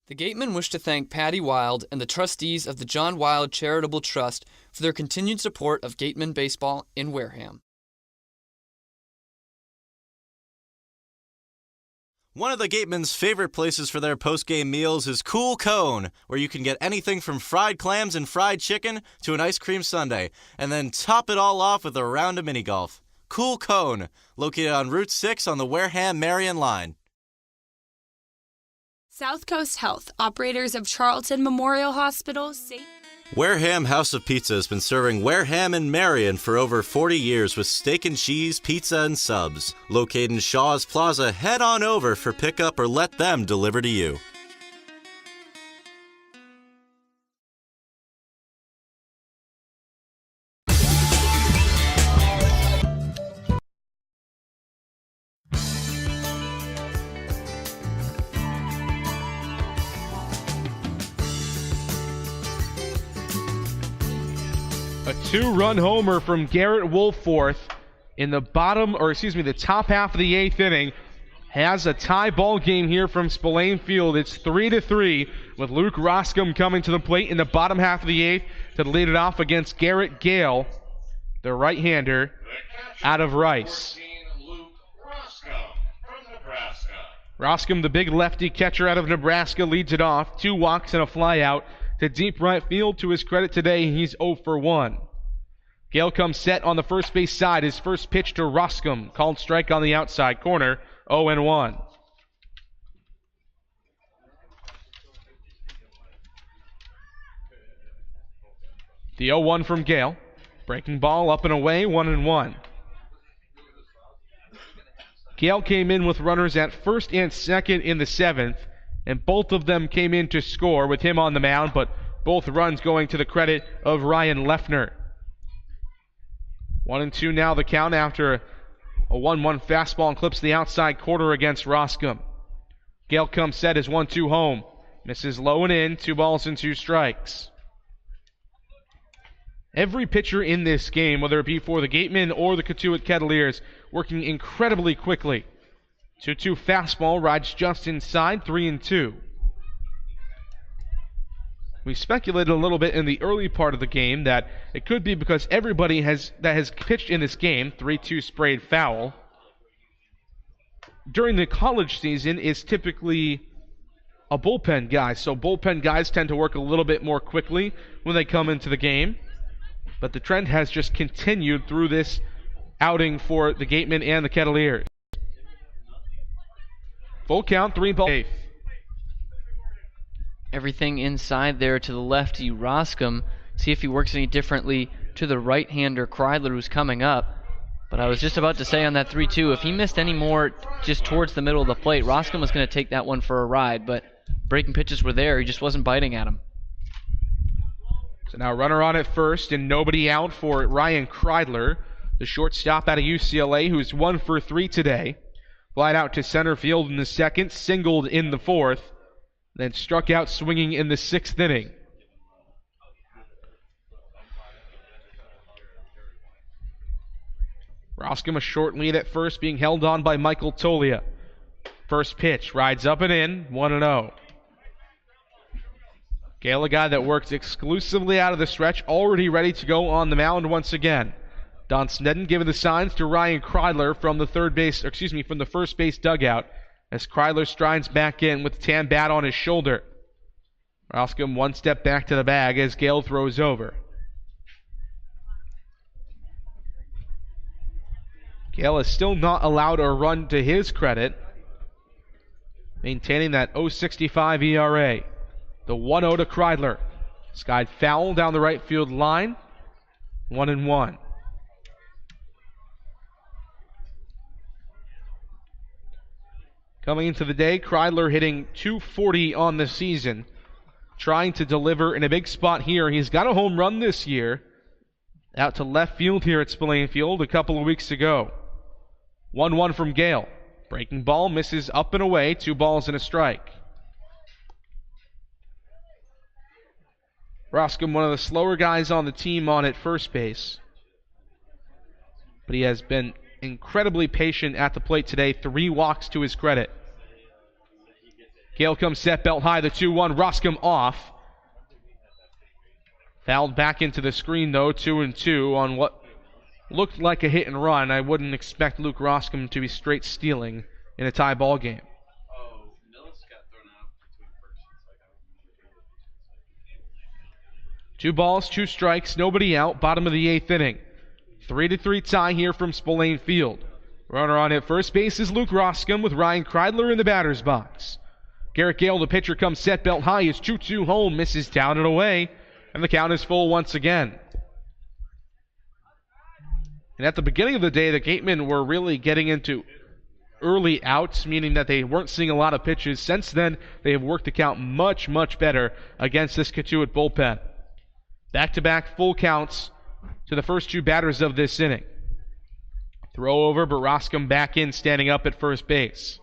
The Gatemen wish to thank Patty Wild and the trustees of the John Wild Charitable Trust for their continued support of Gatemen Baseball in Wareham. One of the Gatemen's favorite places for their post-game meals is Cool Cone, where you can get anything from fried clams and fried chicken to an ice cream sundae, and then top it all off with a round of mini golf. Cool Cone, located on Route 6 on the Wareham-Marion line. South Coast Health, operators of Charlton Memorial Hospital, Wareham House of Pizza has been serving Wareham and Marion for over 40 years with steak and cheese, pizza, and subs. Located in Shaw's Plaza, head on over for pickup or let them deliver to you. A 2-run homer from Garrett Woolforth in the top half of the eighth inning has a tie ball game here from Spillane Field. It's 3-3 with Luke Roscom coming to the plate in the bottom half of the eighth to lead it off against Garrett Gale, the right-hander out of Rice. Roscom, the big lefty catcher out of Nebraska, leads it off. 2 walks and a fly out to deep right field. To his credit today, he's 0 for 1. Gale comes set on the first base side. His first pitch to Roscom, called strike on the outside corner, 0-1. The 0-1 from Gale. Breaking ball up and away, 1-1. Gale came in with runners at first and second in the 7th, and both of them came in to score with him on the mound, but both runs going to the credit of Ryan Leffner. 1-2 now the count after a 1-1 fastball and clips the outside corner against Roscom. Gale comes set as 1-2 home. Misses low and in, 2 balls and 2 strikes. Every pitcher in this game, whether it be for the Gatemen or the Cotuit Kettleers, working incredibly quickly. 2-2 fastball rides just inside, 3-2. We speculated a little bit in the early part of the game that it could be because everybody that has pitched in this game, 3-2 sprayed foul, during the college season is typically a bullpen guy. So bullpen guys tend to work a little bit more quickly when they come into the game. But the trend has just continued through this outing for the Gatemen and the Kettleers. Full count, 3 balls. 8th. Everything inside there to the lefty Roscom. See if he works any differently to the right-hander Kreidler, who's coming up. But I was just about to say on that 3-2, if he missed any more just towards the middle of the plate, Roscom was going to take that one for a ride. But breaking pitches were there. He just wasn't biting at him. So now runner on at first and nobody out for Ryan Kreidler, the shortstop out of UCLA, who's 1 for 3 today. Flied out to center field in the 2nd, singled in the 4th, then struck out swinging in the 6th inning. Roscom a short lead at first, being held on by Michael Tolia. First pitch, rides up and in, 1-0. Gale, a guy that works exclusively out of the stretch, already ready to go on the mound once again. Don Snedden giving the signs to Ryan Kreidler from the from the first base dugout as Kreidler strides back in with the tan bat on his shoulder. Roscom 1 step back to the bag as Gale throws over. Gale is still not allowed a run to his credit, maintaining that 0.65 ERA. The 1-0 to Kreidler. Skied foul down the right field line. 1-1. Coming into the day, Kreidler hitting .240 on the season. Trying to deliver in a big spot here. He's got a home run this year. Out to left field here at Spillane Field a couple of weeks ago. 1-1 from Gale. Breaking ball misses up and away. 2 balls and a strike. Roscom, one of the slower guys on the team on at first base. But he has been incredibly patient at the plate today. 3 walks to his credit. Gale comes set, belt high, the 2-1. Roscom off. Fouled back into the screen, though, 2-2 on what looked like a hit and run. I wouldn't expect Luke Roscom to be straight stealing in a tie ball game. 2 balls, 2 strikes, nobody out, bottom of the 8th inning. 3-3 tie here from Spillane Field. Runner on at first base is Luke Roscom with Ryan Kreidler in the batter's box. Garrett Gale, the pitcher, comes set, belt high, is 2-2 home, misses down and away, and the count is full once again. And at the beginning of the day, the Gatemen were really getting into early outs, meaning that they weren't seeing a lot of pitches. Since then, they have worked the count much, much better against this Cotuit bullpen. Back-to-back full counts to the first 2 batters of this inning. Throw over, but Roscom back in, standing up at first base.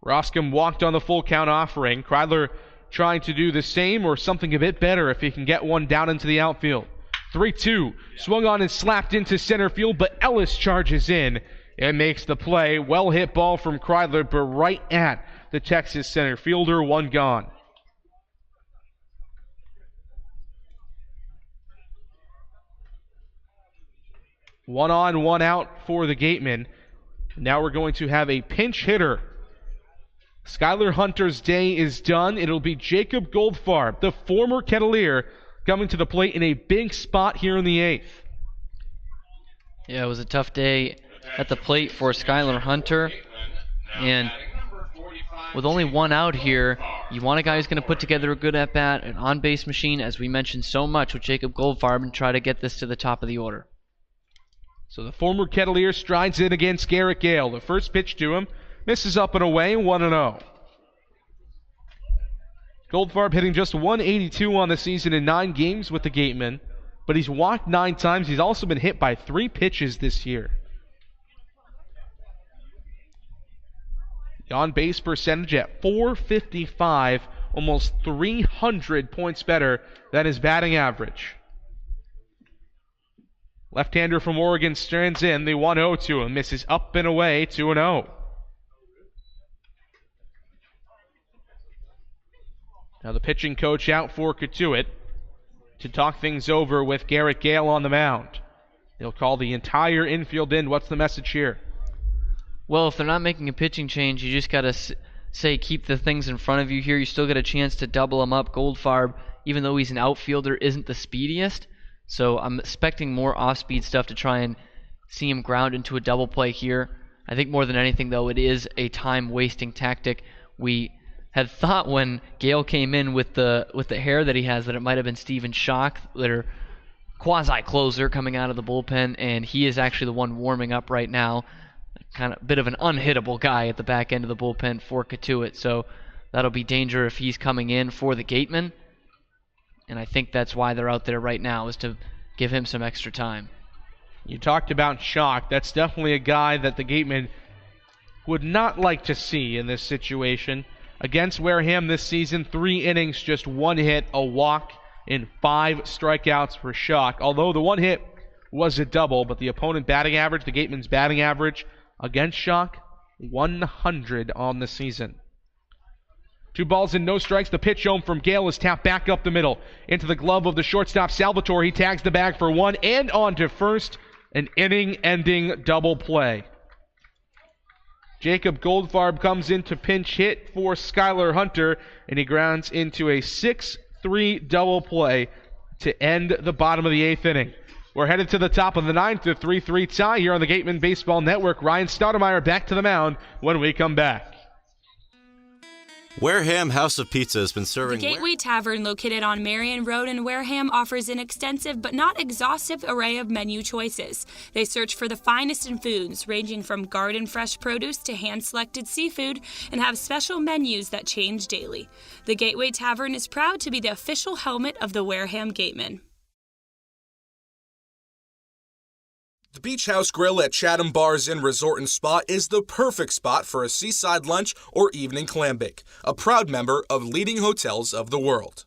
Roscom walked on the full count offering. Kreidler trying to do the same or something a bit better if he can get one down into the outfield. 3-2, swung on and slapped into center field, but Ellis charges in and makes the play. Well hit ball from Kreidler, but right at the Texas center fielder, 1 gone. One on, 1 out for the Gatemen. Now we're going to have a pinch hitter. Skylar Hunter's day is done. It'll be Jacob Goldfarb, the former Kettleer, coming to the plate in a big spot here in the 8th. Yeah, it was a tough day at the plate for Skylar Hunter. And with only 1 out here, you want a guy who's going to put together a good at-bat, an on-base machine, as we mentioned so much with Jacob Goldfarb, and try to get this to the top of the order. So the former Kettleer strides in against Garrett Gale. The first pitch to him misses up and away, 1-0. Goldfarb hitting just 182 on the season in 9 games with the Gatemen, but he's walked 9 times. He's also been hit by 3 pitches this year. The on-base percentage at .455, almost 300 points better than his batting average. Left-hander from Oregon stands in. The 1-0 to him. Misses up and away, 2-0. Now the pitching coach out for Cotuit to talk things over with Garrett Gale on the mound. He'll call the entire infield in. What's the message here? Well, if they're not making a pitching change, you just got to say keep the things in front of you here. You still get a chance to double him up. Goldfarb, even though he's an outfielder, isn't the speediest. So I'm expecting more off-speed stuff to try and see him ground into a double play here. I think more than anything, though, it is a time-wasting tactic. We had thought when Gale came in with the hair that he has that it might have been Steven Schock, their quasi-closer coming out of the bullpen, and he is actually the one warming up right now. Kind of a bit of an unhittable guy at the back end of the bullpen for Cotuit, so that'll be danger if he's coming in for the Gatemen. And I think that's why they're out there right now, is to give him some extra time. You talked about Schock. That's definitely a guy that the Gatemen would not like to see in this situation. Against Wareham this season, 3 innings, just 1 hit, a walk, and 5 strikeouts for Schock. Although the 1 hit was a double, but the opponent batting average, the Gatemen's batting average against Schock, 100 on the season. 2 balls and no strikes. The pitch home from Gale is tapped back up the middle into the glove of the shortstop Salvatore. He tags the bag for 1 and on to first. An inning-ending double play. Jacob Goldfarb comes in to pinch hit for Skylar Hunter, and he grounds into a 6-3 double play to end the bottom of the 8th inning. We're headed to the top of the 9th, a 3-3 tie here on the Gatemen Baseball Network. Ryan Stoudemire back to the mound when we come back. Wareham House of Pizza has been serving... The Gateway Tavern, located on Marion Road in Wareham, offers an extensive but not exhaustive array of menu choices. They search for the finest in foods, ranging from garden fresh produce to hand-selected seafood, and have special menus that change daily. The Gateway Tavern is proud to be the official helmet of the Wareham Gatemen. The Beach House Grill at Chatham Bars Inn Resort and Spa is the perfect spot for a seaside lunch or evening clam bake. A proud member of leading hotels of the world.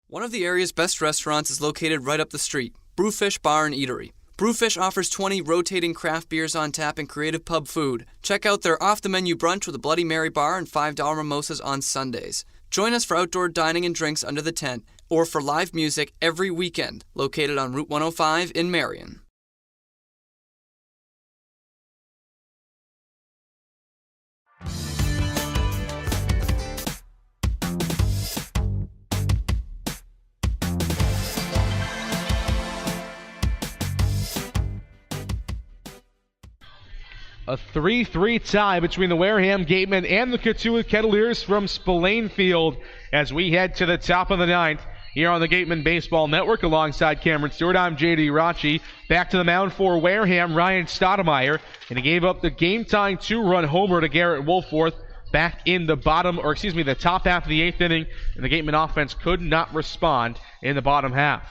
One of the area's best restaurants is located right up the street, Brewfish Bar and Eatery. Brewfish offers 20 rotating craft beers on tap and creative pub food. Check out their off-the-menu brunch with a Bloody Mary bar and $5 mimosas on Sundays. Join us for outdoor dining and drinks under the tent, or for live music every weekend, located on Route 105 in Marion. A 3-3 tie between the Wareham Gatemen and the Cotuit Kettleers from Spillane Field as we head to the top of the 9th here on the Gatemen Baseball Network alongside Cameron Stewart. I'm J.D. Rachi. Back to the mound for Wareham, Ryan Stoudemire, and he gave up the game-tying 2-run homer to Garrett Wolforth back in the the top half of the 8th inning, and the Gatemen offense could not respond in the bottom half.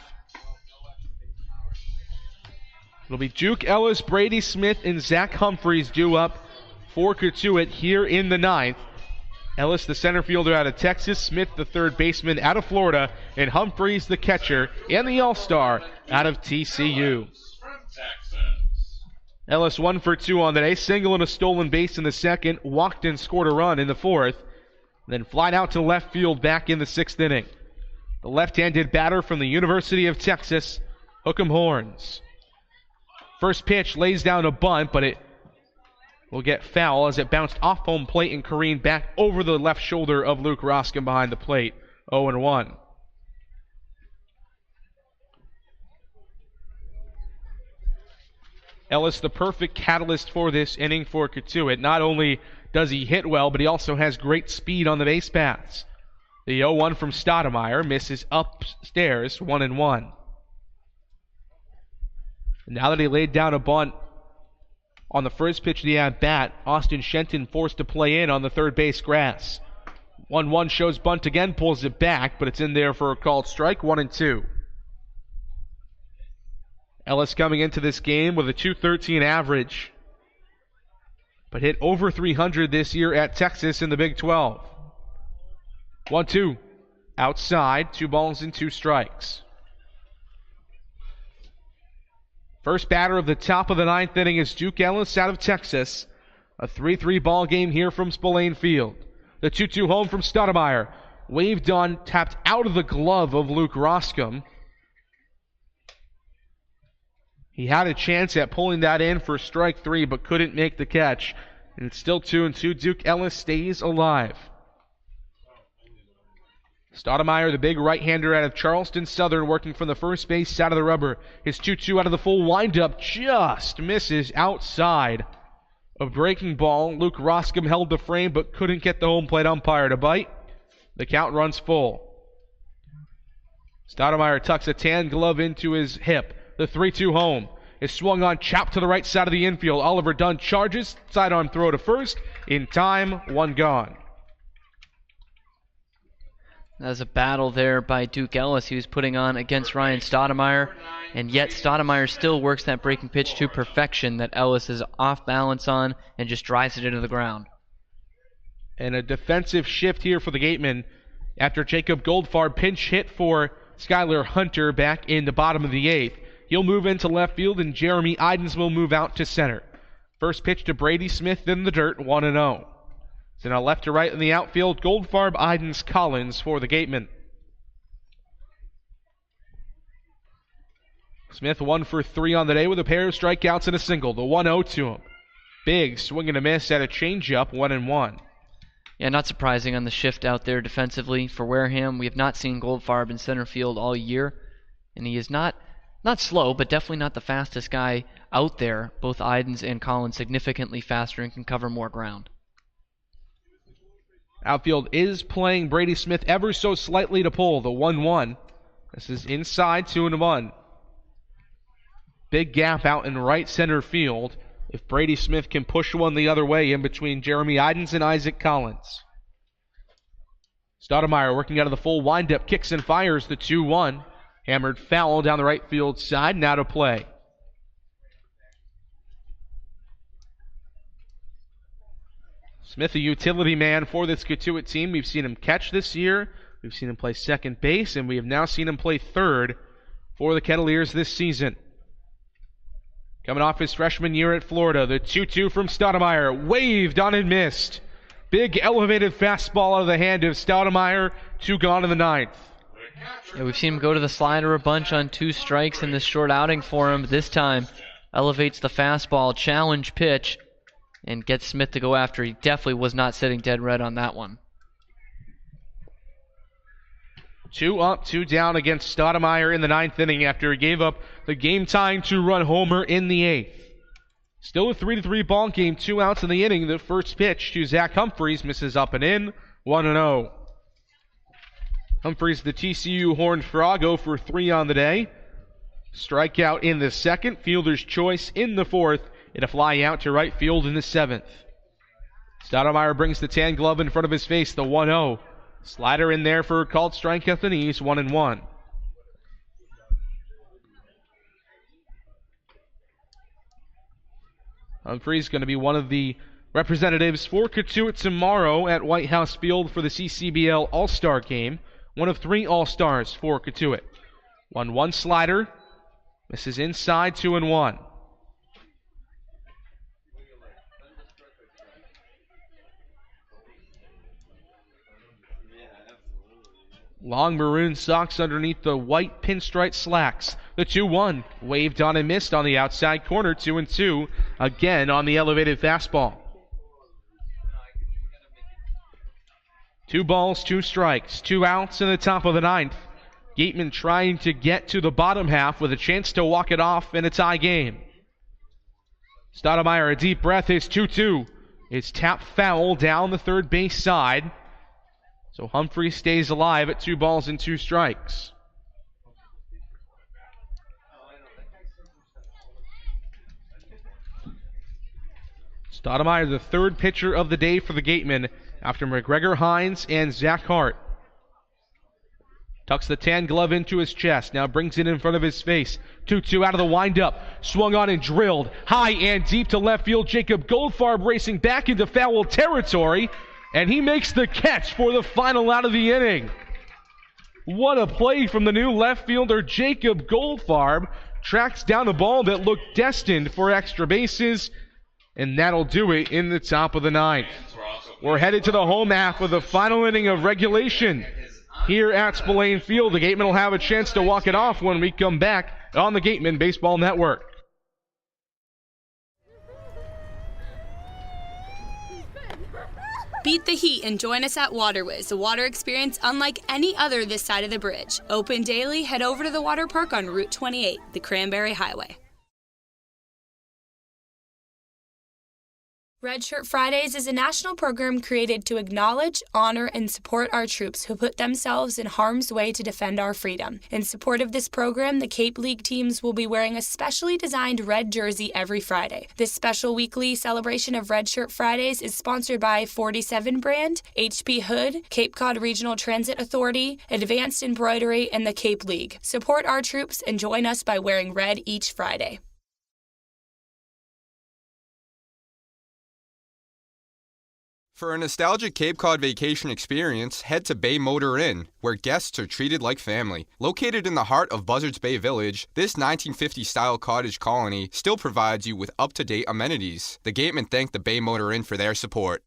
It'll be Duke Ellis, Brady Smith, and Zach Humphreys due up for Cotuit here in the 9th. Ellis, the center fielder out of Texas, Smith, the third baseman out of Florida, and Humphreys, the catcher and the all-star out of TCU. Ellis 1 for 2 on the day, single and a stolen base in the second, walked and scored a run in the 4th, then flied out to left field back in the 6th inning. The left-handed batter from the University of Texas, Hook'em Horns. First pitch lays down a bunt, but it will get foul as it bounced off home plate and careened back over the left shoulder of Luke Roskin behind the plate. 0-1. Ellis, the perfect catalyst for this inning for Cotuit. Not only does he hit well, but he also has great speed on the base paths. The 0-1 from Stoudemire misses upstairs, 1-1. Now that he laid down a bunt on the first pitch of the at-bat, Austin Shenton forced to play in on the third base grass. 1-1 shows bunt again, pulls it back, but it's in there for a called strike, 1-2. Ellis coming into this game with a .213 average, but hit over .300 this year at Texas in the Big 12. 1-2. Outside, 2 balls and 2 strikes. First batter of the top of the ninth inning is Duke Ellis out of Texas. A 3-3 ball game here from Spillane Field. The 2-2 home from Stoudemire. Waved on, tapped out of the glove of Luke Roscom. He had a chance at pulling that in for strike 3, but couldn't make the catch. And it's still 2-2. Duke Ellis stays alive. Stoudemire, the big right-hander out of Charleston Southern, working from the first base side of the rubber. His 2-2 out of the full windup just misses outside. A breaking ball. Luke Roscom held the frame but couldn't get the home plate umpire to bite. The count runs full. Stoudemire tucks a tan glove into his hip. The 3-2 home is swung on, chopped to the right side of the infield. Oliver Dunn charges, sidearm throw to first. In time, 1 gone. That was a battle there by Duke Ellis he was putting on against Ryan Stoudemire, and yet Stoudemire still works that breaking pitch to perfection that Ellis is off balance on and just drives it into the ground. And a defensive shift here for the Gatemen after Jacob Goldfarb pinch hit for Skylar Hunter back in the bottom of the 8th. He'll move into left field, and Jeremy Idens will move out to center. First pitch to Brady Smith in the dirt, 1-0. So now left to right in the outfield, Goldfarb, Idens, Collins for the Gatemen. Smith 1 for 3 on the day with a pair of strikeouts and a single. The 1-0 to him. Big swing and a miss at a changeup, 1-1. Yeah, not surprising on the shift out there defensively for Wareham. We have not seen Goldfarb in center field all year, and he is not slow, but definitely not the fastest guy out there. Both Idens and Collins significantly faster and can cover more ground. Outfield is playing Brady Smith ever so slightly to pull, the 1-1. This is inside, 2-1. Big gap out in right center field. If Brady Smith can push one the other way in between Jeremy Idens and Isaac Collins. Stoudemire working out of the full windup, kicks and fires the 2-1. Hammered foul down the right field side, now to play. Smith, a utility man for this Cotuit team. We've seen him catch this year. We've seen him play second base, and we have now seen him play third for the Kettleers this season. Coming off his freshman year at Florida, the 2-2 from Stoudemire. Waved on and missed. Big elevated fastball out of the hand of Stoudemire. 2 gone in the 9th. Yeah, we've seen him go to the slider a bunch on 2 strikes in this short outing for him. This time, elevates the fastball, challenge pitch, and gets Smith to go after. He definitely was not sitting dead red on that one. 2 up, 2 down against Stoudemire in the 9th inning after he gave up the game-tying 2-run homer in the 8th. Still a 3-3 ball game, 2 outs in the inning. The first pitch to Zach Humphreys misses up and in, 1-0. Humphreys, the TCU Horned Frog, 0 for 3 on the day. Strikeout in the 2nd, fielder's choice in the 4th, and a fly out to right field in the 7th. Stoudemire brings the tan glove in front of his face, the 1-0. Slider in there for a called strike at the knees, 1-1. Humphreys going to be one of the representatives for Cotuit tomorrow at White House Field for the CCBL All-Star Game. One of 3 All-Stars for Cotuit. 1-1 slider. This is inside, 2-1. Long maroon socks underneath the white pinstripe slacks. The 2-1 waved on and missed on the outside corner, 2-2. Again on the elevated fastball. 2 balls, 2 strikes, 2 outs in the top of the 9th. Gatemen trying to get to the bottom half with a chance to walk it off in a tie game. Stoudemire, a deep breath, is 2-2. It's tapped foul down the third base side. So Humphrey stays alive at 2 balls and 2 strikes. Stoudemire, the third pitcher of the day for the Gatemen, after McGregor Hines and Zach Hart. Tucks the tan glove into his chest, now brings it in front of his face. 2-2 out of the windup, swung on and drilled high and deep to left field. Jacob Goldfarb racing back into foul territory, and he makes the catch for the final out of the inning. What a play from the new left fielder. Jacob Goldfarb tracks down the ball that looked destined for extra bases, and that'll do it in the top of the ninth. We're headed to the home half of the final inning of regulation here at Spillane Field. The Gatemen will have a chance to walk it off when we come back on the Gatemen Baseball Network. Beat the heat and join us at Waterwiz, a water experience unlike any other this side of the bridge. Open daily, head over to the water park on Route 28, the Cranberry Highway. Red Shirt Fridays is a national program created to acknowledge, honor, and support our troops who put themselves in harm's way to defend our freedom. In support of this program, the Cape League teams will be wearing a specially designed red jersey every Friday. This special weekly celebration of Red Shirt Fridays is sponsored by 47 Brand, HP Hood, Cape Cod Regional Transit Authority, Advanced Embroidery, and the Cape League. Support our troops and join us by wearing red each Friday. For a nostalgic Cape Cod vacation experience, head to Bay Motor Inn, where guests are treated like family. Located in the heart of Buzzards Bay Village, this 1950-style cottage colony still provides you with up-to-date amenities. The Gatemen thank the Bay Motor Inn for their support.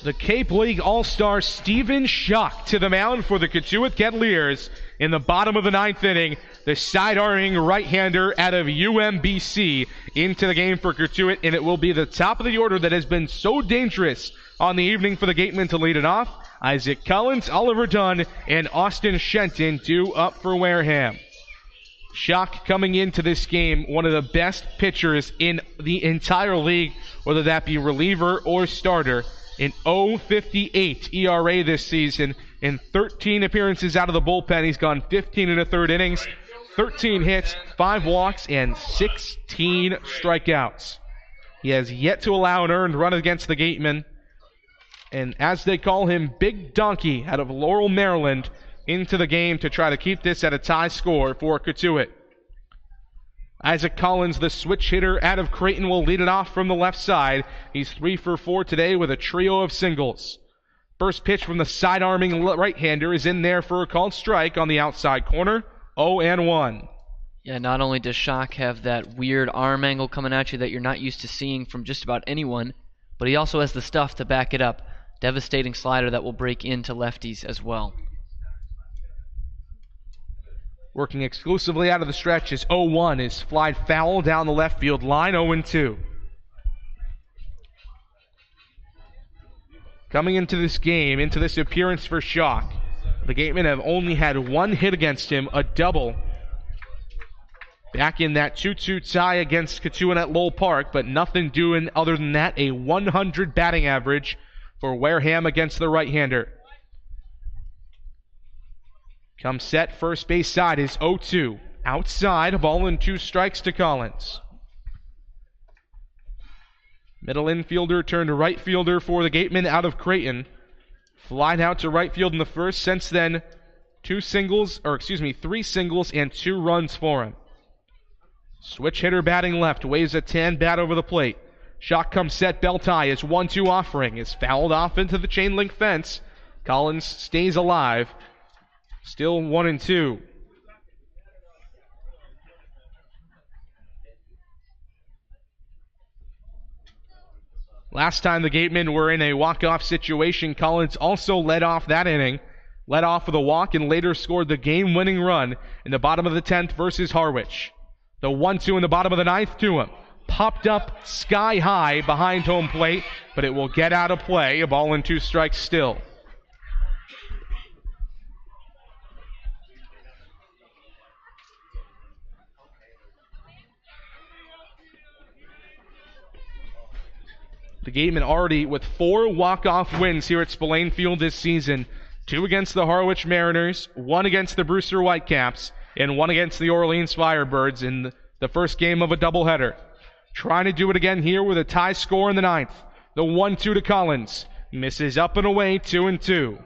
The Cape League All-Star Stephen Schuck to the mound for the Cotuit Kettleers in the bottom of the ninth inning. The side-arming right-hander out of UMBC into the game for Cotuit, and it will be the top of the order that has been so dangerous on the evening for the Gatemen to lead it off. Isaac Collins, Oliver Dunn, and Austin Shenton due up for Wareham. Schuck coming into this game, one of the best pitchers in the entire league, whether that be reliever or starter. An 0.58 ERA this season. In 13 appearances out of the bullpen, he's gone 15 and a third innings, 13 hits, 5 walks, and 16 strikeouts. He has yet to allow an earned run against the Gatemen. And as they call him, Big Donkey out of Laurel, Maryland, into the game to try to keep this at a tie score for Cotuit. Isaac Collins, the switch hitter out of Creighton, will lead it off from the left side. He's 3 for 4 today with a trio of singles. First pitch from the side-arming right-hander is in there for a called strike on the outside corner. 0-1. Yeah, not only does Schuck have that weird arm angle coming at you that you're not used to seeing from just about anyone, but he also has the stuff to back it up. Devastating slider that will break into lefties as well. Working exclusively out of the stretch is 0-1, is flied foul down the left field line, 0-2. Coming into this game, into this appearance for Schuck, the Gatemen have only had one hit against him, a double. Back in that 2-2 tie against Cotuit at Lowell Park, but nothing doing other than that, a 100 batting average for Wareham against the right-hander. Come set, first base side is 0-2. Outside, a ball and 2 strikes to Collins. Middle infielder turned right fielder for the Gatemen out of Creighton. Flied out to right field in the first. Since then, 3 singles and 2 runs for him. Switch hitter batting left, waves a tan bat over the plate. Shot comes set, belt high, his 1-2 offering is fouled off into the chain link fence. Collins stays alive. Still 1-2. Last time the Gatemen were in a walk-off situation, Collins also led off that inning. Led off with a walk and later scored the game-winning run in the bottom of the 10th versus Harwich. The 1-2 in the bottom of the 9th to him. Popped up sky high behind home plate, but it will get out of play. A ball and 2 strikes still. The Gatemen already with 4 walk-off wins here at Spillane Field this season. 2 against the Harwich Mariners, 1 against the Brewster Whitecaps, and 1 against the Orleans Firebirds in the first game of a doubleheader. Trying to do it again here with a tie score in the 9th. The 1-2 to Collins. Misses up and away, 2-2.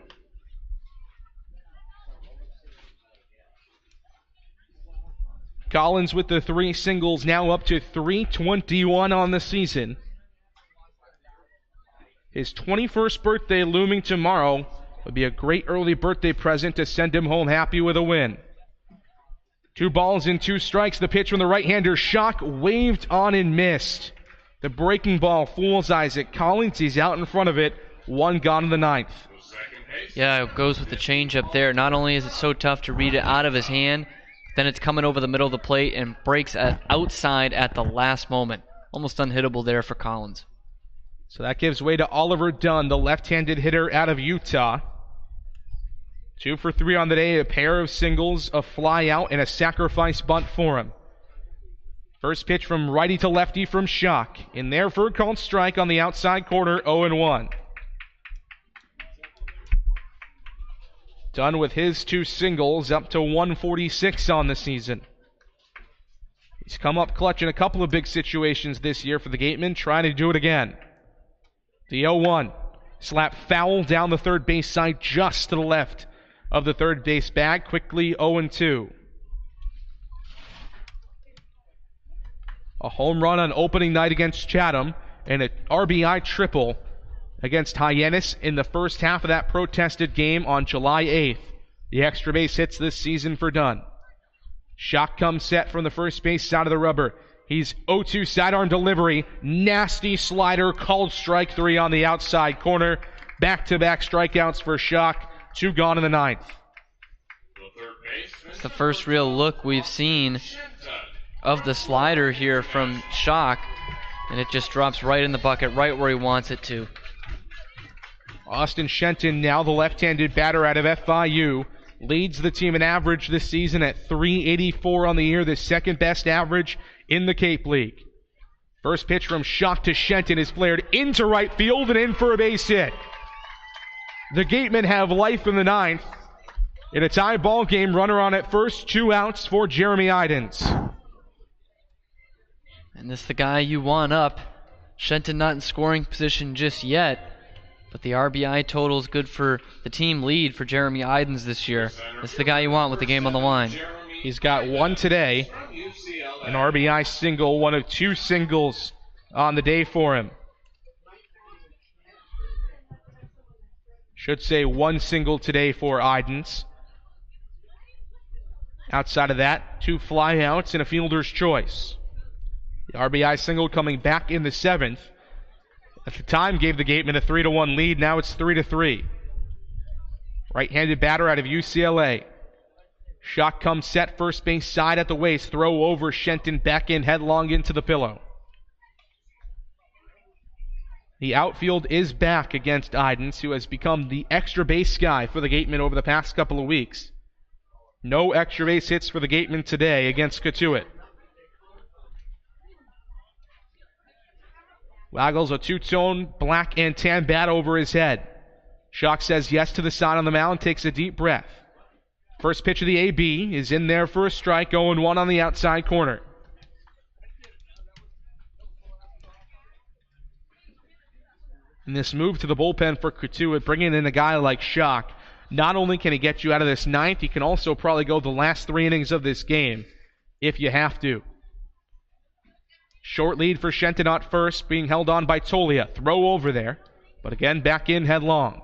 Collins with the 3 singles, now up to 321 on the season. His 21st birthday looming tomorrow would be a great early birthday present to send him home happy with a win. 2 balls and 2 strikes. The pitch from the right-hander, Schock, waved on and missed. The breaking ball fools Isaac Collins. He's out in front of it. 1 gone in the 9th. Yeah, it goes with the changeup there. Not only is it so tough to read it out of his hand, then it's coming over the middle of the plate and breaks outside at the last moment. Almost unhittable there for Collins. So that gives way to Oliver Dunn, the left-handed hitter out of Utah. 2 for 3 on the day, a pair of singles, a fly out, and a sacrifice bunt for him. First pitch from righty to lefty from Schock. In there for a called strike on the outside corner, 0-1. Dunn with his 2 singles, up to 146 on the season. He's come up clutch in a couple of big situations this year for the Gatemen, trying to do it again. The 0-1. Slap foul down the third base side, just to the left of the third base bag. Quickly 0-2. A home run on opening night against Chatham, and an RBI triple against Hyannis in the first half of that protested game on July 8th. The extra base hits this season for Dunn. Schock comes set from the first base side of the rubber. He's 0-2 sidearm delivery. Nasty slider, called strike 3 on the outside corner. Back-to-back strikeouts for Schock. 2 gone in the 9th. It's the first real look we've seen of the slider here from Schock, and it just drops right in the bucket, right where he wants it to. Austin Shenton, now the left-handed batter out of FIU, leads the team in average this season at .384 on the year, the second best average in the Cape League. First pitch from Schock to Shenton is flared into right field and in for a base hit. The Gatemen have life in the 9th. In a tie ball game, runner on at first, 2 outs for Jeremy Idens. And this is the guy you want up. Shenton not in scoring position just yet, but the RBI total is good for the team lead for Jeremy Idens this year. This is the guy you want with the game on the line. He's got 1 today, an RBI single, 1 of 2 singles on the day for him. Should say 1 single today for Idens. Outside of that, 2 flyouts and a fielder's choice. The RBI single coming back in the 7th. At the time, gave the Gatemen a 3-1 lead. Now it's 3-3. Right-handed batter out of UCLA. Schock comes set, first base side at the waist. Throw over Shenton, back in, headlong into the pillow. The outfield is back against Idens, who has become the extra base guy for the Gatemen over the past couple of weeks. No extra base hits for the Gatemen today against Cotuit. Waggles a 2-tone black and tan bat over his head. Schock says yes to the sign on the mound, takes a deep breath. First pitch of the AB is in there for a strike, 0-1 on the outside corner. And this move to the bullpen for Cotuit, bringing in a guy like Schock, not only can he get you out of this 9th, he can also probably go the last 3 innings of this game, if you have to. Short lead for Shenton at first, being held on by Tolia. Throw over there, but again, back in headlong.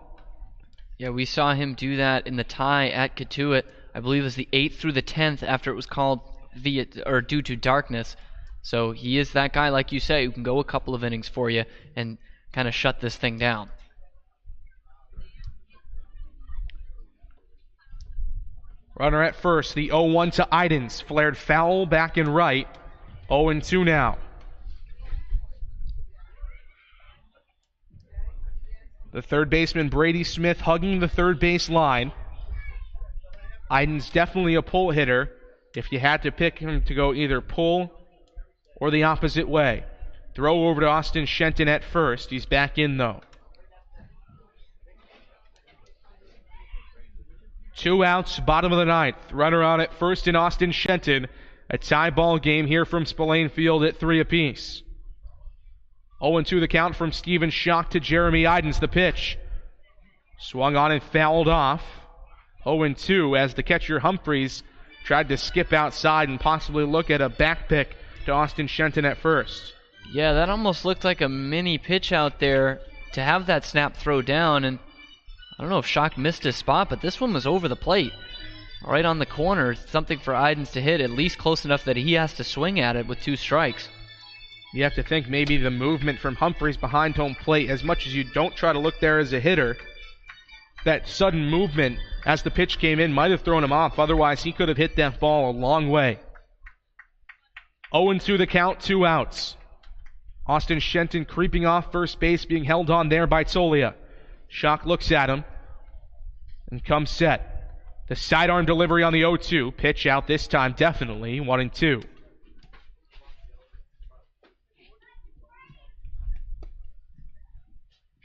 Yeah, we saw him do that in the tie at Cotuit. I believe it was the 8th through the 10th after it was called due to darkness. So he is that guy, like you say, who can go a couple of innings for you and kind of shut this thing down. Runner at first, the 0-1 to Idens. Flared foul back and right. 0-2 now. The third baseman, Brady Smith, hugging the third base line. Idens definitely a pull hitter if you had to pick him to go either pull or the opposite way. Throw over to Austin Shenton at first. He's back in, though. 2 outs, bottom of the ninth. Runner on at first in Austin Shenton. A tie ball game here from Spillane Field at 3 apiece. 0-2 the count from Steven Schock to Jeremy Idens. The pitch. Swung on and fouled off. 0-2 as the catcher Humphreys tried to skip outside and possibly look at a back pick to Austin Shenton at first. Yeah, that almost looked like a mini pitch out there to have that snap throw down, and I don't know if Schock missed his spot, but this one was over the plate. Right on the corner, something for Idens to hit, at least close enough that he has to swing at it with 2 strikes. You have to think maybe the movement from Humphreys behind home plate, as much as you don't try to look there as a hitter, that sudden movement as the pitch came in might have thrown him off. Otherwise, he could have hit that ball a long way. 0-2 the count, 2 outs. Austin Shenton creeping off first base, being held on there by Tolia. Schock looks at him and comes set. The sidearm delivery on the 0-2. Pitch out this time, definitely 1-2.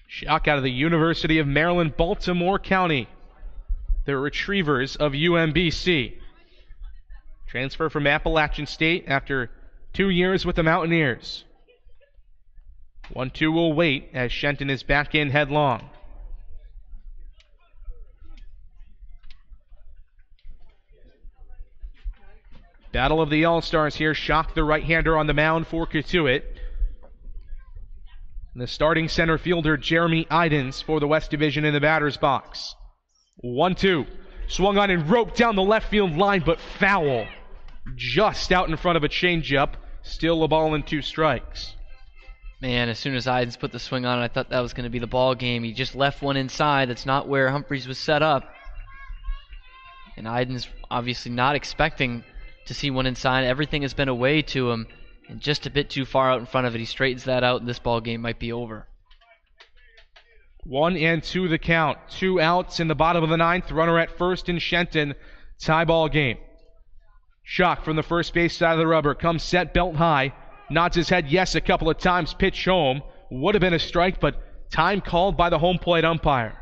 Schock out of the University of Maryland, Baltimore County. The Retrievers of UMBC. Transfer from Appalachian State after 2 years with the Mountaineers. 1-2 will wait as Shenton is back in headlong. Battle of the All-Stars here. Schock, the right-hander on the mound for Cotuit. And the starting center fielder, Jeremy Idens, for the West Division in the batter's box. 1-2. Swung on and roped down the left field line, but foul. Just out in front of a changeup. Still a ball and 2 strikes. Man, as soon as Idens put the swing on, I thought that was going to be the ball game. He just left one inside. That's not where Humphreys was set up. And Idens obviously not expecting to see one inside. Everything has been away to him, and just a bit too far out in front of it. He straightens that out, and this ball game might be over. 1-2 the count. 2 outs in the bottom of the ninth. Runner at first in Shenton. Tie ball game. Schock from the first base side of the rubber. Comes set, belt high. Nods his head yes a couple of times. Pitch home. Would have been a strike, but time called by the home plate umpire.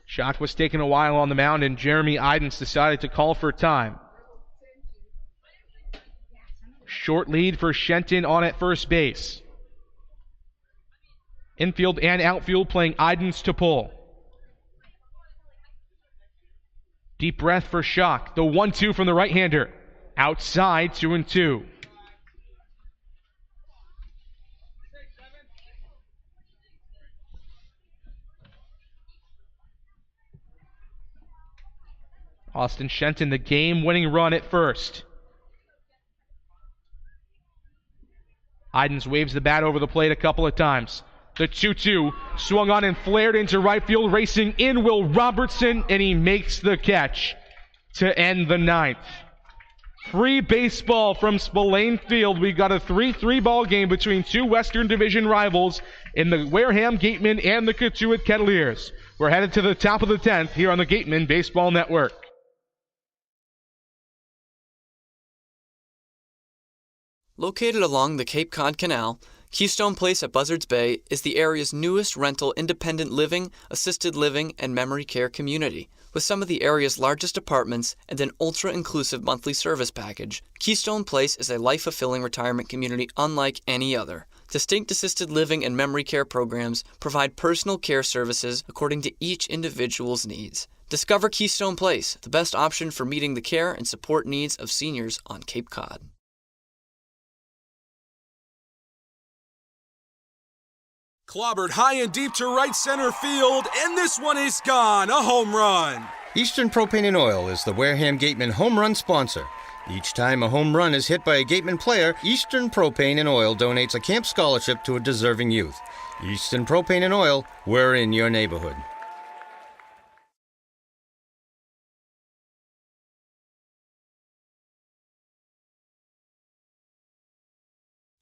Schock was taking a while on the mound, and Jeremy Idens decided to call for time. Short lead for Shenton on at first base. Infield and outfield playing Idens to pull. Deep breath for Schock. The 1-2 from the right-hander. Outside, 2-2. Austin Shenton, the game-winning run at first. Idens waves the bat over the plate a couple of times. The 2-2 swung on and flared into right field. Racing in Will Robertson, and he makes the catch to end the ninth. Free baseball from Spillane Field. We got a 3-3 ball game between 2 Western Division rivals in the Wareham Gatemen and the Cotuit Kettleers. We're headed to the top of the 10th here on the Gatemen Baseball Network. Located along the Cape Cod Canal, Keystone Place at Buzzards Bay is the area's newest rental independent living, assisted living, and memory care community. With some of the area's largest apartments and an ultra-inclusive monthly service package, Keystone Place is a life-fulfilling retirement community unlike any other. Distinct assisted living and memory care programs provide personal care services according to each individual's needs. Discover Keystone Place, the best option for meeting the care and support needs of seniors on Cape Cod. Clobbered high and deep to right center field, and this one is gone. A home run. Eastern Propane and Oil is the Wareham Gatemen home run sponsor. Each time a home run is hit by a Gatemen player, Eastern Propane and Oil donates a camp scholarship to a deserving youth. Eastern Propane and Oil, we're in your neighborhood.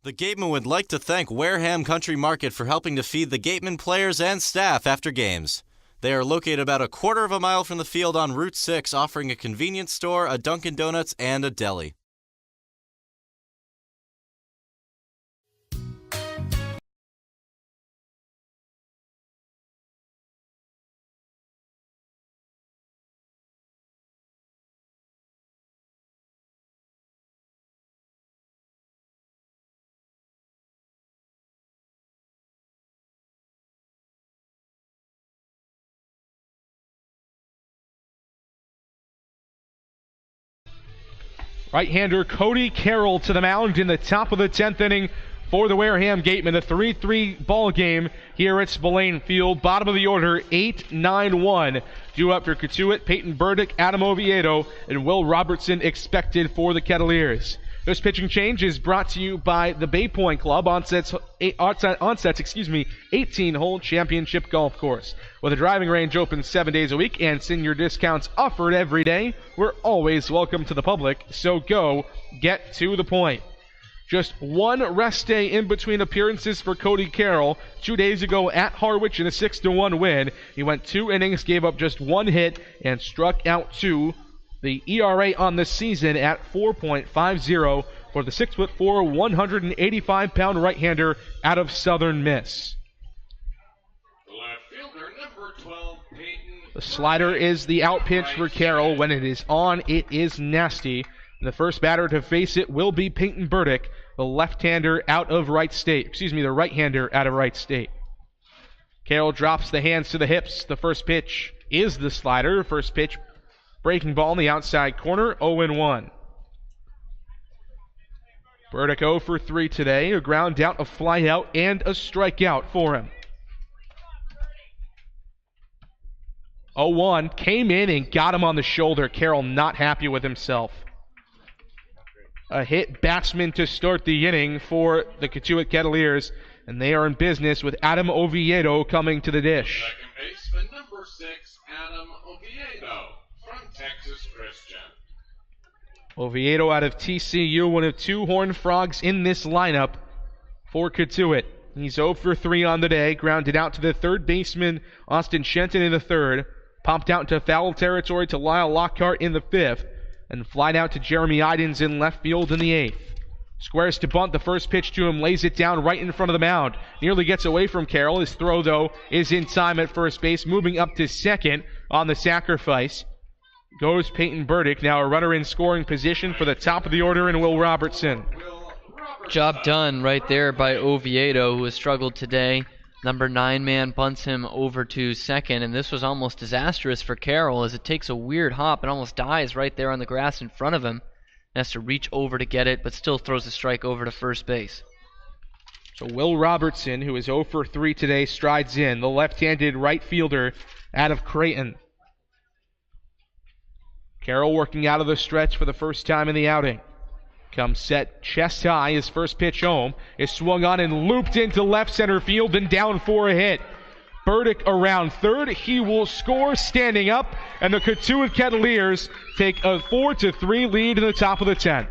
The Gatemen would like to thank Wareham Country Market for helping to feed the Gatemen players and staff after games. They are located about a quarter of a mile from the field on Route 6, offering a convenience store, a Dunkin' Donuts, and a deli. Right-hander Cody Carroll to the mound in the top of the 10th inning for the Wareham Gatemen. The 3-3 ball game here at Spillane Field. Bottom of the order, 8-9-1. Due up for Cotuit, Peyton Burdick, Adam Oviedo, and Will Robertson expected for the Kettleers. This pitching change is brought to you by the Bay Point Club, Onsets 18-hole championship golf course. With a driving range open 7 days a week and senior discounts offered every day, we're always welcome to the public, so go get to the point. Just one rest day in between appearances for Cody Carroll. 2 days ago at Harwich in a 6-1 win. He went 2 innings, gave up just 1 hit, and struck out 2. The ERA on the season at 4.50 for the 6'4", 185-pound right-hander out of Southern Miss. The slider is the out pitch for Carroll. When it is on, it is nasty. And the first batter to face it will be Peyton Burdick, the left-hander out of Wright State. The right-hander out of Wright State. Carroll drops the hands to the hips. The first pitch is the slider. First pitch, breaking ball in the outside corner, 0-1. Burdick 0 for 3 today. A ground out, a fly out, and a strikeout for him. 0-1, came in and got him on the shoulder. Carroll not happy with himself. A hit batsman to start the inning for the Cotuit Kettleers, and they are in business with Adam Oviedo coming to the dish. Second baseman, number 6, Adam Oviedo from Texas Christian. Oviedo out of TCU, one of 2 Horned Frogs in this lineup for Cotuit. He's 0 for 3 on the day, grounded out to the third baseman, Austin Shenton in the third, popped out into foul territory to Lyle Lockhart in the 5th, and flied out to Jeremy Idens in left field in the 8th. Squares to bunt, the first pitch to him, lays it down right in front of the mound. Nearly gets away from Carroll. His throw, though, is in time at first base, moving up to second on the sacrifice. Goes Peyton Burdick, now a runner in scoring position for the top of the order, and Will Robertson. Job done right there by Oviedo, who has struggled today. Number 9 man bunts him over to second, and this was almost disastrous for Carroll as it takes a weird hop and almost dies right there on the grass in front of him. Has to reach over to get it, but still throws a strike over to first base. So Will Robertson, who is 0 for 3 today, strides in. The left-handed right fielder out of Creighton. Carroll working out of the stretch for the first time in the outing. Comes set chest high. His first pitch home is swung on and looped into left center field and down for a hit. Burdick around third. He will score standing up, and the Cotuit Kettleers take a 4-3 lead in the top of the 10th.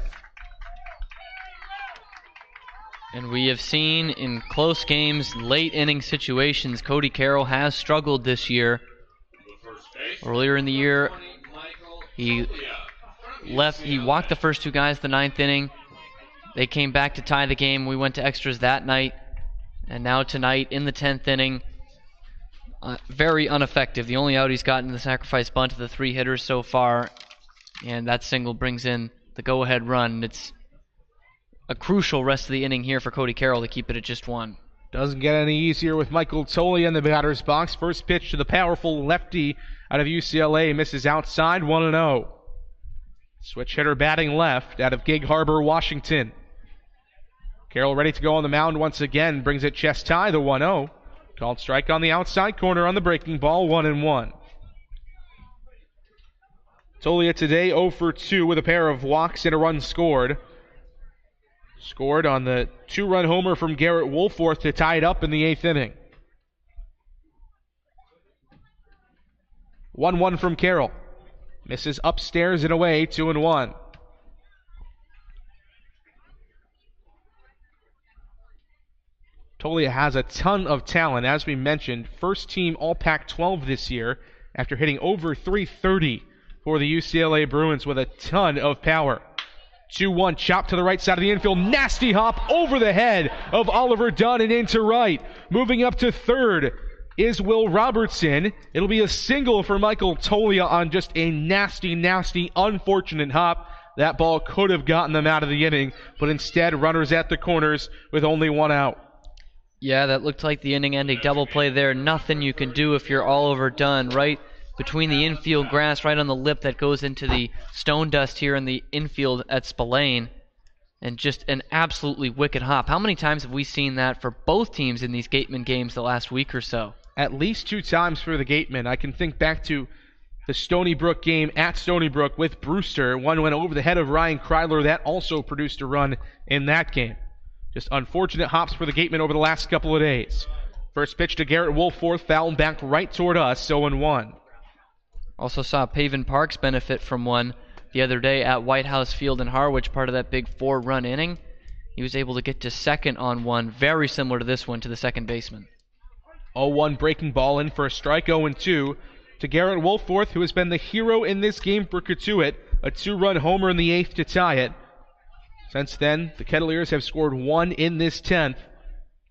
And we have seen in close games, late inning situations, Cody Carroll has struggled this year. Earlier in the year, he walked the first 2 guys the 9th inning. They came back to tie the game. We went to extras that night. And now tonight in the 10th inning, very ineffective. The only out he's gotten in the sacrifice bunt of the 3 hitters so far. And that single brings in the go-ahead run. It's a crucial rest of the inning here for Cody Carroll to keep it at just 1. Doesn't get any easier with Michael Tolley in the batter's box. First pitch to the powerful lefty out of UCLA. Misses outside, 1-0. Switch hitter batting left out of Gig Harbor, Washington. Carroll ready to go on the mound once again. Brings it chest high, the 1-0. Called strike on the outside corner on the breaking ball, 1-1. Tolia today 0 for 2 with a pair of walks and a run scored. Scored on the 2-run homer from Garrett Woolforth to tie it up in the 8th inning. 1-1 from Carroll. Misses upstairs and away, 2-1. Tolia has a ton of talent, as we mentioned. First team All Pac-12 this year after hitting over 330 for the UCLA Bruins with a ton of power. 2-1, chop to the right side of the infield. Nasty hop over the head of Oliver Dunn and into right. Moving up to third is Will Robertson. It'll be a single for Michael Tolia on just a nasty, nasty, unfortunate hop. That ball could have gotten them out of the inning, but instead runners at the corners with only 1 out. Yeah, that looked like the inning-ending double play there. Nothing you can do if you're Oliver Dunn right between the infield grass right on the lip that goes into the stone dust here in the infield at Spillane. And just an absolutely wicked hop. How many times have we seen that for both teams in these Gatemen games the last week or so? At least 2 times for the Gatemen. I can think back to the Stony Brook game at Stony Brook with Brewster. One went over the head of Ryan Kryler. That also produced a run in that game. Just unfortunate hops for the Gatemen over the last couple of days. First pitch to Garrett Woolforth, fouled back right toward us, 0-1. Also saw Paven Parks benefit from one the other day at White House Field in Harwich, part of that big 4-run inning. He was able to get to second on one, very similar to this one, to the second baseman. 0-1 breaking ball in for a strike, 0-2 to Garrett Woolforth, who has been the hero in this game for Cotuit. A 2-run homer in the 8th to tie it. Since then, the Kettleers have scored 1 in this 10th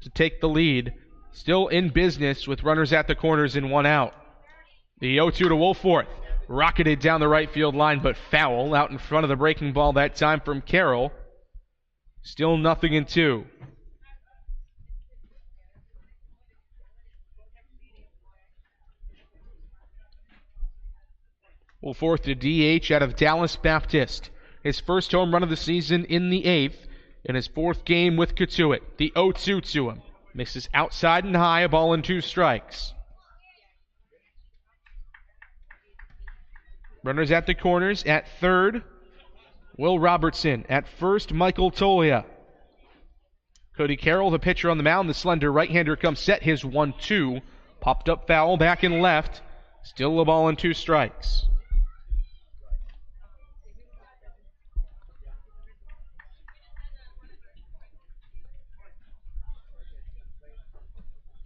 to take the lead. Still in business with runners at the corners and 1 out. The 0-2 to Woolforth. Rocketed down the right field line, but foul out in front of the breaking ball that time from Carroll. Still 0-2. Woolforth to DH out of Dallas Baptist. His first home run of the season in the 8th in his 4th game with Cotuit. The 0-2 to him. Misses outside and high, a ball and 2 strikes. Runners at the corners. At third, Will Robertson. At first, Michael Tolia. Cody Carroll, the pitcher on the mound. The slender right-hander comes set. His 1-2. Popped up foul back and left. Still a ball and 2 strikes.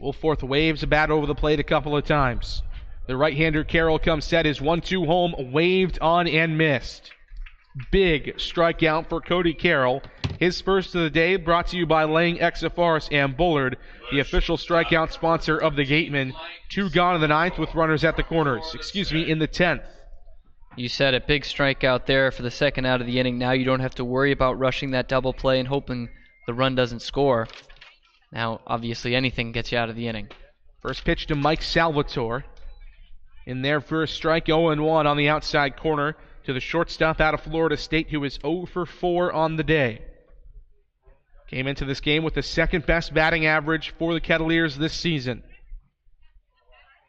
Woolforth waves a bat over the plate a couple of times. The right-hander Carroll comes set. His 1-2 home, waved on and missed. Big strikeout for Cody Carroll. His first of the day, brought to you by Lang Exafaris and Bullard, the official strikeout sponsor of the Gatemen. 2 gone in the 9th with runners at the corners. In the 10th. You said a big strikeout there for the second out of the inning. Now you don't have to worry about rushing that double play and hoping the run doesn't score. Now, obviously, anything gets you out of the inning. First pitch to Mike Salvatore. In there for a strike, 0-1 on the outside corner to the shortstop out of Florida State, who is 0 for 4 on the day. Came into this game with the second best batting average for the Kettleers this season.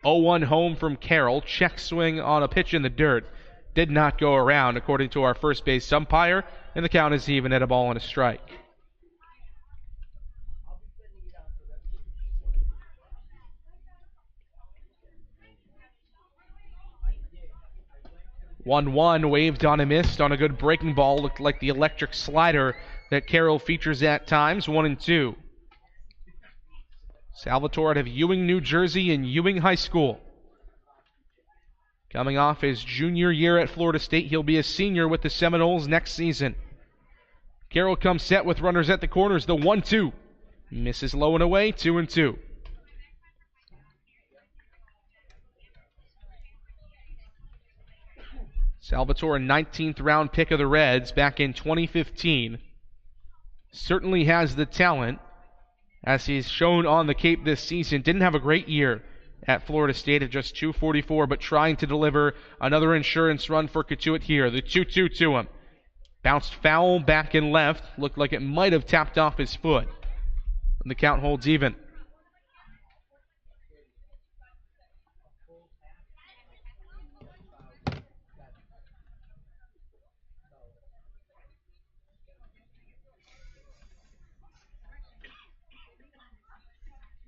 0-1 home from Carroll. Check swing on a pitch in the dirt. Did not go around, according to our first base umpire, and the count is even at a ball and a strike. 1-1, waved on and missed on a good breaking ball. Looked like the electric slider that Carroll features at times. 1-2. Salvatore out of Ewing, New Jersey in Ewing High School. Coming off his junior year at Florida State, he'll be a senior with the Seminoles next season. Carroll comes set with runners at the corners. The 1-2. Misses low and away. 2-2. Salvatore, 19th round pick of the Reds back in 2015. Certainly has the talent, as he's shown on the Cape this season. Didn't have a great year at Florida State at just .244, but trying to deliver another insurance run for Cotuit here. The 2-2 to him. Bounced foul back and left. Looked like it might have tapped off his foot. And the count holds even.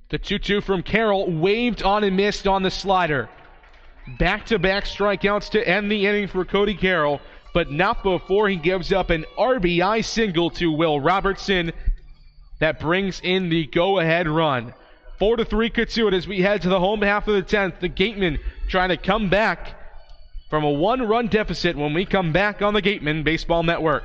The 2-2 from Carroll, waved on and missed on the slider. Back-to-back strikeouts to end the inning for Cody Carroll, but not before he gives up an RBI single to Will Robertson. That brings in the go-ahead run. 4-3 Cotuit as we head to the home half of the 10th. The Gatemen trying to come back from a 1-run deficit when we come back on the Gatemen Baseball Network.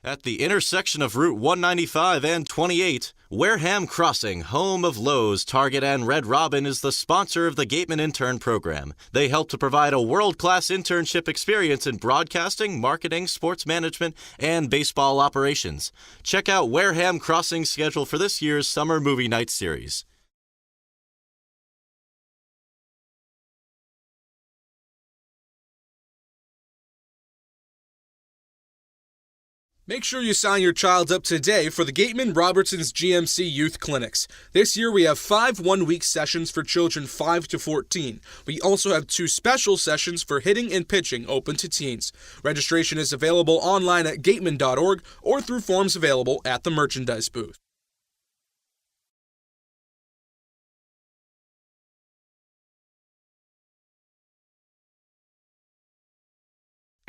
At the intersection of Route 195 and 28, Wareham Crossing, home of Lowe's, Target, and Red Robin, is the sponsor of the Gatemen Intern Program. They help to provide a world-class internship experience in broadcasting, marketing, sports management, and baseball operations. Check out Wareham Crossing's schedule for this year's Summer Movie Night Series. Make sure you sign your child up today for the Gatemen Robertson's GMC Youth Clinics. This year we have 5 one-week sessions for children 5 to 14. We also have 2 special sessions for hitting and pitching open to teens. Registration is available online at gatemen.org or through forms available at the merchandise booth.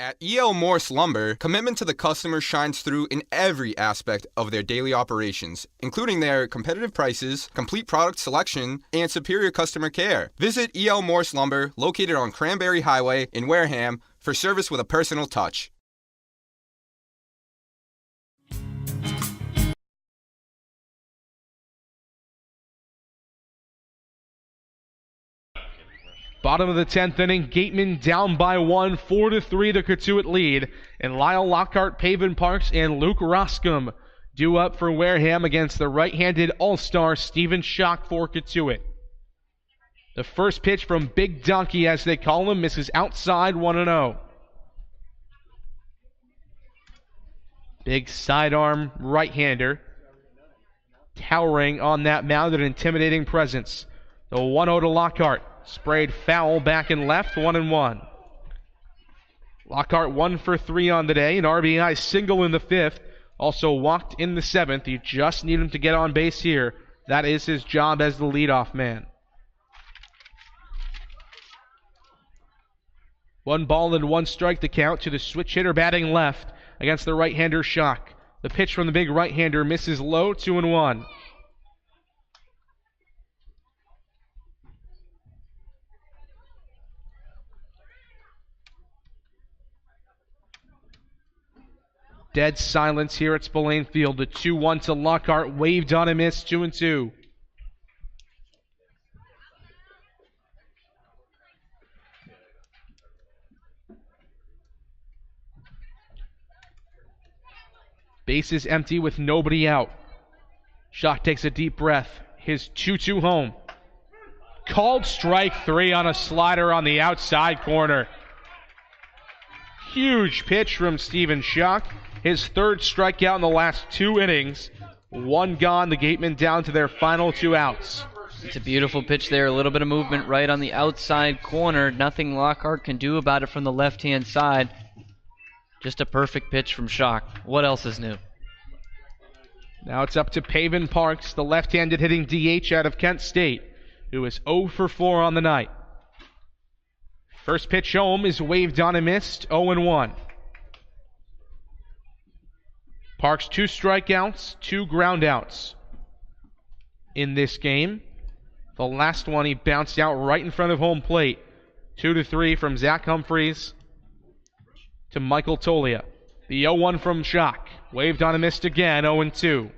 At E.L. Morse Lumber, commitment to the customer shines through in every aspect of their daily operations, including their competitive prices, complete product selection, and superior customer care. Visit E.L. Morse Lumber, located on Cranberry Highway in Wareham, for service with a personal touch. Bottom of the 10th inning, Gatemen down by 1, 4-3 to Cotuit lead. And Lyle Lockhart, Pavin Parks, and Luke Roscom due up for Wareham against the right-handed all-star Stephen Schock for Cotuit. The first pitch from Big Donkey, as they call him, misses outside 1-0. Big sidearm right-hander, towering on that mound, an intimidating presence. The 1-0 to Lockhart. Sprayed foul back and left, 1-1. Lockhart 1 for 3 on the day, an RBI single in the 5th. Also walked in the 7th. You just need him to get on base here. That is his job as the leadoff man. 1 ball and 1 strike to count to the switch hitter batting left against the right-hander Schock. The pitch from the big right-hander misses low, 2-1. Dead silence here at Spillane Field. The 2-1 to Lockhart, waved on a miss, 2-2. Base is empty with nobody out. Schock takes a deep breath. His 2-2 home. Called strike 3 on a slider on the outside corner. Huge pitch from Stephen Schock. His 3rd strikeout in the last 2 innings. 1 gone, the Gatemen down to their final 2 outs. It's a beautiful pitch there, a little bit of movement right on the outside corner. Nothing Lockhart can do about it from the left-hand side. Just a perfect pitch from Schock. What else is new? Now it's up to Pavin Parks, the left-handed hitting DH out of Kent State, who is 0 for 4 on the night. First pitch home is waved on and missed, 0-1. Parks 2 strikeouts, 2 groundouts in this game. The last one he bounced out right in front of home plate. 2-3 from Zach Humphreys to Michael Tolia. The 0-1 from Schock. Waved on and missed again, 0-2.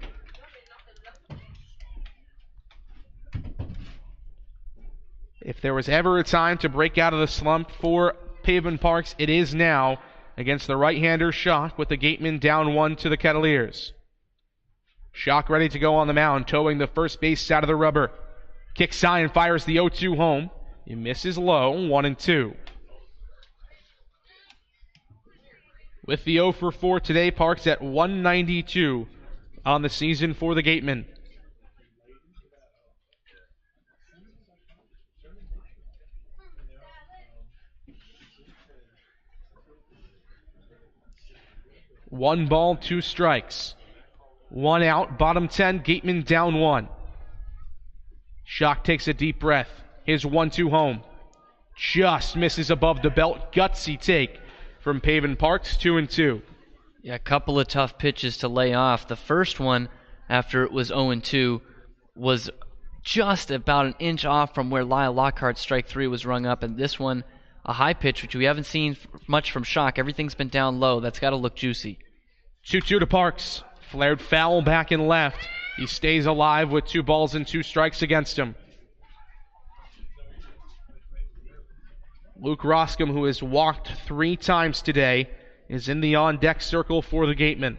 If there was ever a time to break out of the slump for Pavin Parks, it is now against the right-hander Schock, with the Gatemen down 1 to the Kettleers. Schock ready to go on the mound, towing the first base side of the rubber. Kicks high and fires the 0-2 home. He misses low, 1-2. With the 0 for 4 today, Parks at 192 on the season for the Gatemen. One ball, 2 strikes. 1 out, bottom 10, Gatemen down 1. Schock takes a deep breath. His 1-2 home. Just misses above the belt. Gutsy take from Pavin Parks, 2-2. Yeah, a couple of tough pitches to lay off. The first one, after it was 0-2, was just about an inch off from where Lyle Lockhart's strike 3 was rung up, and this one, a high pitch, which we haven't seen much from Schock. Everything's been down low. That's got to look juicy. 2-2 to Parks. Flared foul back and left. He stays alive with 2 balls and 2 strikes against him. Luke Roscom, who has walked 3 times today, is in the on-deck circle for the Gatemen.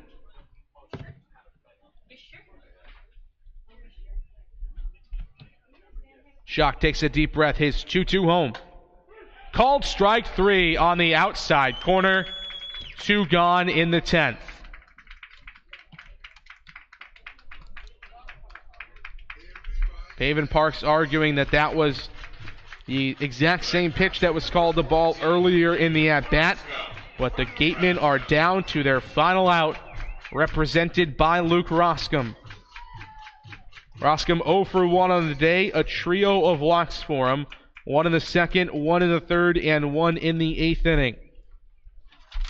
Schock takes a deep breath. His 2-2 home. Called strike 3 on the outside corner. 2 gone in the 10th. Haven Park's arguing that that was the exact same pitch that was called the ball earlier in the at-bat. But the Gatemen are down to their final out, represented by Luke Roscom. Roscom 0 for 1 on the day, a trio of walks for him. 1 in the second, 1 in the third, and 1 in the 8th inning.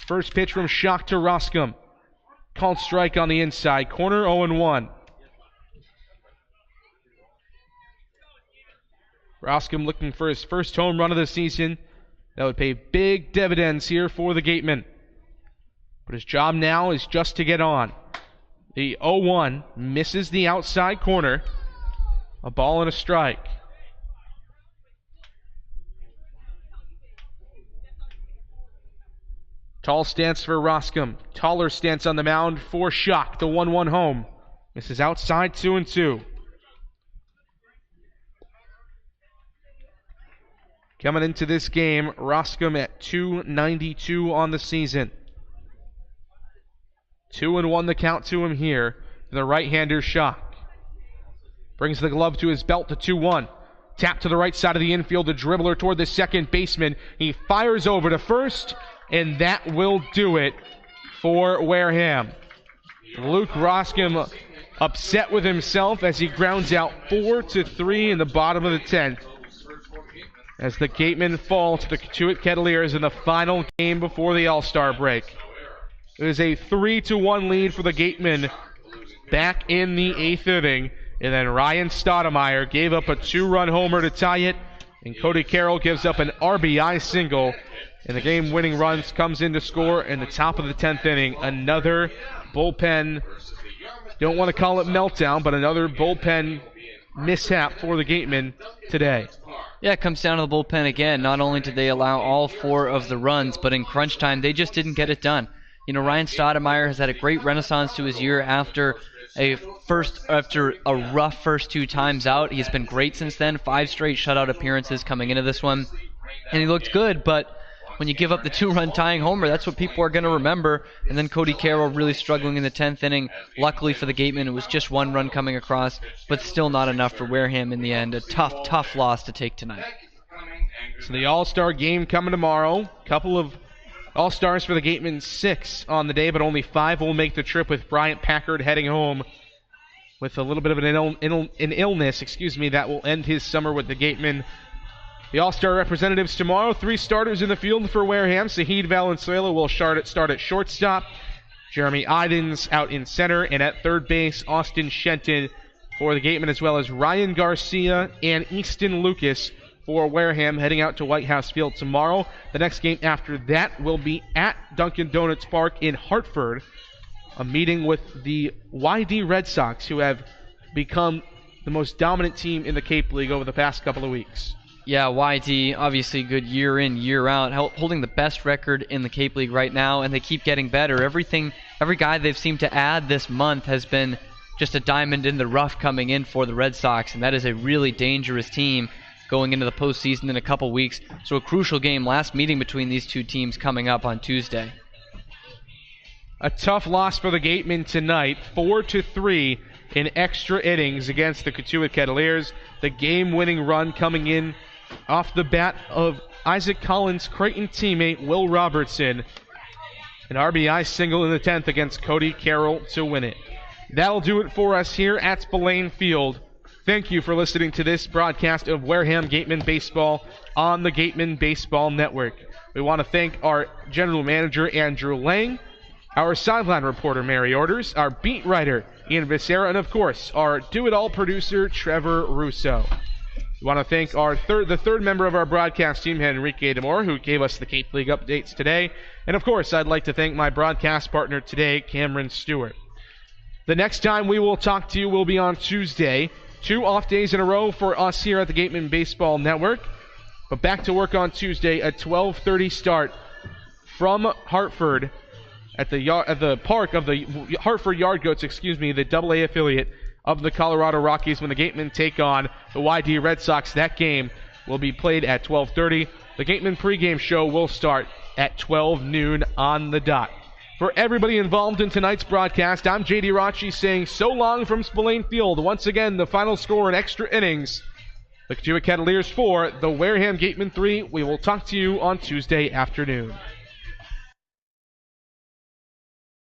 First pitch from Schock to Roscom. Called strike on the inside corner, 0-1. Roscom looking for his first home run of the season. That would pay big dividends here for the Gatemen. But his job now is just to get on. The 0-1 misses the outside corner. A ball and a strike. Tall stance for Roscom. Taller stance on the mound for Schock. The 1-1 home. Misses outside, 2-2. Coming into this game, Roscom at .292 on the season. 2-1 the count to him here. The right-hander Schock. Brings the glove to his belt, to 2-1. Tap to the right side of the infield, the dribbler toward the second baseman. He fires over to first, and that will do it for Wareham. Luke Roscom upset with himself as he grounds out 4-3 in the bottom of the 10th. As the Gatemen fall to the Cotuit Kettleers in the final game before the All-Star break. It is a 3-1 lead for the Gatemen back in the 8th inning. And then Ryan Stoudemire gave up a 2-run homer to tie it. And Cody Carroll gives up an RBI single. And the game-winning runs comes in to score in the top of the 10th inning. Another bullpen, don't want to call it meltdown, but another bullpen mishap for the Gatemen today. Yeah, it comes down to the bullpen again. Not only did they allow all 4 of the runs, but in crunch time, they just didn't get it done. You know, Ryan Stoudemire has had a great renaissance to his year after a rough first 2 times out. He's been great since then. 5 straight shutout appearances coming into this one. And he looked good, but when you give up the 2-run tying homer, that's what people are going to remember. And then Cody Carroll really struggling in the 10th inning. Luckily for the Gatemen, it was just 1 run coming across, but still not enough for Wareham in the end. A tough loss to take tonight. So the All-Star game coming tomorrow. Couple of All-Stars for the Gatemen, 6 on the day, but only 5 will make the trip, with Bryant Packard heading home with a little bit of an illness, that will end his summer with the Gatemen. The All-Star representatives tomorrow, 3 starters in the field for Wareham. Sahid Valenzuela will start at shortstop. Jeremy Idens out in center, and at third base, Austin Shenton for the Gatemen, as well as Ryan Garcia and Easton Lucas for Wareham, heading out to White House Field tomorrow. The next game after that will be at Dunkin' Donuts Park in Hartford, a meeting with the YD Red Sox, who have become the most dominant team in the Cape League over the past couple of weeks. Yeah, YD, obviously good year in, year out, holding the best record in the Cape League right now, and they keep getting better. Every guy they've seemed to add this month has been just a diamond in the rough coming in for the Red Sox, and that is a really dangerous team going into the postseason in a couple weeks. So a crucial game, last meeting between these 2 teams coming up on Tuesday. A tough loss for the Gatemen tonight, 4-3 in extra innings against the Cotuit Kettleers. The game-winning run coming in off the bat of Isaac Collins' Creighton teammate Will Robertson. An RBI single in the 10th against Cody Carroll to win it. That'll do it for us here at Spillane Field. Thank you for listening to this broadcast of Wareham Gatemen Baseball on the Gatemen Baseball Network. We want to thank our general manager, Andrew Lang, our sideline reporter, Mary Orders, our beat writer, Ian Becerra, and of course, our do-it-all producer, Trevor Russo. We want to thank the third member of our broadcast team, Enrique Demore, who gave us the Cape League updates today. And of course, I'd like to thank my broadcast partner today, Cameron Stewart. The next time we will talk to you will be on Tuesday. 2 off days in a row for us here at the Gatemen Baseball Network. But back to work on Tuesday at 12:30 start from Hartford at the park of the Hartford Yard Goats, the AA affiliate of the Colorado Rockies, when the Gatemen take on the YD Red Sox. That game will be played at 12:30. The Gatemen Pregame Show will start at 12 noon on the dot. For everybody involved in tonight's broadcast, I'm J.D. Rachi saying so long from Spillane Field. Once again, the final score in extra innings. The Cotuit Kettleers 4, the Wareham Gatemen 3. We will talk to you on Tuesday afternoon.